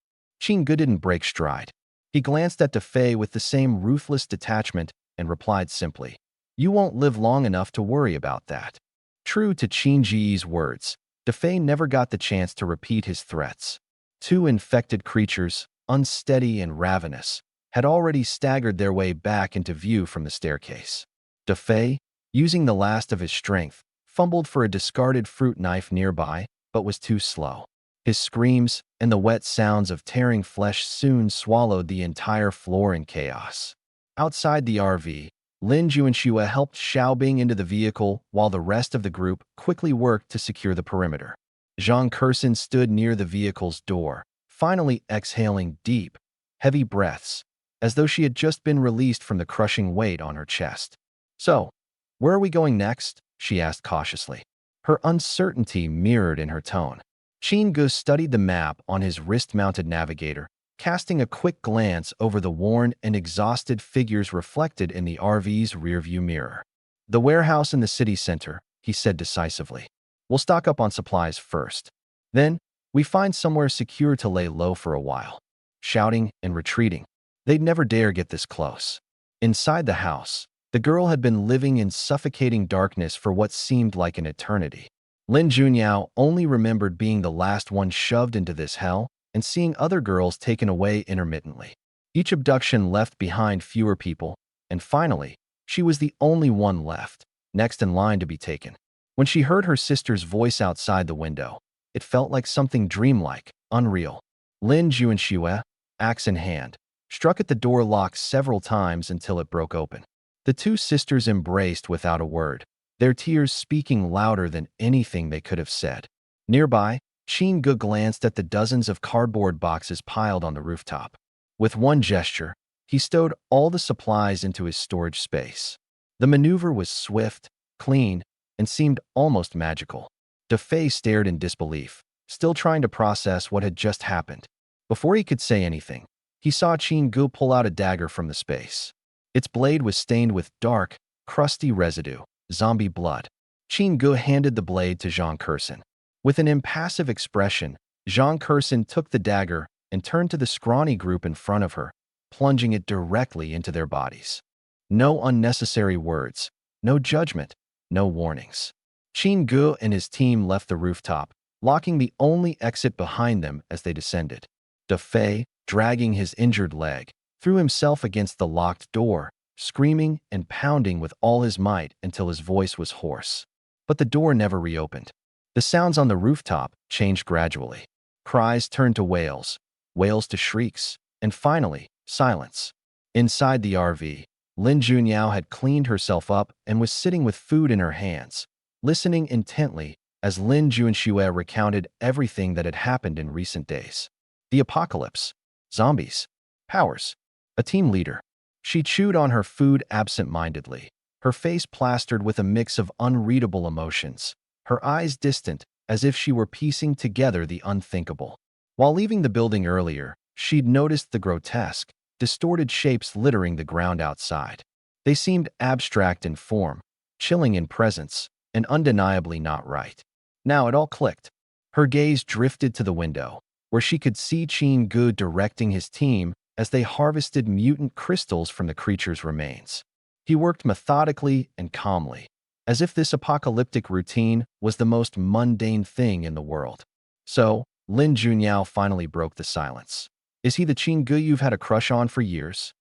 Chingu didn't break stride. He glanced at Defei with the same ruthless detachment and replied simply, "You won't live long enough to worry about that." True to Chinji's words, Defei never got the chance to repeat his threats. Two infected creatures, unsteady and ravenous, had already staggered their way back into view from the staircase. Defei, using the last of his strength, fumbled for a discarded fruit knife nearby, but was too slow. His screams and the wet sounds of tearing flesh soon swallowed the entire floor in chaos. Outside the RV, Lin Juanxue helped Xiaobing into the vehicle while the rest of the group quickly worked to secure the perimeter. Zhang Kursin stood near the vehicle's door, finally exhaling deep, heavy breaths, as though she had just been released from the crushing weight on her chest. "So, where are we going next?" she asked cautiously. Her uncertainty mirrored in her tone. Chingu studied the map on his wrist-mounted navigator, casting a quick glance over the worn and exhausted figures reflected in the RV's rearview mirror. "The warehouse in the city center," he said decisively. "We'll stock up on supplies first. Then, we find somewhere secure to lay low for a while." Shouting and retreating, they'd never dare get this close. Inside the house, the girl had been living in suffocating darkness for what seemed like an eternity. Lin Junyao only remembered being the last one shoved into this hell and seeing other girls taken away intermittently. Each abduction left behind fewer people, and finally, she was the only one left, next in line to be taken. When she heard her sister's voice outside the window, it felt like something dreamlike, unreal. Lin Juanxue, axe in hand, struck at the door lock several times until it broke open. The two sisters embraced without a word, their tears speaking louder than anything they could have said. Nearby, Chingu glanced at the dozens of cardboard boxes piled on the rooftop. With one gesture, he stowed all the supplies into his storage space. The maneuver was swift, clean, and seemed almost magical. Defei stared in disbelief, still trying to process what had just happened. Before he could say anything, he saw Chingu pull out a dagger from the space. Its blade was stained with dark, crusty residue, zombie blood. Chingu handed the blade to Zhang Kursin. With an impassive expression, Zhang Kursin took the dagger and turned to the scrawny group in front of her, plunging it directly into their bodies. No unnecessary words, no judgment, no warnings. Chingu and his team left the rooftop, locking the only exit behind them as they descended. Defei, dragging his injured leg, threw himself against the locked door, screaming and pounding with all his might until his voice was hoarse. But the door never reopened. The sounds on the rooftop changed gradually. Cries turned to wails, wails to shrieks, and finally, silence. Inside the RV, Lin Junyao had cleaned herself up and was sitting with food in her hands, listening intently as Lin Juanxue recounted everything that had happened in recent days. The apocalypse, zombies, powers, a team leader. She chewed on her food absent-mindedly, her face plastered with a mix of unreadable emotions, her eyes distant as if she were piecing together the unthinkable. While leaving the building earlier, she'd noticed the grotesque, distorted shapes littering the ground outside. They seemed abstract in form, chilling in presence, and undeniably not right. Now it all clicked. Her gaze drifted to the window, where she could see Chingu directing his team as they harvested mutant crystals from the creature's remains. He worked methodically and calmly, as if this apocalyptic routine was the most mundane thing in the world. So, Lin Junyao finally broke the silence. "Is he the Chingu you've had a crush on for years?"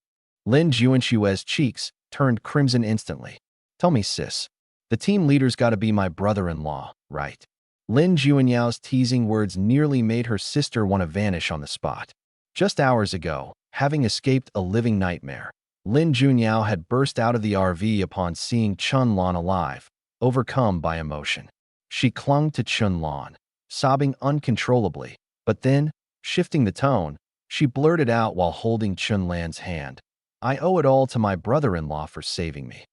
Lin Juanxue's cheeks turned crimson instantly. "Tell me, sis, the team leader's gotta be my brother-in-law, right?" Lin Juanyao's teasing words nearly made her sister want to vanish on the spot. Just hours ago, having escaped a living nightmare, Lin Junyao had burst out of the RV upon seeing Chun Lan alive, overcome by emotion. She clung to Chun Lan, sobbing uncontrollably, but then, shifting the tone, she blurted out while holding Chun Lan's hand, "I owe it all to my brother-in-law for saving me."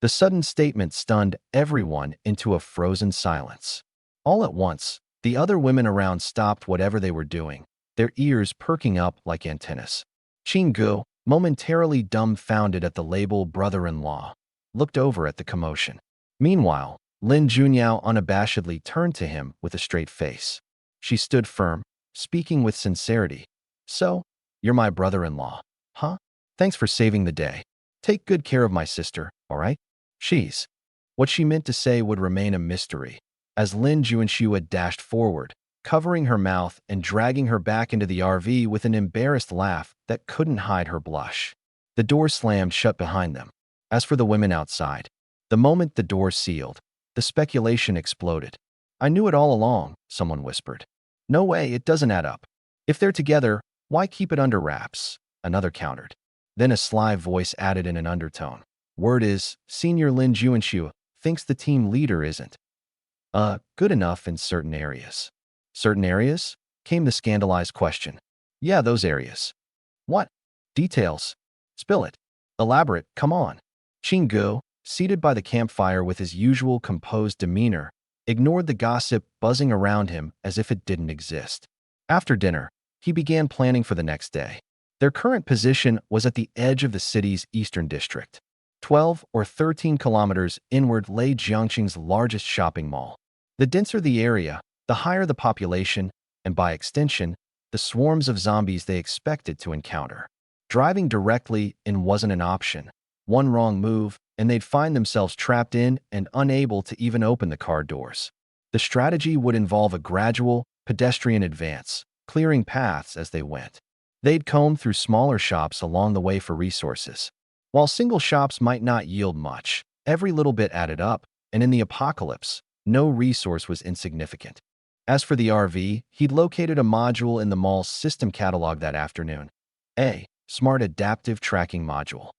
The sudden statement stunned everyone into a frozen silence. All at once, the other women around stopped whatever they were doing, their ears perking up like antennas. Chingu, momentarily dumbfounded at the label brother-in-law, looked over at the commotion. Meanwhile, Lin Junyao unabashedly turned to him with a straight face. She stood firm, speaking with sincerity. "So, you're my brother-in-law, huh? Thanks for saving the day. Take good care of my sister, all right?" What she meant to say would remain a mystery, as Lin Junshu dashed forward, covering her mouth and dragging her back into the RV with an embarrassed laugh that couldn't hide her blush. The door slammed shut behind them. As for the women outside, the moment the door sealed, the speculation exploded. "I knew it all along," someone whispered. "No way, it doesn't add up. If they're together, why keep it under wraps?" Another countered. Then a sly voice added in an undertone. "Word is, Senior Lin Junshu thinks the team leader isn't good enough in certain areas." "Certain areas?" came the scandalized question. "Yeah, those areas." "What? Details. Spill it. Elaborate, come on." Chingu, seated by the campfire with his usual composed demeanor, ignored the gossip buzzing around him as if it didn't exist. After dinner, he began planning for the next day. Their current position was at the edge of the city's eastern district. 12 or 13 kilometers inward lay Jiangqing's largest shopping mall. The denser the area, the higher the population, and by extension, the swarms of zombies they expected to encounter. Driving directly in wasn't an option. One wrong move, and they'd find themselves trapped in and unable to even open the car doors. The strategy would involve a gradual, pedestrian advance, clearing paths as they went. They'd comb through smaller shops along the way for resources. While single shops might not yield much, every little bit added up, and in the apocalypse, no resource was insignificant. As for the RV, he'd located a module in the mall's system catalog that afternoon. A smart adaptive tracking module.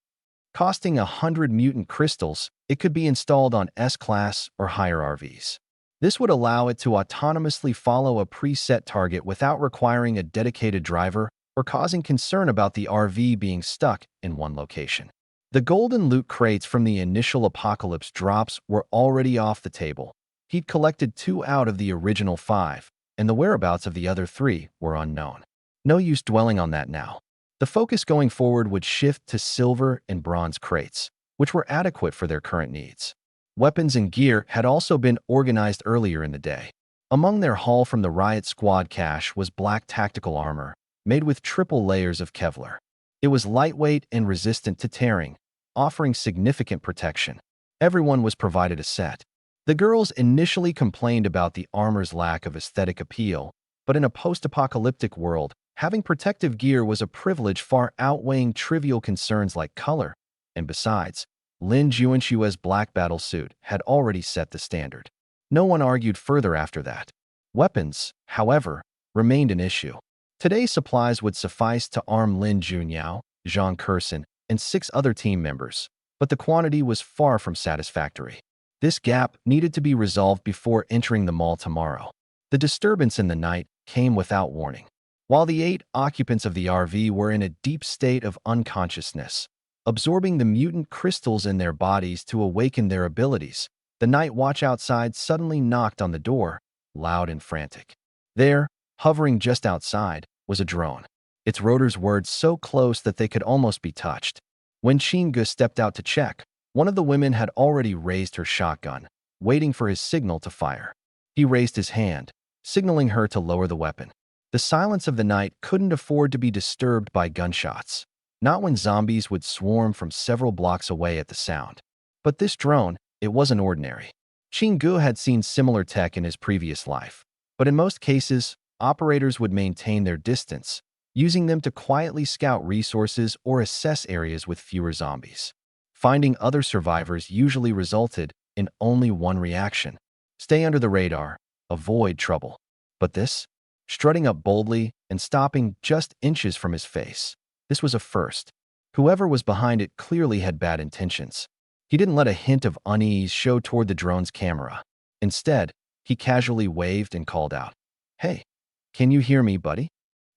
Costing 100 mutant crystals, it could be installed on S-Class or higher RVs. This would allow it to autonomously follow a preset target without requiring a dedicated driver or causing concern about the RV being stuck in one location. The golden loot crates from the initial apocalypse drops were already off the table. He'd collected 2 out of the original 5, and the whereabouts of the other 3 were unknown. No use dwelling on that now. The focus going forward would shift to silver and bronze crates, which were adequate for their current needs. Weapons and gear had also been organized earlier in the day. Among their haul from the Riot Squad cache was black tactical armor, made with triple layers of Kevlar. It was lightweight and resistant to tearing, offering significant protection. Everyone was provided a set. The girls initially complained about the armor's lack of aesthetic appeal, but in a post-apocalyptic world, having protective gear was a privilege far outweighing trivial concerns like color. And besides, Lin Junshu's black battlesuit had already set the standard. No one argued further after that. Weapons, however, remained an issue. Today's supplies would suffice to arm Lin Junyao, Zhang Kurson, and 6 other team members, but the quantity was far from satisfactory. This gap needed to be resolved before entering the mall tomorrow. The disturbance in the night came without warning. While the 8 occupants of the RV were in a deep state of unconsciousness, absorbing the mutant crystals in their bodies to awaken their abilities, the night watch outside suddenly knocked on the door, loud and frantic. There, hovering just outside, was a drone. Its rotors whirred so close that they could almost be touched. When Chingu stepped out to check, one of the women had already raised her shotgun, waiting for his signal to fire. He raised his hand, signaling her to lower the weapon. The silence of the night couldn't afford to be disturbed by gunshots, not when zombies would swarm from several blocks away at the sound. But this drone, it wasn't ordinary. Chingu had seen similar tech in his previous life, but in most cases, operators would maintain their distance, using them to quietly scout resources or assess areas with fewer zombies. Finding other survivors usually resulted in only one reaction: stay under the radar, avoid trouble. But this? Strutting up boldly and stopping just inches from his face. This was a first. Whoever was behind it clearly had bad intentions. He didn't let a hint of unease show toward the drone's camera. Instead, he casually waved and called out, "Hey, can you hear me, buddy?"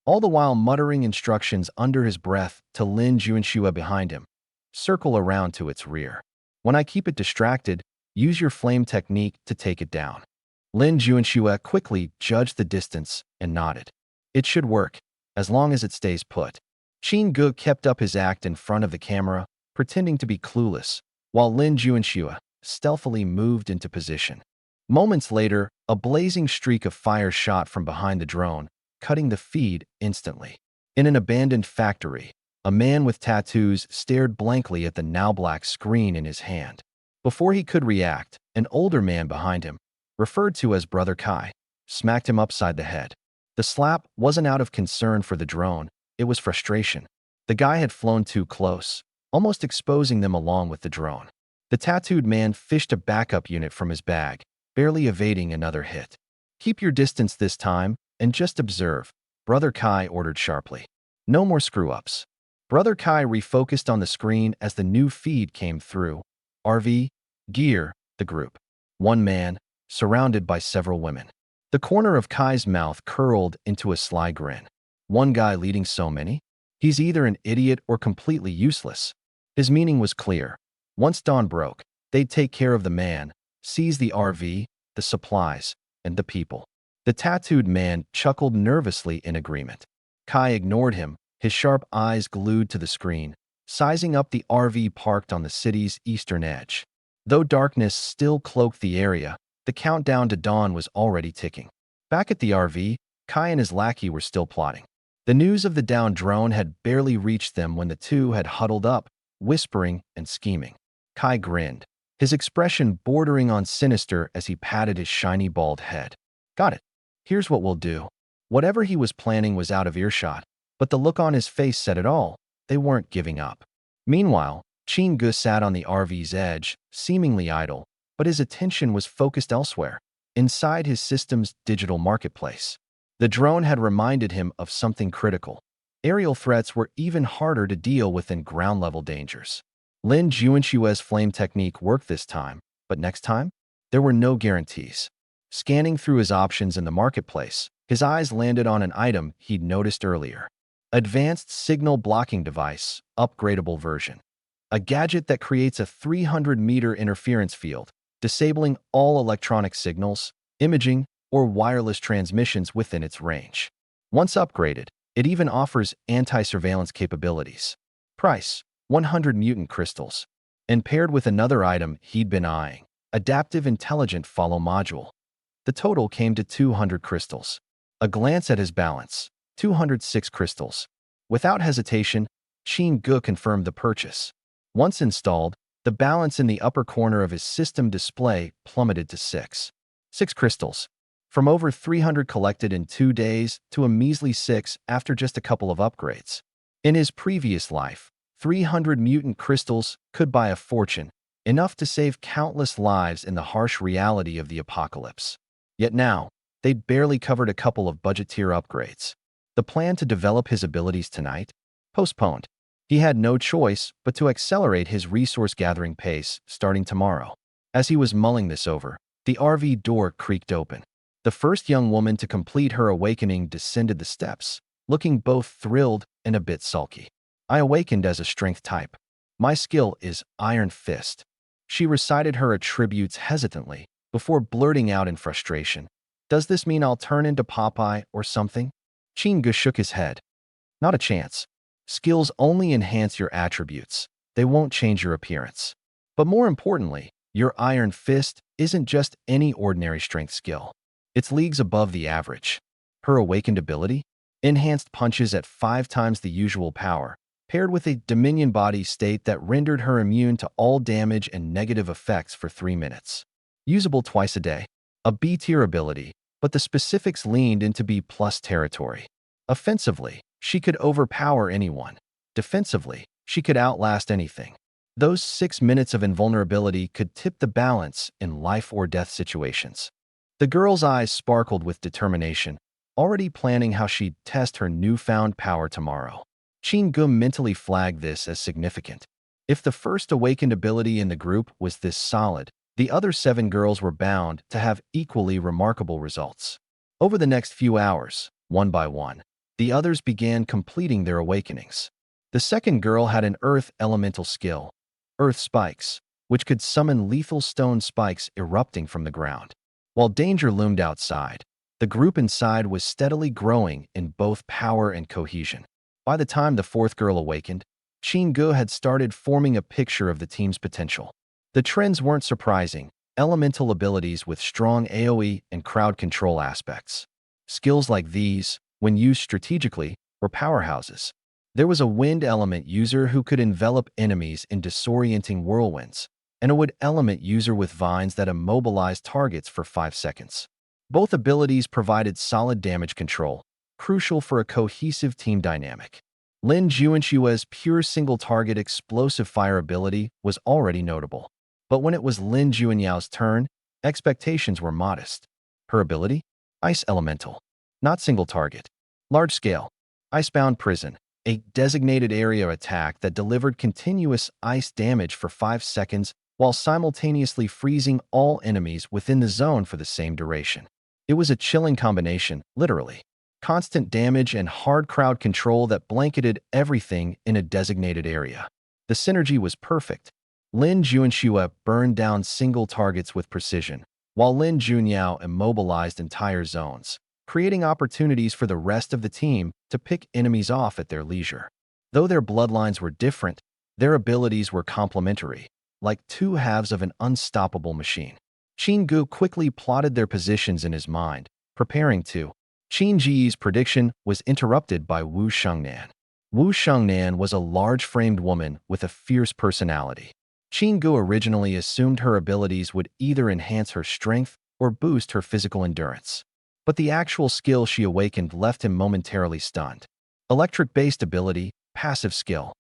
All the while muttering instructions under his breath to Lin Juanxue behind him. Circle around to its rear. When I keep it distracted, use your flame technique to take it down. Lin Juanxue quickly judged the distance and nodded. It should work, as long as it stays put. Qin Ge kept up his act in front of the camera, pretending to be clueless, while Lin Juanxue stealthily moved into position. Moments later, a blazing streak of fire shot from behind the drone, cutting the feed instantly. In an abandoned factory, a man with tattoos stared blankly at the now-black screen in his hand. Before he could react, an older man behind him, referred to as Brother Kai, smacked him upside the head. The slap wasn't out of concern for the drone, it was frustration. The guy had flown too close, almost exposing them along with the drone. The tattooed man fished a backup unit from his bag, barely evading another hit. "Keep your distance this time, and just observe," Brother Kai ordered sharply. "No more screw-ups." Brother Kai refocused on the screen as the new feed came through. RV, Gear, the group. One man, surrounded by several women. The corner of Kai's mouth curled into a sly grin. One guy leading so many? He's either an idiot or completely useless. His meaning was clear. Once dawn broke, they'd take care of the man, seize the RV, the supplies, and the people. The tattooed man chuckled nervously in agreement. Kai ignored him, his sharp eyes glued to the screen, sizing up the RV parked on the city's eastern edge. Though darkness still cloaked the area, the countdown to dawn was already ticking. Back at the RV, Kai and his lackey were still plotting. The news of the downed drone had barely reached them when the two had huddled up, whispering and scheming. Kai grinned, his expression bordering on sinister as he patted his shiny bald head. "Got it. Here's what we'll do." Whatever he was planning was out of earshot, but the look on his face said it all. They weren't giving up. Meanwhile, Qin Ge sat on the RV's edge, seemingly idle, but his attention was focused elsewhere, inside his system's digital marketplace. The drone had reminded him of something critical. Aerial threats were even harder to deal with than ground-level dangers. Lin Juanxue's flame technique worked this time, but next time? There were no guarantees. Scanning through his options in the marketplace, his eyes landed on an item he'd noticed earlier. Advanced Signal Blocking Device, upgradable version. A gadget that creates a 300-meter interference field, disabling all electronic signals, imaging, or wireless transmissions within its range. Once upgraded, it even offers anti-surveillance capabilities. Price: 100 mutant crystals. And paired with another item he'd been eyeing, Adaptive Intelligent Follow Module. The total came to 200 crystals. A glance at his balance: 206 crystals. Without hesitation, Qin Ge confirmed the purchase. Once installed, the balance in the upper corner of his system display plummeted to 6 crystals. From over 300 collected in 2 days to a measly 6 after just a couple of upgrades. In his previous life, 300 mutant crystals could buy a fortune, enough to save countless lives in the harsh reality of the apocalypse. Yet now, they'd barely covered a couple of budget-tier upgrades. The plan to develop his abilities tonight? Postponed. He had no choice but to accelerate his resource-gathering pace starting tomorrow. As he was mulling this over, the RV door creaked open. The first young woman to complete her awakening descended the steps, looking both thrilled and a bit sulky. "I awakened as a strength type. My skill is Iron Fist." She recited her attributes hesitantly, before blurting out in frustration, "Does this mean I'll turn into Popeye or something?" Qin Ge shook his head. "Not a chance. Skills only enhance your attributes. They won't change your appearance. But more importantly, your Iron Fist isn't just any ordinary strength skill. It's leagues above the average." Her awakened ability? Enhanced punches at 5 times the usual power, paired with a Dominion body state that rendered her immune to all damage and negative effects for 3 minutes. Usable twice a day. A B-tier ability, but the specifics leaned into B+ territory. Offensively, she could overpower anyone. Defensively, she could outlast anything. Those 6 minutes of invulnerability could tip the balance in life-or-death situations. The girl's eyes sparkled with determination, already planning how she'd test her newfound power tomorrow. Qin mentally flagged this as significant. If the first awakened ability in the group was this solid, the other 7 girls were bound to have equally remarkable results. Over the next few hours, one by one, the others began completing their awakenings. The second girl had an earth elemental skill, earth spikes, which could summon lethal stone spikes erupting from the ground. While danger loomed outside, the group inside was steadily growing in both power and cohesion. By the time the fourth girl awakened, Qin had started forming a picture of the team's potential. The trends weren't surprising: elemental abilities with strong AoE and crowd control aspects. Skills like these, when used strategically, were powerhouses. There was a wind element user who could envelop enemies in disorienting whirlwinds, and a wood element user with vines that immobilized targets for 5 seconds. Both abilities provided solid damage control, crucial for a cohesive team dynamic. Lin Junshua's pure single-target explosive fire ability was already notable. But when it was Lin Juanyao's turn, expectations were modest. Her ability? Ice Elemental. Not single-target. Large-scale. Icebound Prison. A designated area attack that delivered continuous ice damage for 5 seconds while simultaneously freezing all enemies within the zone for the same duration. It was a chilling combination, literally. Constant damage and hard crowd control that blanketed everything in a designated area. The synergy was perfect. Lin Juanshua burned down single targets with precision, while Lin Junyao immobilized entire zones, creating opportunities for the rest of the team to pick enemies off at their leisure. Though their bloodlines were different, their abilities were complementary, like two halves of an unstoppable machine. Qin quickly plotted their positions in his mind, preparing to. Qin Ji's prediction was interrupted by Wu Shengnan. Wu Shengnan was a large-framed woman with a fierce personality. Qin originally assumed her abilities would either enhance her strength or boost her physical endurance. But the actual skill she awakened left him momentarily stunned. Electric-based ability, passive skill.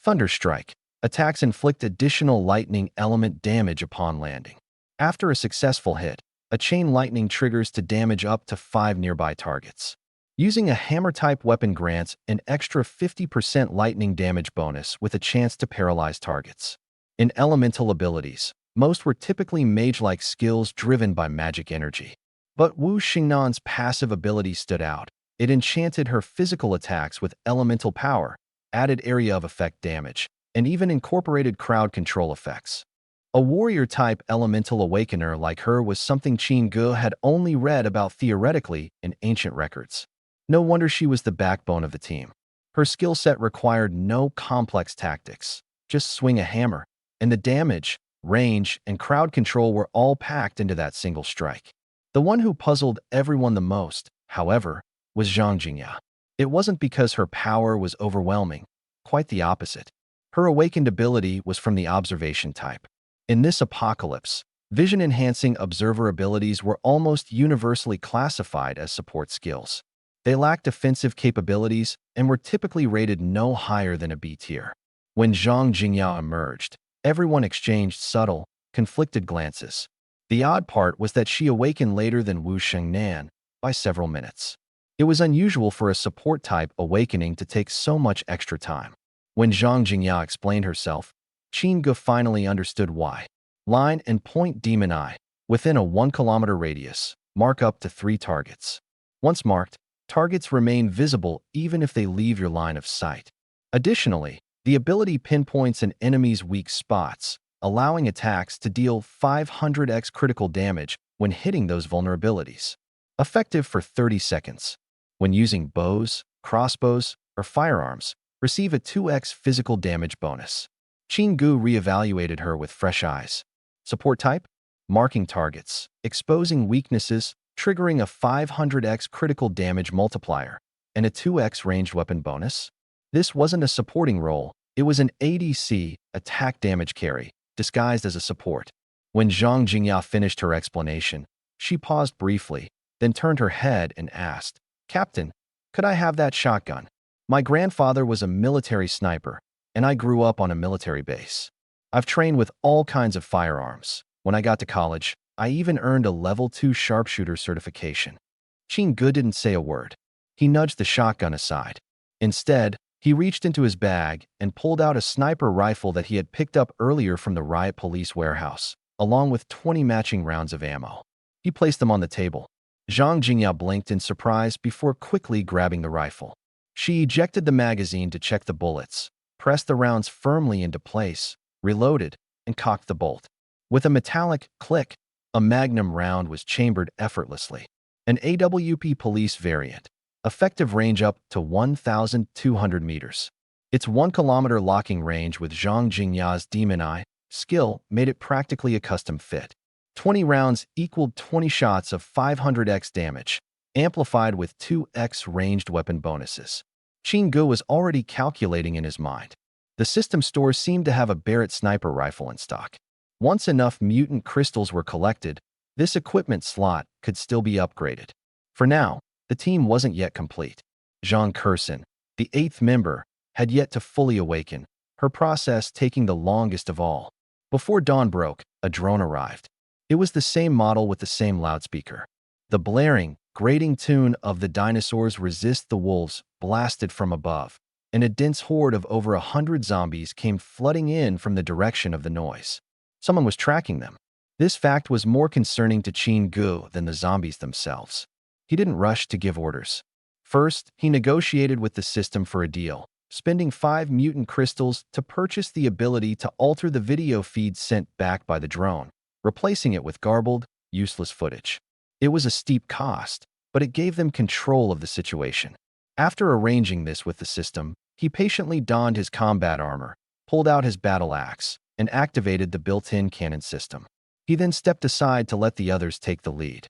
Thunderstrike. Attacks inflict additional lightning element damage upon landing. After a successful hit, a chain lightning triggers to damage up to 5 nearby targets. Using a hammer-type weapon grants an extra 50% lightning damage bonus with a chance to paralyze targets. In elemental abilities, most were typically mage-like skills driven by magic energy. But Wu Xingnan's passive ability stood out. It enchanted her physical attacks with elemental power, added area of effect damage, and even incorporated crowd control effects. A warrior-type elemental awakener like her was something Qin had only read about theoretically in ancient records. No wonder she was the backbone of the team. Her skill set required no complex tactics. Just swing a hammer, and the damage, range, and crowd control were all packed into that single strike. The one who puzzled everyone the most, however, was Zhang Jingya. It wasn't because her power was overwhelming. Quite the opposite. Her awakened ability was from the observation type. In this apocalypse, vision-enhancing observer abilities were almost universally classified as support skills. They lacked offensive capabilities and were typically rated no higher than a B tier. When Zhang Jingya emerged, everyone exchanged subtle, conflicted glances. The odd part was that she awakened later than Wu Shengnan by several minutes. It was unusual for a support-type awakening to take so much extra time. When Zhang Jingya explained herself, Qin finally understood why. Line and point Demon Eye. Within a 1-kilometer radius, mark up to 3 targets. Once marked, targets remain visible even if they leave your line of sight. Additionally, the ability pinpoints an enemy's weak spots, allowing attacks to deal 500x critical damage when hitting those vulnerabilities. Effective for 30 seconds. When using bows, crossbows, or firearms, receive a 2x physical damage bonus. Qin reevaluated her with fresh eyes. Support type? Marking targets, exposing weaknesses, triggering a 500x critical damage multiplier, and a 2x ranged weapon bonus. This wasn't a supporting role, it was an ADC, attack damage carry, disguised as a support. When Zhang Jingya finished her explanation, she paused briefly, then turned her head and asked, "Captain, could I have that shotgun? My grandfather was a military sniper, and I grew up on a military base. I've trained with all kinds of firearms. When I got to college, I even earned a level 2 sharpshooter certification." Qin didn't say a word. He nudged the shotgun aside. Instead, He reached into his bag and pulled out a sniper rifle that he had picked up earlier from the riot police warehouse, along with 20 matching rounds of ammo. He placed them on the table. Zhang Jingyao blinked in surprise before quickly grabbing the rifle. She ejected the magazine to check the bullets, pressed the rounds firmly into place, reloaded, and cocked the bolt. With a metallic click, a magnum round was chambered effortlessly. An AWP police variant, effective range up to 1,200 meters. Its 1-kilometer locking range with Zhang Jingya's Demon Eye skill made it practically a custom fit. 20 rounds equaled 20 shots of 500x damage, amplified with 2x ranged weapon bonuses. Qin Gu was already calculating in his mind. The system store seemed to have a Barrett sniper rifle in stock. Once enough mutant crystals were collected, this equipment slot could still be upgraded. For now, the team wasn't yet complete. Zhang Kursin, the 8th member, had yet to fully awaken, her process taking the longest of all. Before dawn broke, a drone arrived. It was the same model with the same loudspeaker. The blaring, grating tune of the dinosaurs resist the wolves blasted from above, and a dense horde of over 100 zombies came flooding in from the direction of the noise. Someone was tracking them. This fact was more concerning to Qin Gu than the zombies themselves. He didn't rush to give orders. First, he negotiated with the system for a deal, spending 5 mutant crystals to purchase the ability to alter the video feed sent back by the drone, replacing it with garbled, useless footage. It was a steep cost, but it gave them control of the situation. After arranging this with the system, he patiently donned his combat armor, pulled out his battle axe, and activated the built-in cannon system. He then stepped aside to let the others take the lead.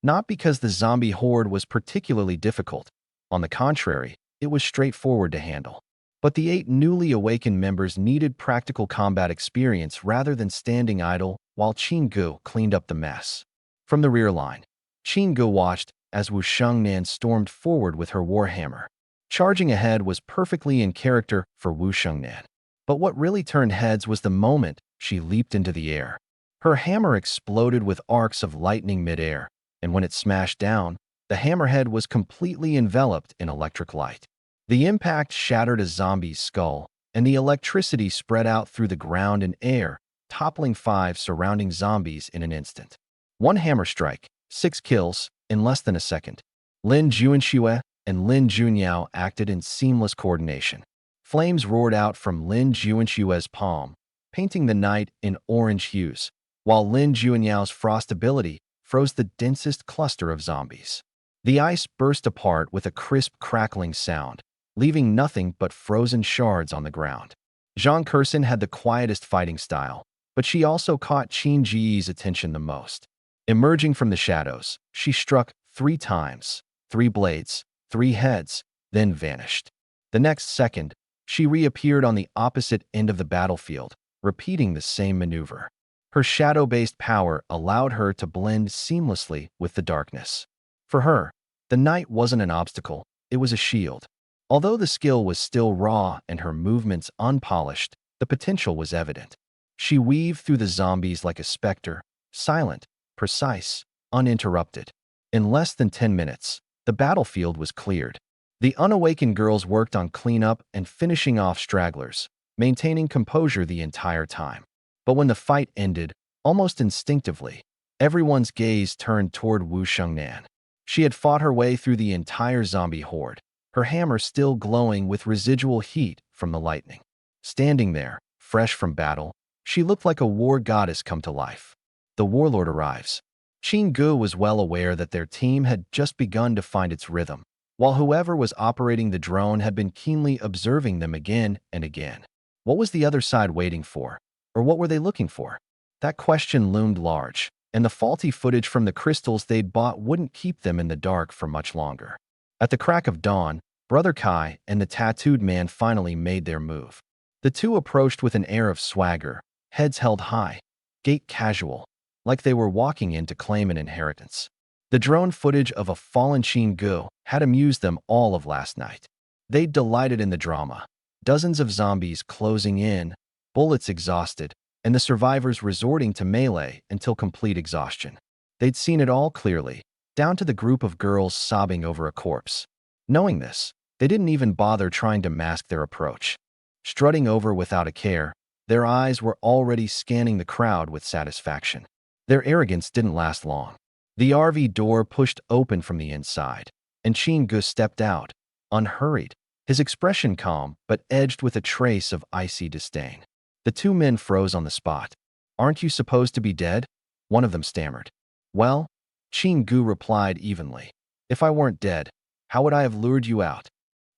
Not because the zombie horde was particularly difficult. On the contrary, it was straightforward to handle. But the 8 newly awakened members needed practical combat experience rather than standing idle while Qin Gu cleaned up the mess. From the rear line, Qin Gu watched as Wu Shengnan stormed forward with her warhammer. Charging ahead was perfectly in character for Wu Shengnan. But what really turned heads was the moment she leaped into the air. Her hammer exploded with arcs of lightning midair, and when it smashed down, the hammerhead was completely enveloped in electric light. The impact shattered a zombie's skull, and the electricity spread out through the ground and air, toppling 5 surrounding zombies in an instant. One hammer strike, 6 kills, in less than a second. Lin Juanxue and Lin Junyao acted in seamless coordination. Flames roared out from Lin Juanxue's palm, painting the night in orange hues, while Lin Junyao's frost ability froze the densest cluster of zombies. The ice burst apart with a crisp crackling sound, leaving nothing but frozen shards on the ground. Zhang Kursin had the quietest fighting style, but she also caught Qin Ji's attention the most. Emerging from the shadows, she struck 3 times, 3 blades, 3 heads, then vanished. The next second, she reappeared on the opposite end of the battlefield, repeating the same maneuver. Her shadow-based power allowed her to blend seamlessly with the darkness. For her, the night wasn't an obstacle, it was a shield. Although the skill was still raw and her movements unpolished, the potential was evident. She weaved through the zombies like a specter, silent, precise, uninterrupted. In less than 10 minutes, the battlefield was cleared. The unawakened girls worked on cleanup and finishing off stragglers, maintaining composure the entire time. But when the fight ended, almost instinctively, everyone's gaze turned toward Wu Shengnan. She had fought her way through the entire zombie horde, her hammer still glowing with residual heat from the lightning. Standing there, fresh from battle, she looked like a war goddess come to life. The warlord arrives. Qin Gu was well aware that their team had just begun to find its rhythm, while whoever was operating the drone had been keenly observing them again and again. What was the other side waiting for? Or what were they looking for? That question loomed large, and the faulty footage from the crystals they'd bought wouldn't keep them in the dark for much longer. At the crack of dawn, Brother Kai and the tattooed man finally made their move. The two approached with an air of swagger, heads held high, gait casual, like they were walking in to claim an inheritance. The drone footage of a fallen Qin Gu had amused them all of last night. They'd delighted in the drama. Dozens of zombies closing in, bullets exhausted, and the survivors resorting to melee until complete exhaustion. They'd seen it all clearly, down to the group of girls sobbing over a corpse. Knowing this, They didn't even bother trying to mask their approach. Strutting over without a care, their eyes were already scanning the crowd with satisfaction. Their arrogance didn't last long. The RV door pushed open from the inside, and Chingu stepped out, unhurried, his expression calm but edged with a trace of icy disdain. The two men froze on the spot. "Aren't you supposed to be dead?" one of them stammered. "Well," Chingu replied evenly, "if I weren't dead, how would I have lured you out?"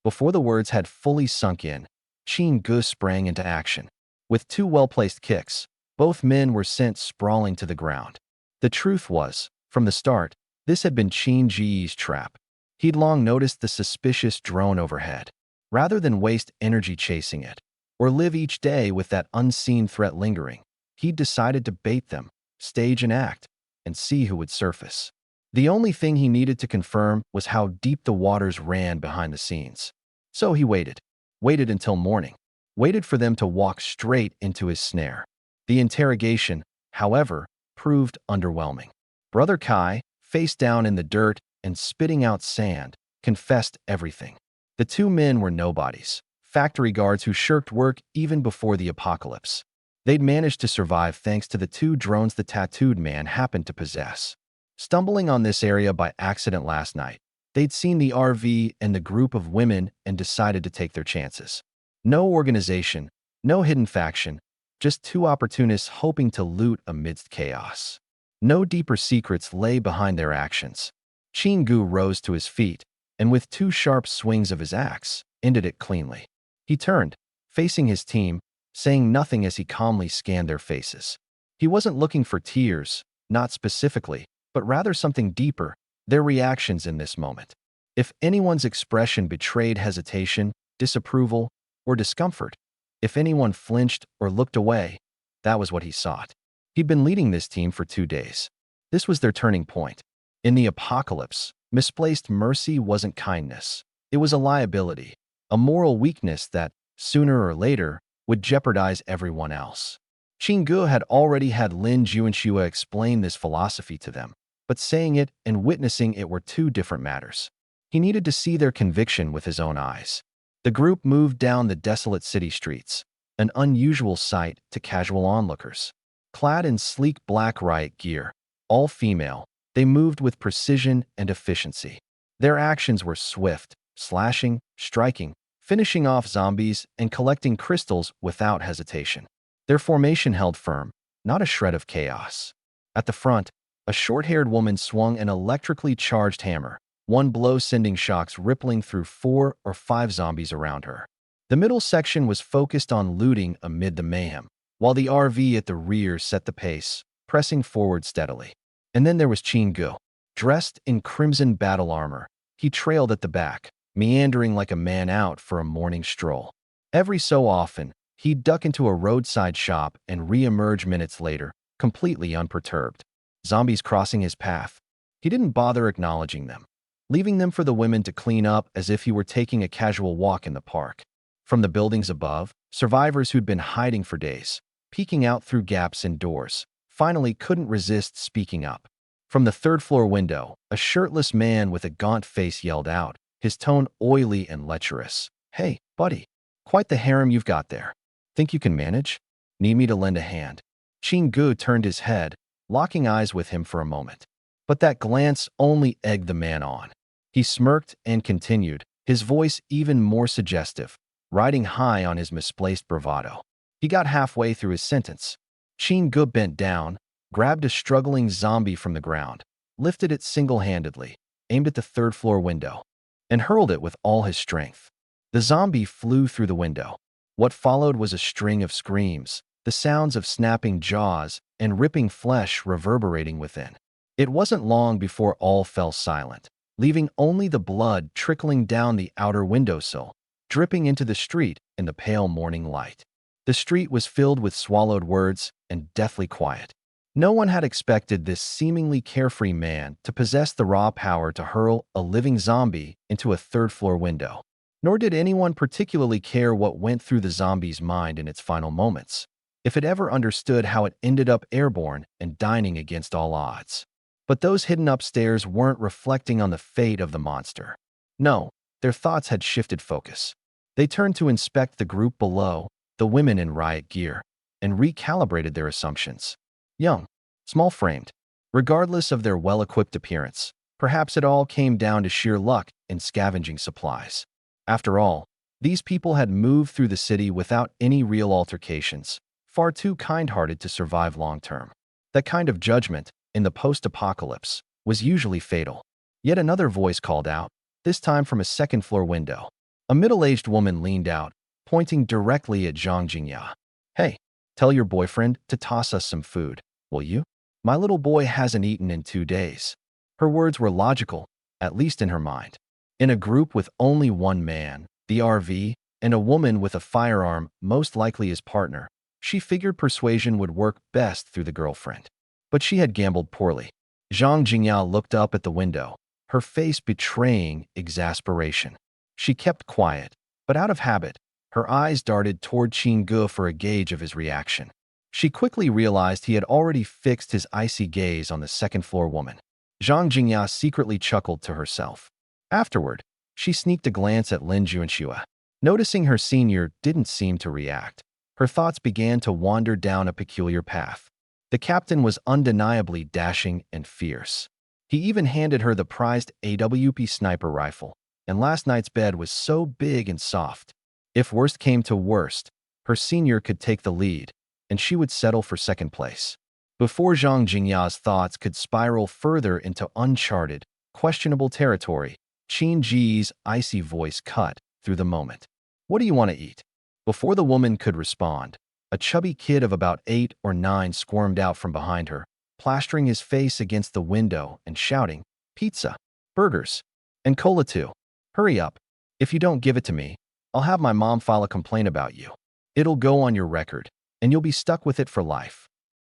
Before the words had fully sunk in, Chingu sprang into action. With two well-placed kicks, both men were sent sprawling to the ground. The truth was, from the start, this had been Chingu's trap. He'd long noticed the suspicious drone overhead. Rather than waste energy chasing it, or live each day with that unseen threat lingering, he'd decided to bait them, stage an act, and see who would surface. The only thing he needed to confirm was how deep the waters ran behind the scenes. So he waited until morning, waited for them to walk straight into his snare. The interrogation, however, proved underwhelming. Brother Kai, face down in the dirt and spitting out sand, confessed everything. The two men were nobodies, factory guards who shirked work even before the apocalypse. They'd managed to survive thanks to the two drones the tattooed man happened to possess. Stumbling on this area by accident last night, they'd seen the RV and the group of women and decided to take their chances. No organization, no hidden faction, just two opportunists hoping to loot amidst chaos. No deeper secrets lay behind their actions. Chingu rose to his feet, and with two sharp swings of his axe, ended it cleanly. He turned, facing his team, saying nothing as he calmly scanned their faces. He wasn't looking for tears, not specifically, but rather something deeper, their reactions in this moment. If anyone's expression betrayed hesitation, disapproval, or discomfort, if anyone flinched or looked away, that was what he sought. He'd been leading this team for 2 days. This was their turning point. In the apocalypse, misplaced mercy wasn't kindness. It was a liability, a moral weakness that, sooner or later, would jeopardize everyone else. Chingu had already had Lin Juanxua explain this philosophy to them, but saying it and witnessing it were two different matters. He needed to see their conviction with his own eyes. The group moved down the desolate city streets, an unusual sight to casual onlookers. Clad in sleek black riot gear, all female, they moved with precision and efficiency. Their actions were swift, slashing, striking, finishing off zombies and collecting crystals without hesitation. Their formation held firm, not a shred of chaos. At the front, a short-haired woman swung an electrically charged hammer, one blow sending shocks rippling through 4 or 5 zombies around her. The middle section was focused on looting amid the mayhem, while the RV at the rear set the pace, pressing forward steadily. And then there was Chingu. Dressed in crimson battle armor, he trailed at the back, meandering like a man out for a morning stroll. Every so often, he'd duck into a roadside shop and re-emerge minutes later, completely unperturbed. Zombies crossing his path. He didn't bother acknowledging them, leaving them for the women to clean up as if he were taking a casual walk in the park. From the buildings above, survivors who'd been hiding for days, peeking out through gaps in doors, finally couldn't resist speaking up. From the third-floor window, a shirtless man with a gaunt face yelled out, his tone oily and lecherous. "Hey, buddy, quite the harem you've got there. Think you can manage? Need me to lend a hand?" Chingu turned his head, locking eyes with him for a moment. But that glance only egged the man on. He smirked and continued, his voice even more suggestive, riding high on his misplaced bravado. He got halfway through his sentence. Chingu bent down, grabbed a struggling zombie from the ground, lifted it single-handedly, aimed at the third-floor window, and hurled it with all his strength. The zombie flew through the window. What followed was a string of screams, the sounds of snapping jaws and ripping flesh reverberating within. It wasn't long before all fell silent, leaving only the blood trickling down the outer windowsill, dripping into the street in the pale morning light. The street was filled with swallowed words and deathly quiet. No one had expected this seemingly carefree man to possess the raw power to hurl a living zombie into a third-floor window. Nor did anyone particularly care what went through the zombie's mind in its final moments, if it ever understood how it ended up airborne and dying against all odds. But those hidden upstairs weren't reflecting on the fate of the monster. No, their thoughts had shifted focus. They turned to inspect the group below, the women in riot gear, and recalibrated their assumptions. Young, small-framed, regardless of their well-equipped appearance, perhaps it all came down to sheer luck in scavenging supplies. After all, these people had moved through the city without any real altercations, far too kind-hearted to survive long-term. That kind of judgment, in the post-apocalypse, was usually fatal. Yet another voice called out, this time from a second-floor window. A middle-aged woman leaned out, pointing directly at Zhang Jingya. Hey, tell your boyfriend to toss us some food, will you? My little boy hasn't eaten in 2 days. Her words were logical, at least in her mind. In a group with only one man, the RV, and a woman with a firearm, most likely his partner, she figured persuasion would work best through the girlfriend. But she had gambled poorly. Zhang Jingya looked up at the window, her face betraying exasperation. She kept quiet, but out of habit, her eyes darted toward Qin Ge for a gauge of his reaction. She quickly realized he had already fixed his icy gaze on the second-floor woman. Zhang Jingya secretly chuckled to herself. Afterward, she sneaked a glance at Lin Juanxue. Noticing her senior didn't seem to react, her thoughts began to wander down a peculiar path. The captain was undeniably dashing and fierce. He even handed her the prized AWP sniper rifle, and last night's bed was so big and soft. If worst came to worst, her senior could take the lead, and she would settle for second place. Before Zhang Jingya's thoughts could spiral further into uncharted, questionable territory, Qin Ji's icy voice cut through the moment. What do you want to eat? Before the woman could respond, a chubby kid of about 8 or 9 squirmed out from behind her, plastering his face against the window and shouting, pizza, burgers, and cola too. Hurry up. If you don't give it to me, I'll have my mom file a complaint about you. It'll go on your record, and you'll be stuck with it for life.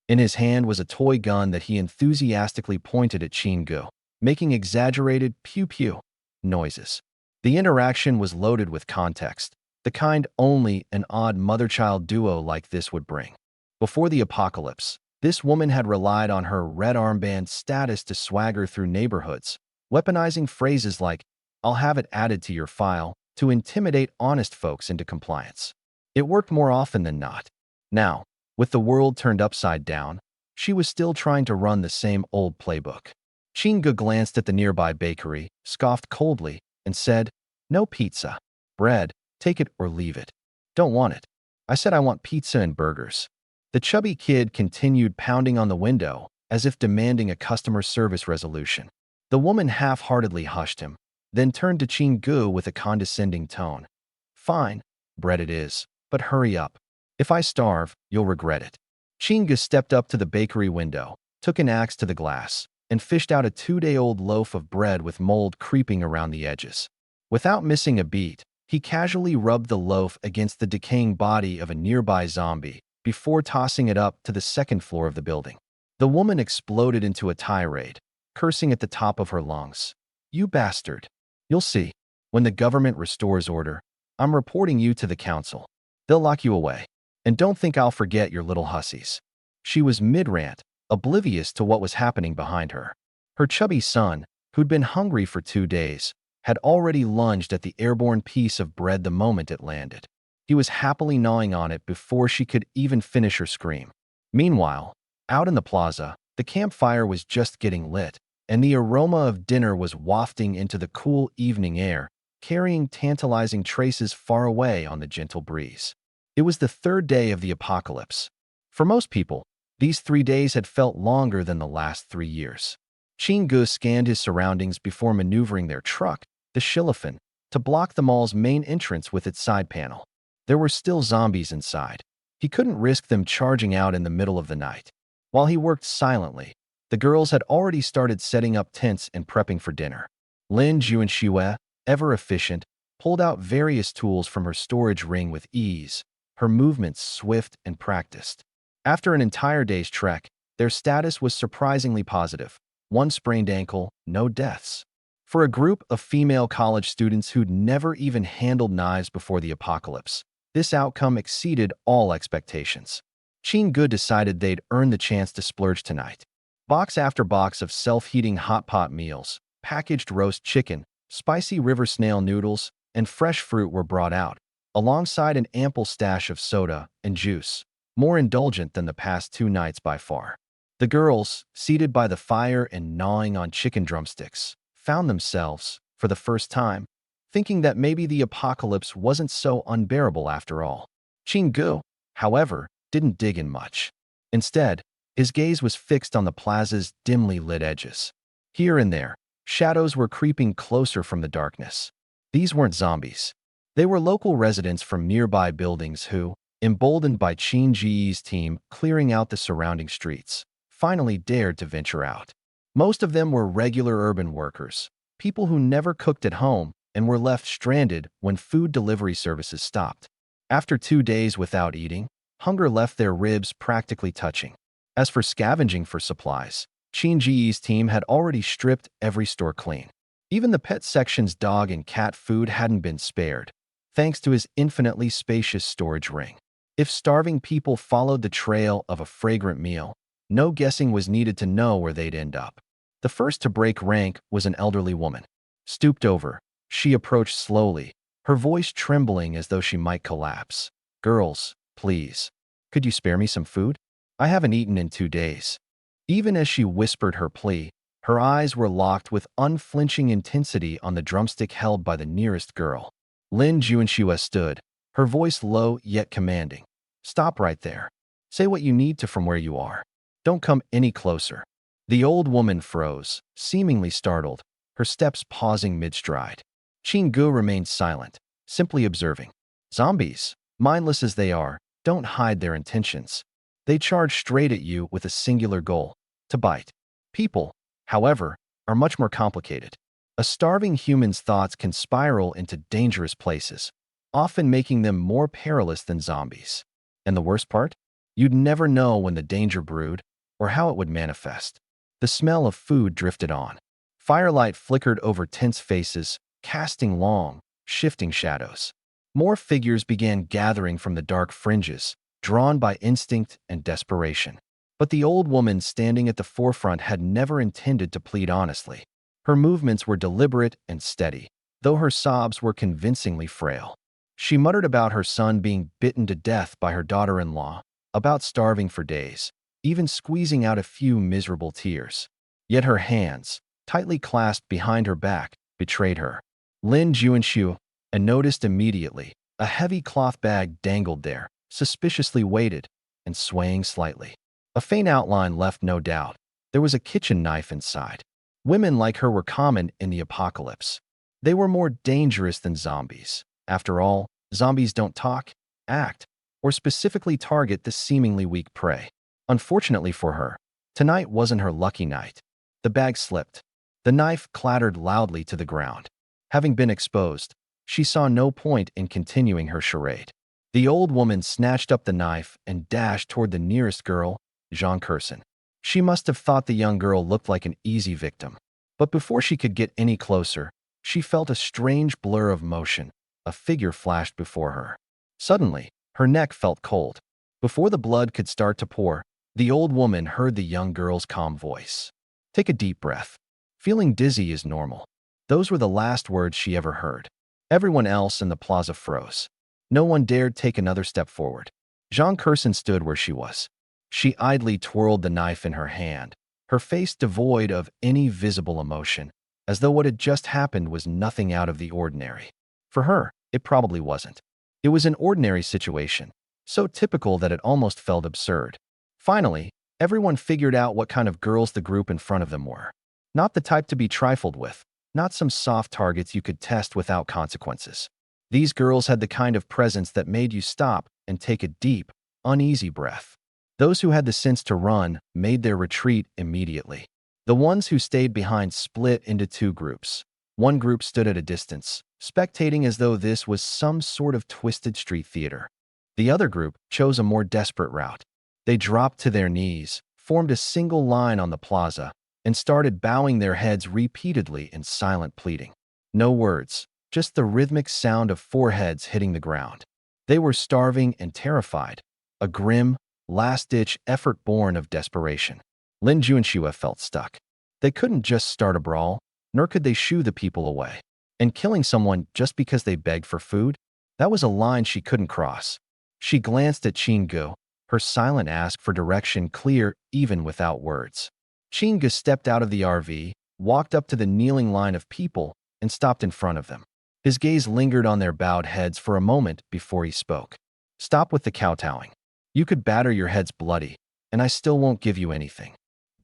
In his hand was a toy gun that he enthusiastically pointed at Qin Ge, making exaggerated pew-pew noises. The interaction was loaded with context, the kind only an odd mother-child duo like this would bring. Before the apocalypse, this woman had relied on her red armband status to swagger through neighborhoods, weaponizing phrases like, I'll have it added to your file, to intimidate honest folks into compliance. It worked more often than not. Now, with the world turned upside down, she was still trying to run the same old playbook. Qin Ge glanced at the nearby bakery, scoffed coldly, and said, no pizza. Bread, take it or leave it. Don't want it. I said I want pizza and burgers. The chubby kid continued pounding on the window, as if demanding a customer service resolution. The woman half-heartedly hushed him, then turned to Qin Ge with a condescending tone. Fine, bread it is, but hurry up. If I starve, you'll regret it. Qin Ge stepped up to the bakery window, took an axe to the glass, and fished out a 2-day-old loaf of bread with mold creeping around the edges. Without missing a beat, he casually rubbed the loaf against the decaying body of a nearby zombie before tossing it up to the second floor of the building. The woman exploded into a tirade, cursing at the top of her lungs. You bastard. You'll see. When the government restores order, I'm reporting you to the council. They'll lock you away. And don't think I'll forget your little hussies. She was mid-rant, oblivious to what was happening behind her. Her chubby son, who'd been hungry for 2 days, had already lunged at the airborne piece of bread the moment it landed. He was happily gnawing on it before she could even finish her scream. Meanwhile, out in the plaza, the campfire was just getting lit, and the aroma of dinner was wafting into the cool evening air, carrying tantalizing traces far away on the gentle breeze. It was the 3rd day of the apocalypse. For most people, these 3 days had felt longer than the last 3 years. Qin Ge scanned his surroundings before maneuvering their truck, the Shillifan, to block the mall's main entrance with its side panel. There were still zombies inside. He couldn't risk them charging out in the middle of the night. While he worked silently, the girls had already started setting up tents and prepping for dinner. Lin Juanxue, ever efficient, pulled out various tools from her storage ring with ease, her movements swift and practiced. After an entire day's trek, their status was surprisingly positive. 1 sprained ankle, no deaths. For a group of female college students who'd never even handled knives before the apocalypse, this outcome exceeded all expectations. Qin Ge decided they'd earned the chance to splurge tonight. Box after box of self-heating hot pot meals, packaged roast chicken, Spicy river snail noodles and fresh fruit were brought out, alongside an ample stash of soda and juice, more indulgent than the past 2 nights by far. The girls, seated by the fire and gnawing on chicken drumsticks, found themselves, for the first time, thinking that maybe the apocalypse wasn't so unbearable after all. Chingu, however, didn't dig in much. Instead, his gaze was fixed on the plaza's dimly lit edges. Here and there, shadows were creeping closer from the darkness. These weren't zombies. They were local residents from nearby buildings who, emboldened by Qin Ji's team clearing out the surrounding streets, finally dared to venture out. Most of them were regular urban workers, people who never cooked at home and were left stranded when food delivery services stopped. After 2 days without eating, hunger left their ribs practically touching. As for scavenging for supplies, Qin Ji's team had already stripped every store clean. Even the pet section's dog and cat food hadn't been spared, thanks to his infinitely spacious storage ring. If starving people followed the trail of a fragrant meal, no guessing was needed to know where they'd end up. The first to break rank was an elderly woman. Stooped over, she approached slowly, her voice trembling as though she might collapse. "Girls, please, could you spare me some food? I haven't eaten in 2 days." Even as she whispered her plea, her eyes were locked with unflinching intensity on the drumstick held by the nearest girl. Lin Juanxue stood, her voice low yet commanding. "Stop right there. Say what you need to from where you are. Don't come any closer." The old woman froze, seemingly startled, her steps pausing mid-stride. Chingu remained silent, simply observing. Zombies, mindless as they are, don't hide their intentions. They charge straight at you with a singular goal: to bite. People, however, are much more complicated. A starving human's thoughts can spiral into dangerous places, often making them more perilous than zombies. And the worst part? You'd never know when the danger brewed or how it would manifest. The smell of food drifted on. Firelight flickered over tense faces, casting long, shifting shadows. More figures began gathering from the dark fringes, drawn by instinct and desperation. But the old woman standing at the forefront had never intended to plead honestly. Her movements were deliberate and steady, though her sobs were convincingly frail. She muttered about her son being bitten to death by her daughter-in-law, about starving for days, even squeezing out a few miserable tears. Yet her hands, tightly clasped behind her back, betrayed her. Lin Juanxue, and noticed immediately, a heavy cloth bag dangled there, suspiciously weighted and swaying slightly. A faint outline left no doubt. There was a kitchen knife inside. Women like her were common in the apocalypse. They were more dangerous than zombies. After all, zombies don't talk, act, or specifically target the seemingly weak prey. Unfortunately for her, tonight wasn't her lucky night. The bag slipped. The knife clattered loudly to the ground. Having been exposed, she saw no point in continuing her charade. The old woman snatched up the knife and dashed toward the nearest girl, Jean Curson. She must have thought the young girl looked like an easy victim. But before she could get any closer, she felt a strange blur of motion. A figure flashed before her. Suddenly, her neck felt cold. Before the blood could start to pour, the old woman heard the young girl's calm voice. "Take a deep breath. Feeling dizzy is normal." Those were the last words she ever heard. Everyone else in the plaza froze. No one dared take another step forward. Jean Curson stood where she was. She idly twirled the knife in her hand, her face devoid of any visible emotion, as though what had just happened was nothing out of the ordinary. For her, it probably wasn't. It was an ordinary situation, so typical that it almost felt absurd. Finally, everyone figured out what kind of girls the group in front of them were. Not the type to be trifled with, not some soft targets you could test without consequences. These girls had the kind of presence that made you stop and take a deep, uneasy breath. Those who had the sense to run made their retreat immediately. The ones who stayed behind split into two groups. One group stood at a distance, spectating as though this was some sort of twisted street theater. The other group chose a more desperate route. They dropped to their knees, formed a single line on the plaza, and started bowing their heads repeatedly in silent pleading. No words, just the rhythmic sound of foreheads hitting the ground. They were starving and terrified, a grim, last-ditch effort born of desperation. Lin Juanxue felt stuck. They couldn't just start a brawl, nor could they shoo the people away. And killing someone just because they begged for food? That was a line she couldn't cross. She glanced at Chingu, her silent ask for direction clear even without words. Chingu stepped out of the RV, walked up to the kneeling line of people, and stopped in front of them. His gaze lingered on their bowed heads for a moment before he spoke. Stop with the kowtowing. You could batter your heads bloody, and I still won't give you anything.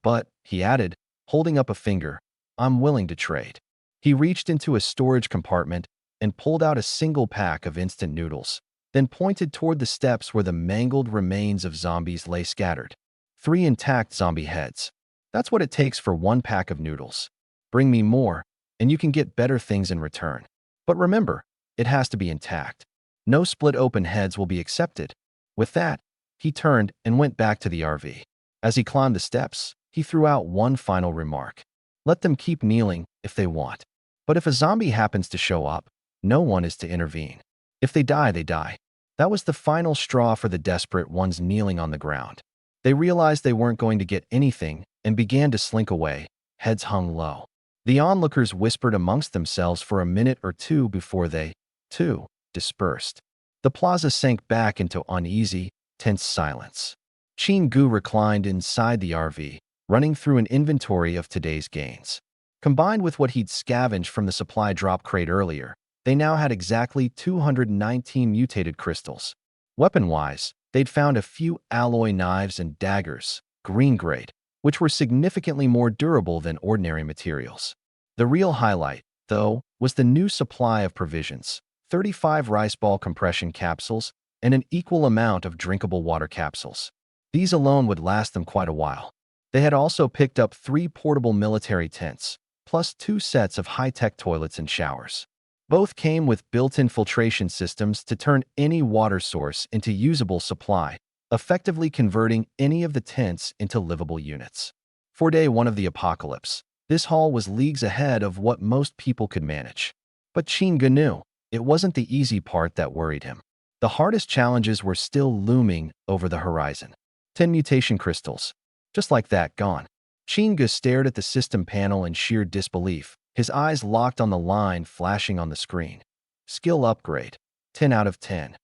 But, he added, holding up a finger, I'm willing to trade. He reached into a storage compartment and pulled out a single pack of instant noodles, then pointed toward the steps where the mangled remains of zombies lay scattered. 3 intact zombie heads. That's what it takes for 1 pack of noodles. Bring me more, and you can get better things in return. But remember, it has to be intact. No split open heads will be accepted. With that, he turned and went back to the RV. As he climbed the steps, he threw out one final remark. Let them keep kneeling if they want. But if a zombie happens to show up, no one is to intervene. If they die, they die. That was the final straw for the desperate ones kneeling on the ground. They realized they weren't going to get anything and began to slink away, heads hung low. The onlookers whispered amongst themselves for a minute or two before they, too, dispersed. The plaza sank back into uneasy, tense silence. Chingu reclined inside the RV, running through an inventory of today's gains. Combined with what he'd scavenged from the supply drop crate earlier, they now had exactly 219 mutated crystals. Weapon-wise, they'd found a few alloy knives and daggers, green grade, which were significantly more durable than ordinary materials. The real highlight, though, was the new supply of provisions, 35 rice ball compression capsules and an equal amount of drinkable water capsules. These alone would last them quite a while. They had also picked up 3 portable military tents, plus 2 sets of high-tech toilets and showers. Both came with built-in filtration systems to turn any water source into usable supply, effectively converting any of the tents into livable units. For day 1 of the apocalypse, this haul was leagues ahead of what most people could manage. But Chingu knew it wasn't the easy part that worried him. The hardest challenges were still looming over the horizon. 10 mutation crystals. Just like that, gone. Chingu stared at the system panel in sheer disbelief, his eyes locked on the line flashing on the screen. Skill upgrade. 10 out of 10.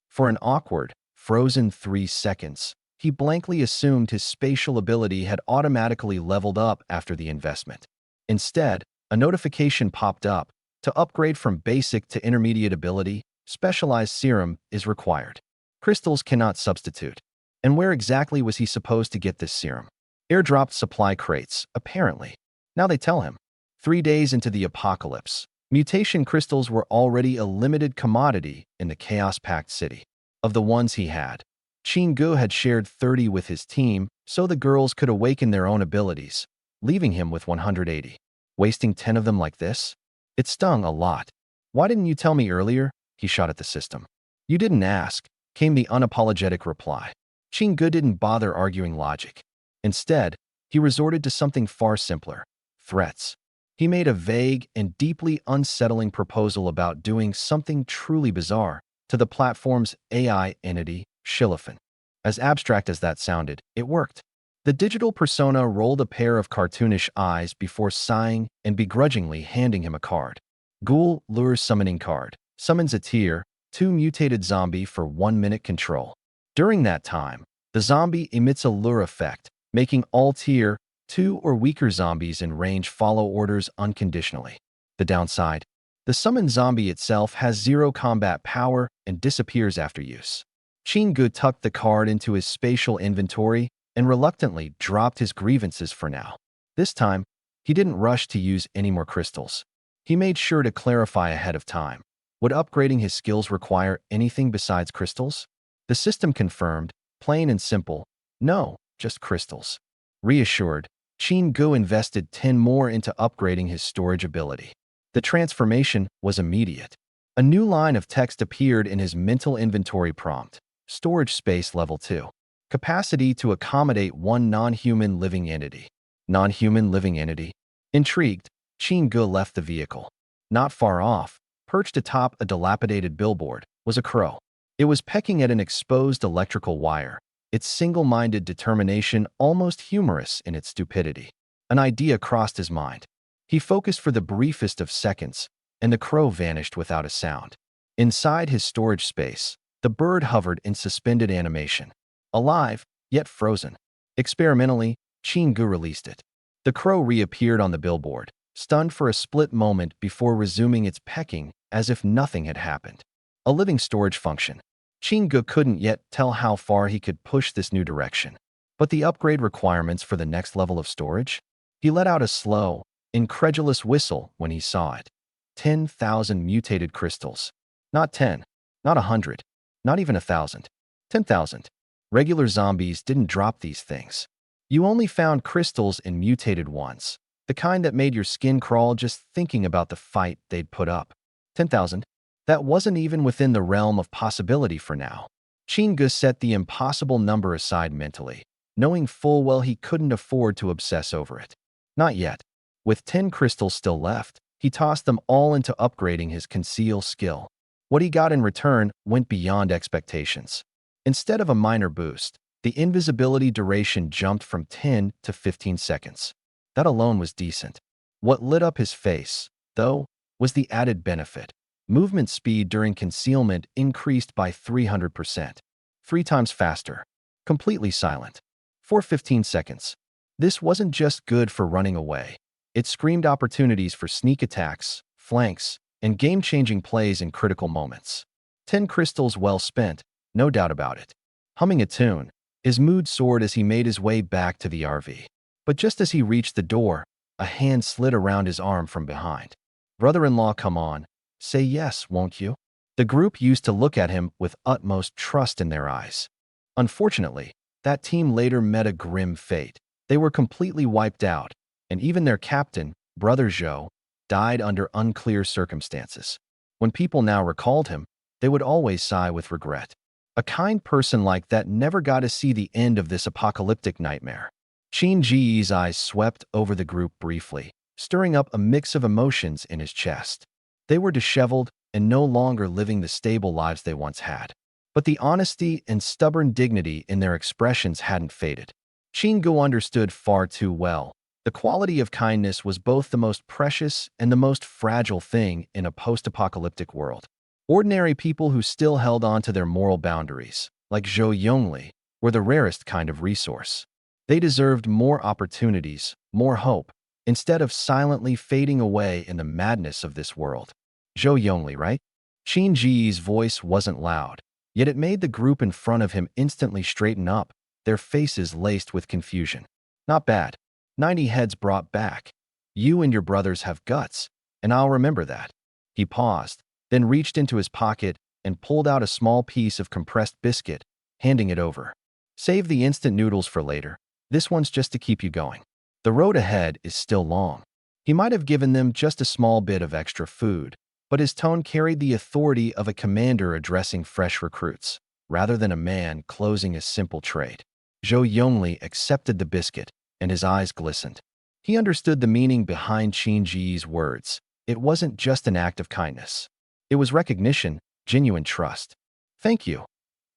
For an awkward, frozen 3 seconds, he blankly assumed his spatial ability had automatically leveled up after the investment. Instead, a notification popped up. To upgrade from basic to intermediate ability, specialized serum is required. Crystals cannot substitute. And where exactly was he supposed to get this serum? Airdropped supply crates, apparently. Now they tell him. 3 days into the apocalypse, mutation crystals were already a limited commodity in the chaos-packed city. Of the ones he had, Chingu had shared 30 with his team so the girls could awaken their own abilities, leaving him with 180. Wasting 10 of them like this? It stung a lot. Why didn't you tell me earlier? He shot at the system. You didn't ask, came the unapologetic reply. Chingu didn't bother arguing logic. Instead, he resorted to something far simpler: threats. He made a vague and deeply unsettling proposal about doing something truly bizarre to the platform's AI entity, Shillifan. As abstract as that sounded, it worked. The digital persona rolled a pair of cartoonish eyes before sighing and begrudgingly handing him a card. Ghoul Lure Summoning Card. Summons a tier 2 mutated zombie for 1-minute control. During that time, the zombie emits a lure effect, making all tier 2 or weaker zombies in range follow orders unconditionally. The downside? The summoned zombie itself has 0 combat power and disappears after use. Chingu tucked the card into his spatial inventory and reluctantly dropped his grievances for now. This time, he didn't rush to use any more crystals. He made sure to clarify ahead of time. Would upgrading his skills require anything besides crystals? The system confirmed, plain and simple, no, just crystals. Reassured, Chingu invested 10 more into upgrading his storage ability. The transformation was immediate. A new line of text appeared in his mental inventory prompt. Storage space level 2. Capacity to accommodate 1 non-human living entity. Non-human living entity? Intrigued, Chingu left the vehicle. Not far off, perched atop a dilapidated billboard, was a crow. It was pecking at an exposed electrical wire, its single-minded determination almost humorous in its stupidity. An idea crossed his mind. He focused for the briefest of seconds, and the crow vanished without a sound. Inside his storage space, the bird hovered in suspended animation, alive, yet frozen. Experimentally, Chingu released it. The crow reappeared on the billboard, stunned for a split moment before resuming its pecking as if nothing had happened. A living storage function. Chingu couldn't yet tell how far he could push this new direction. But the upgrade requirements for the next level of storage? He let out a slow, incredulous whistle when he saw it. 10,000 mutated crystals. Not 10, not 100, not even 1,000. 10,000. Regular zombies didn't drop these things. You only found crystals in mutated ones, the kind that made your skin crawl just thinking about the fight they'd put up. 10,000? That wasn't even within the realm of possibility for now. Chingu set the impossible number aside mentally, knowing full well he couldn't afford to obsess over it. Not yet. With 10 crystals still left, he tossed them all into upgrading his conceal skill. What he got in return went beyond expectations. Instead of a minor boost, the invisibility duration jumped from 10 to 15 seconds. That alone was decent. What lit up his face, though, was the added benefit. Movement speed during concealment increased by 300%. 3 times faster. Completely silent. For 15 seconds. This wasn't just good for running away. It screamed opportunities for sneak attacks, flanks, and game-changing plays in critical moments. 10 crystals well spent, no doubt about it. Humming a tune, his mood soared as he made his way back to the RV. But just as he reached the door, a hand slid around his arm from behind. "Brother-in-law, come on. Say yes, won't you?" The group used to look at him with utmost trust in their eyes. Unfortunately, that team later met a grim fate. They were completely wiped out, and even their captain, Brother Zhou, died under unclear circumstances. When people now recalled him, they would always sigh with regret. A kind person like that never got to see the end of this apocalyptic nightmare. Qin Ji's eyes swept over the group briefly, stirring up a mix of emotions in his chest. They were disheveled and no longer living the stable lives they once had. But the honesty and stubborn dignity in their expressions hadn't faded. Chingu understood far too well. The quality of kindness was both the most precious and the most fragile thing in a post-apocalyptic world. Ordinary people who still held on to their moral boundaries, like Zhou Yongli, were the rarest kind of resource. They deserved more opportunities, more hope, instead of silently fading away in the madness of this world. Zhou Yongli, right? Qin Ji's voice wasn't loud, yet it made the group in front of him instantly straighten up, their faces laced with confusion. Not bad. 90 heads brought back. You and your brothers have guts, and I'll remember that. He paused, then reached into his pocket and pulled out a small piece of compressed biscuit, handing it over. Save the instant noodles for later. This one's just to keep you going. The road ahead is still long. He might have given them just a small bit of extra food, but his tone carried the authority of a commander addressing fresh recruits, rather than a man closing a simple trade. Zhou Yongli accepted the biscuit, and his eyes glistened. He understood the meaning behind Qin Ji's words. It wasn't just an act of kindness. It was recognition, genuine trust. "Thank you,"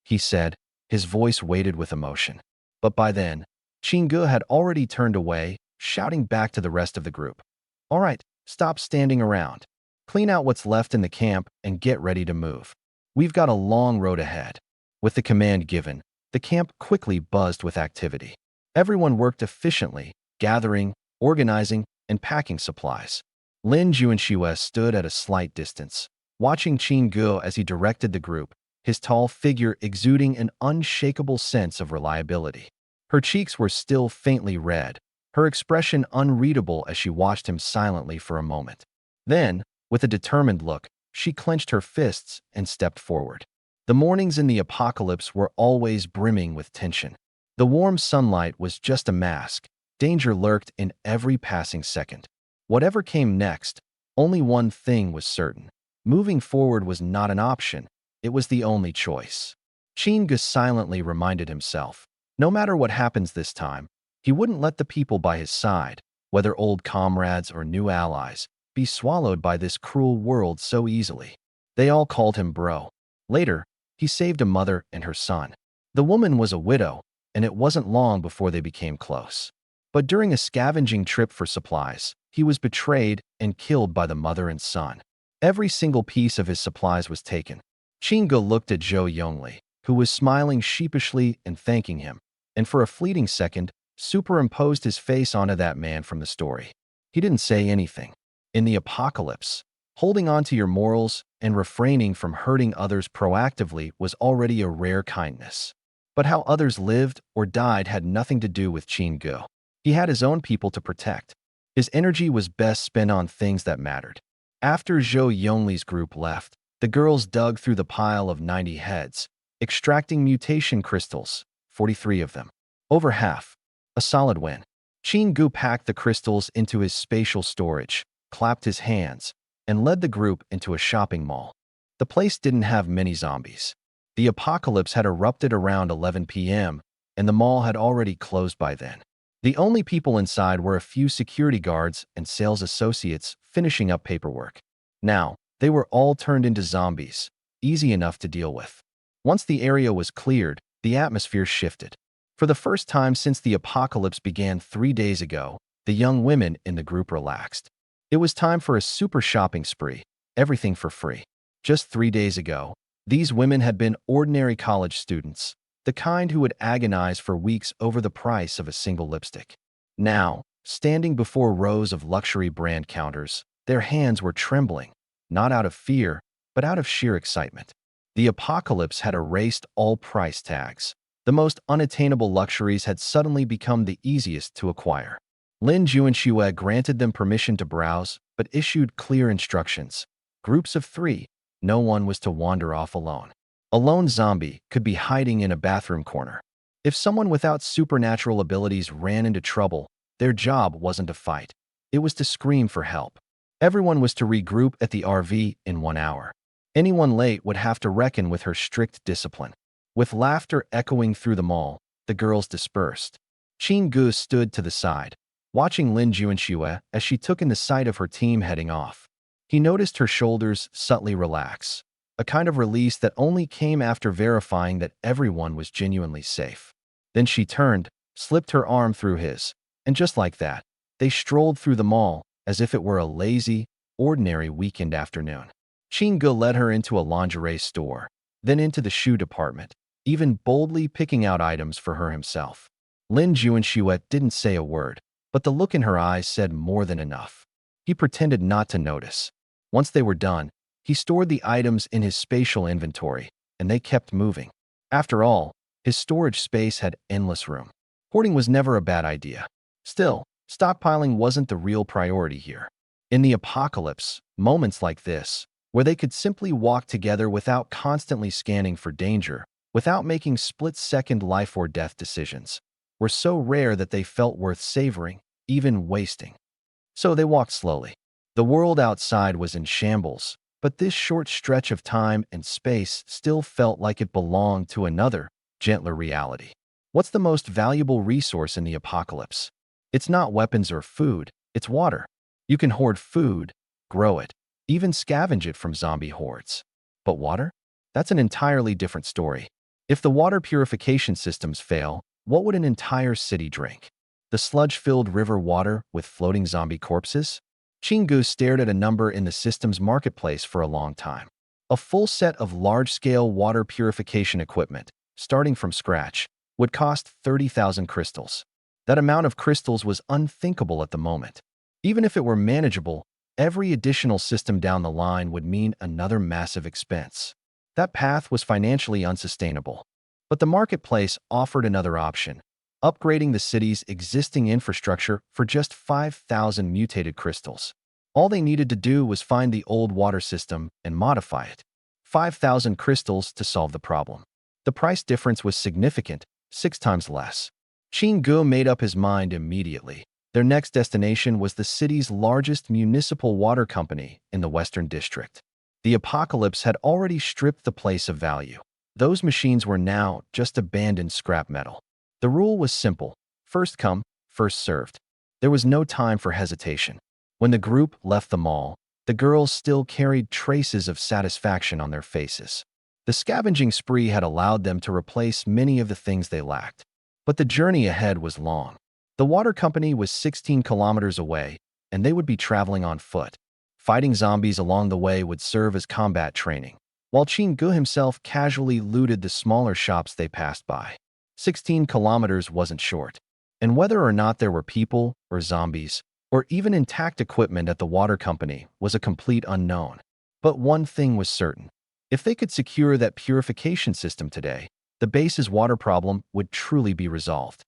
he said, his voice weighted with emotion. But by then, Chingu had already turned away, shouting back to the rest of the group. "All right, stop standing around. Clean out what's left in the camp and get ready to move. We've got a long road ahead." With the command given, the camp quickly buzzed with activity. Everyone worked efficiently, gathering, organizing, and packing supplies. Lin Juanxiue stood at a slight distance, watching Chingu as he directed the group, his tall figure exuding an unshakable sense of reliability. Her cheeks were still faintly red, her expression unreadable as she watched him silently for a moment. Then, with a determined look, she clenched her fists and stepped forward. The mornings in the apocalypse were always brimming with tension. The warm sunlight was just a mask. Danger lurked in every passing second. Whatever came next, only one thing was certain. Moving forward was not an option. It was the only choice. Chingu silently reminded himself, no matter what happens this time, he wouldn't let the people by his side, whether old comrades or new allies, be swallowed by this cruel world so easily. They all called him bro. Later, he saved a mother and her son. The woman was a widow, and it wasn't long before they became close. But during a scavenging trip for supplies, he was betrayed and killed by the mother and son. Every single piece of his supplies was taken. Chinga looked at Zhou Yongli, who was smiling sheepishly and thanking him, and for a fleeting second, superimposed his face onto that man from the story. He didn't say anything. In the apocalypse, holding on to your morals and refraining from hurting others proactively was already a rare kindness. But how others lived or died had nothing to do with Chingu. He had his own people to protect. His energy was best spent on things that mattered. After Zhou Yongli's group left, the girls dug through the pile of 90 heads, extracting mutation crystals, 43 of them. Over half. A solid win. Chingu packed the crystals into his spatial storage, clapped his hands, and led the group into a shopping mall. The place didn't have many zombies. The apocalypse had erupted around 11 p.m., and the mall had already closed by then. The only people inside were a few security guards and sales associates finishing up paperwork. Now, they were all turned into zombies, easy enough to deal with. Once the area was cleared, the atmosphere shifted. For the first time since the apocalypse began 3 days ago, the young women in the group relaxed. It was time for a super shopping spree, everything for free. Just 3 days ago, these women had been ordinary college students, the kind who would agonize for weeks over the price of a single lipstick. Now, standing before rows of luxury brand counters, their hands were trembling, not out of fear, but out of sheer excitement. The apocalypse had erased all price tags. The most unattainable luxuries had suddenly become the easiest to acquire. Lin Juanxue granted them permission to browse, but issued clear instructions. Groups of 3. No one was to wander off alone. A lone zombie could be hiding in a bathroom corner. If someone without supernatural abilities ran into trouble, their job wasn't to fight. It was to scream for help. Everyone was to regroup at the RV in 1 hour. Anyone late would have to reckon with her strict discipline. With laughter echoing through the mall, the girls dispersed. Chingu stood to the side, watching Lin Juanxue as she took in the sight of her team heading off. He noticed her shoulders subtly relax, a kind of release that only came after verifying that everyone was genuinely safe. Then she turned, slipped her arm through his, and just like that, they strolled through the mall as if it were a lazy, ordinary weekend afternoon. Chingu led her into a lingerie store, then into the shoe department, even boldly picking out items for her himself. Lin Juanxue didn't say a word, but the look in her eyes said more than enough. He pretended not to notice. Once they were done, he stored the items in his spatial inventory, and they kept moving. After all, his storage space had endless room. Hoarding was never a bad idea. Still, stockpiling wasn't the real priority here. In the apocalypse, moments like this, where they could simply walk together without constantly scanning for danger, without making split-second life or death decisions, were so rare that they felt worth savoring, even wasting. So they walked slowly. The world outside was in shambles, but this short stretch of time and space still felt like it belonged to another, gentler reality. What's the most valuable resource in the apocalypse? It's not weapons or food, it's water. You can hoard food, grow it, even scavenge it from zombie hordes. But water? That's an entirely different story. If the water purification systems fail, what would an entire city drink? The sludge-filled river water with floating zombie corpses? Chingu stared at a number in the system's marketplace for a long time. A full set of large-scale water purification equipment, starting from scratch, would cost 30,000 crystals. That amount of crystals was unthinkable at the moment. Even if it were manageable, every additional system down the line would mean another massive expense. That path was financially unsustainable. But the marketplace offered another option, upgrading the city's existing infrastructure for just 5,000 mutated crystals. All they needed to do was find the old water system and modify it. 5,000 crystals to solve the problem. The price difference was significant, 6 times less. Chingu made up his mind immediately. Their next destination was the city's largest municipal water company in the Western District. The apocalypse had already stripped the place of value. Those machines were now just abandoned scrap metal. The rule was simple: first come, first served. There was no time for hesitation. When the group left the mall, the girls still carried traces of satisfaction on their faces. The scavenging spree had allowed them to replace many of the things they lacked. But the journey ahead was long. The water company was 16 kilometers away, and they would be traveling on foot. Fighting zombies along the way would serve as combat training, while Chingu himself casually looted the smaller shops they passed by. 16 kilometers wasn't short, and whether or not there were people or zombies, or even intact equipment at the water company was a complete unknown. But one thing was certain. If they could secure that purification system today, the base's water problem would truly be resolved.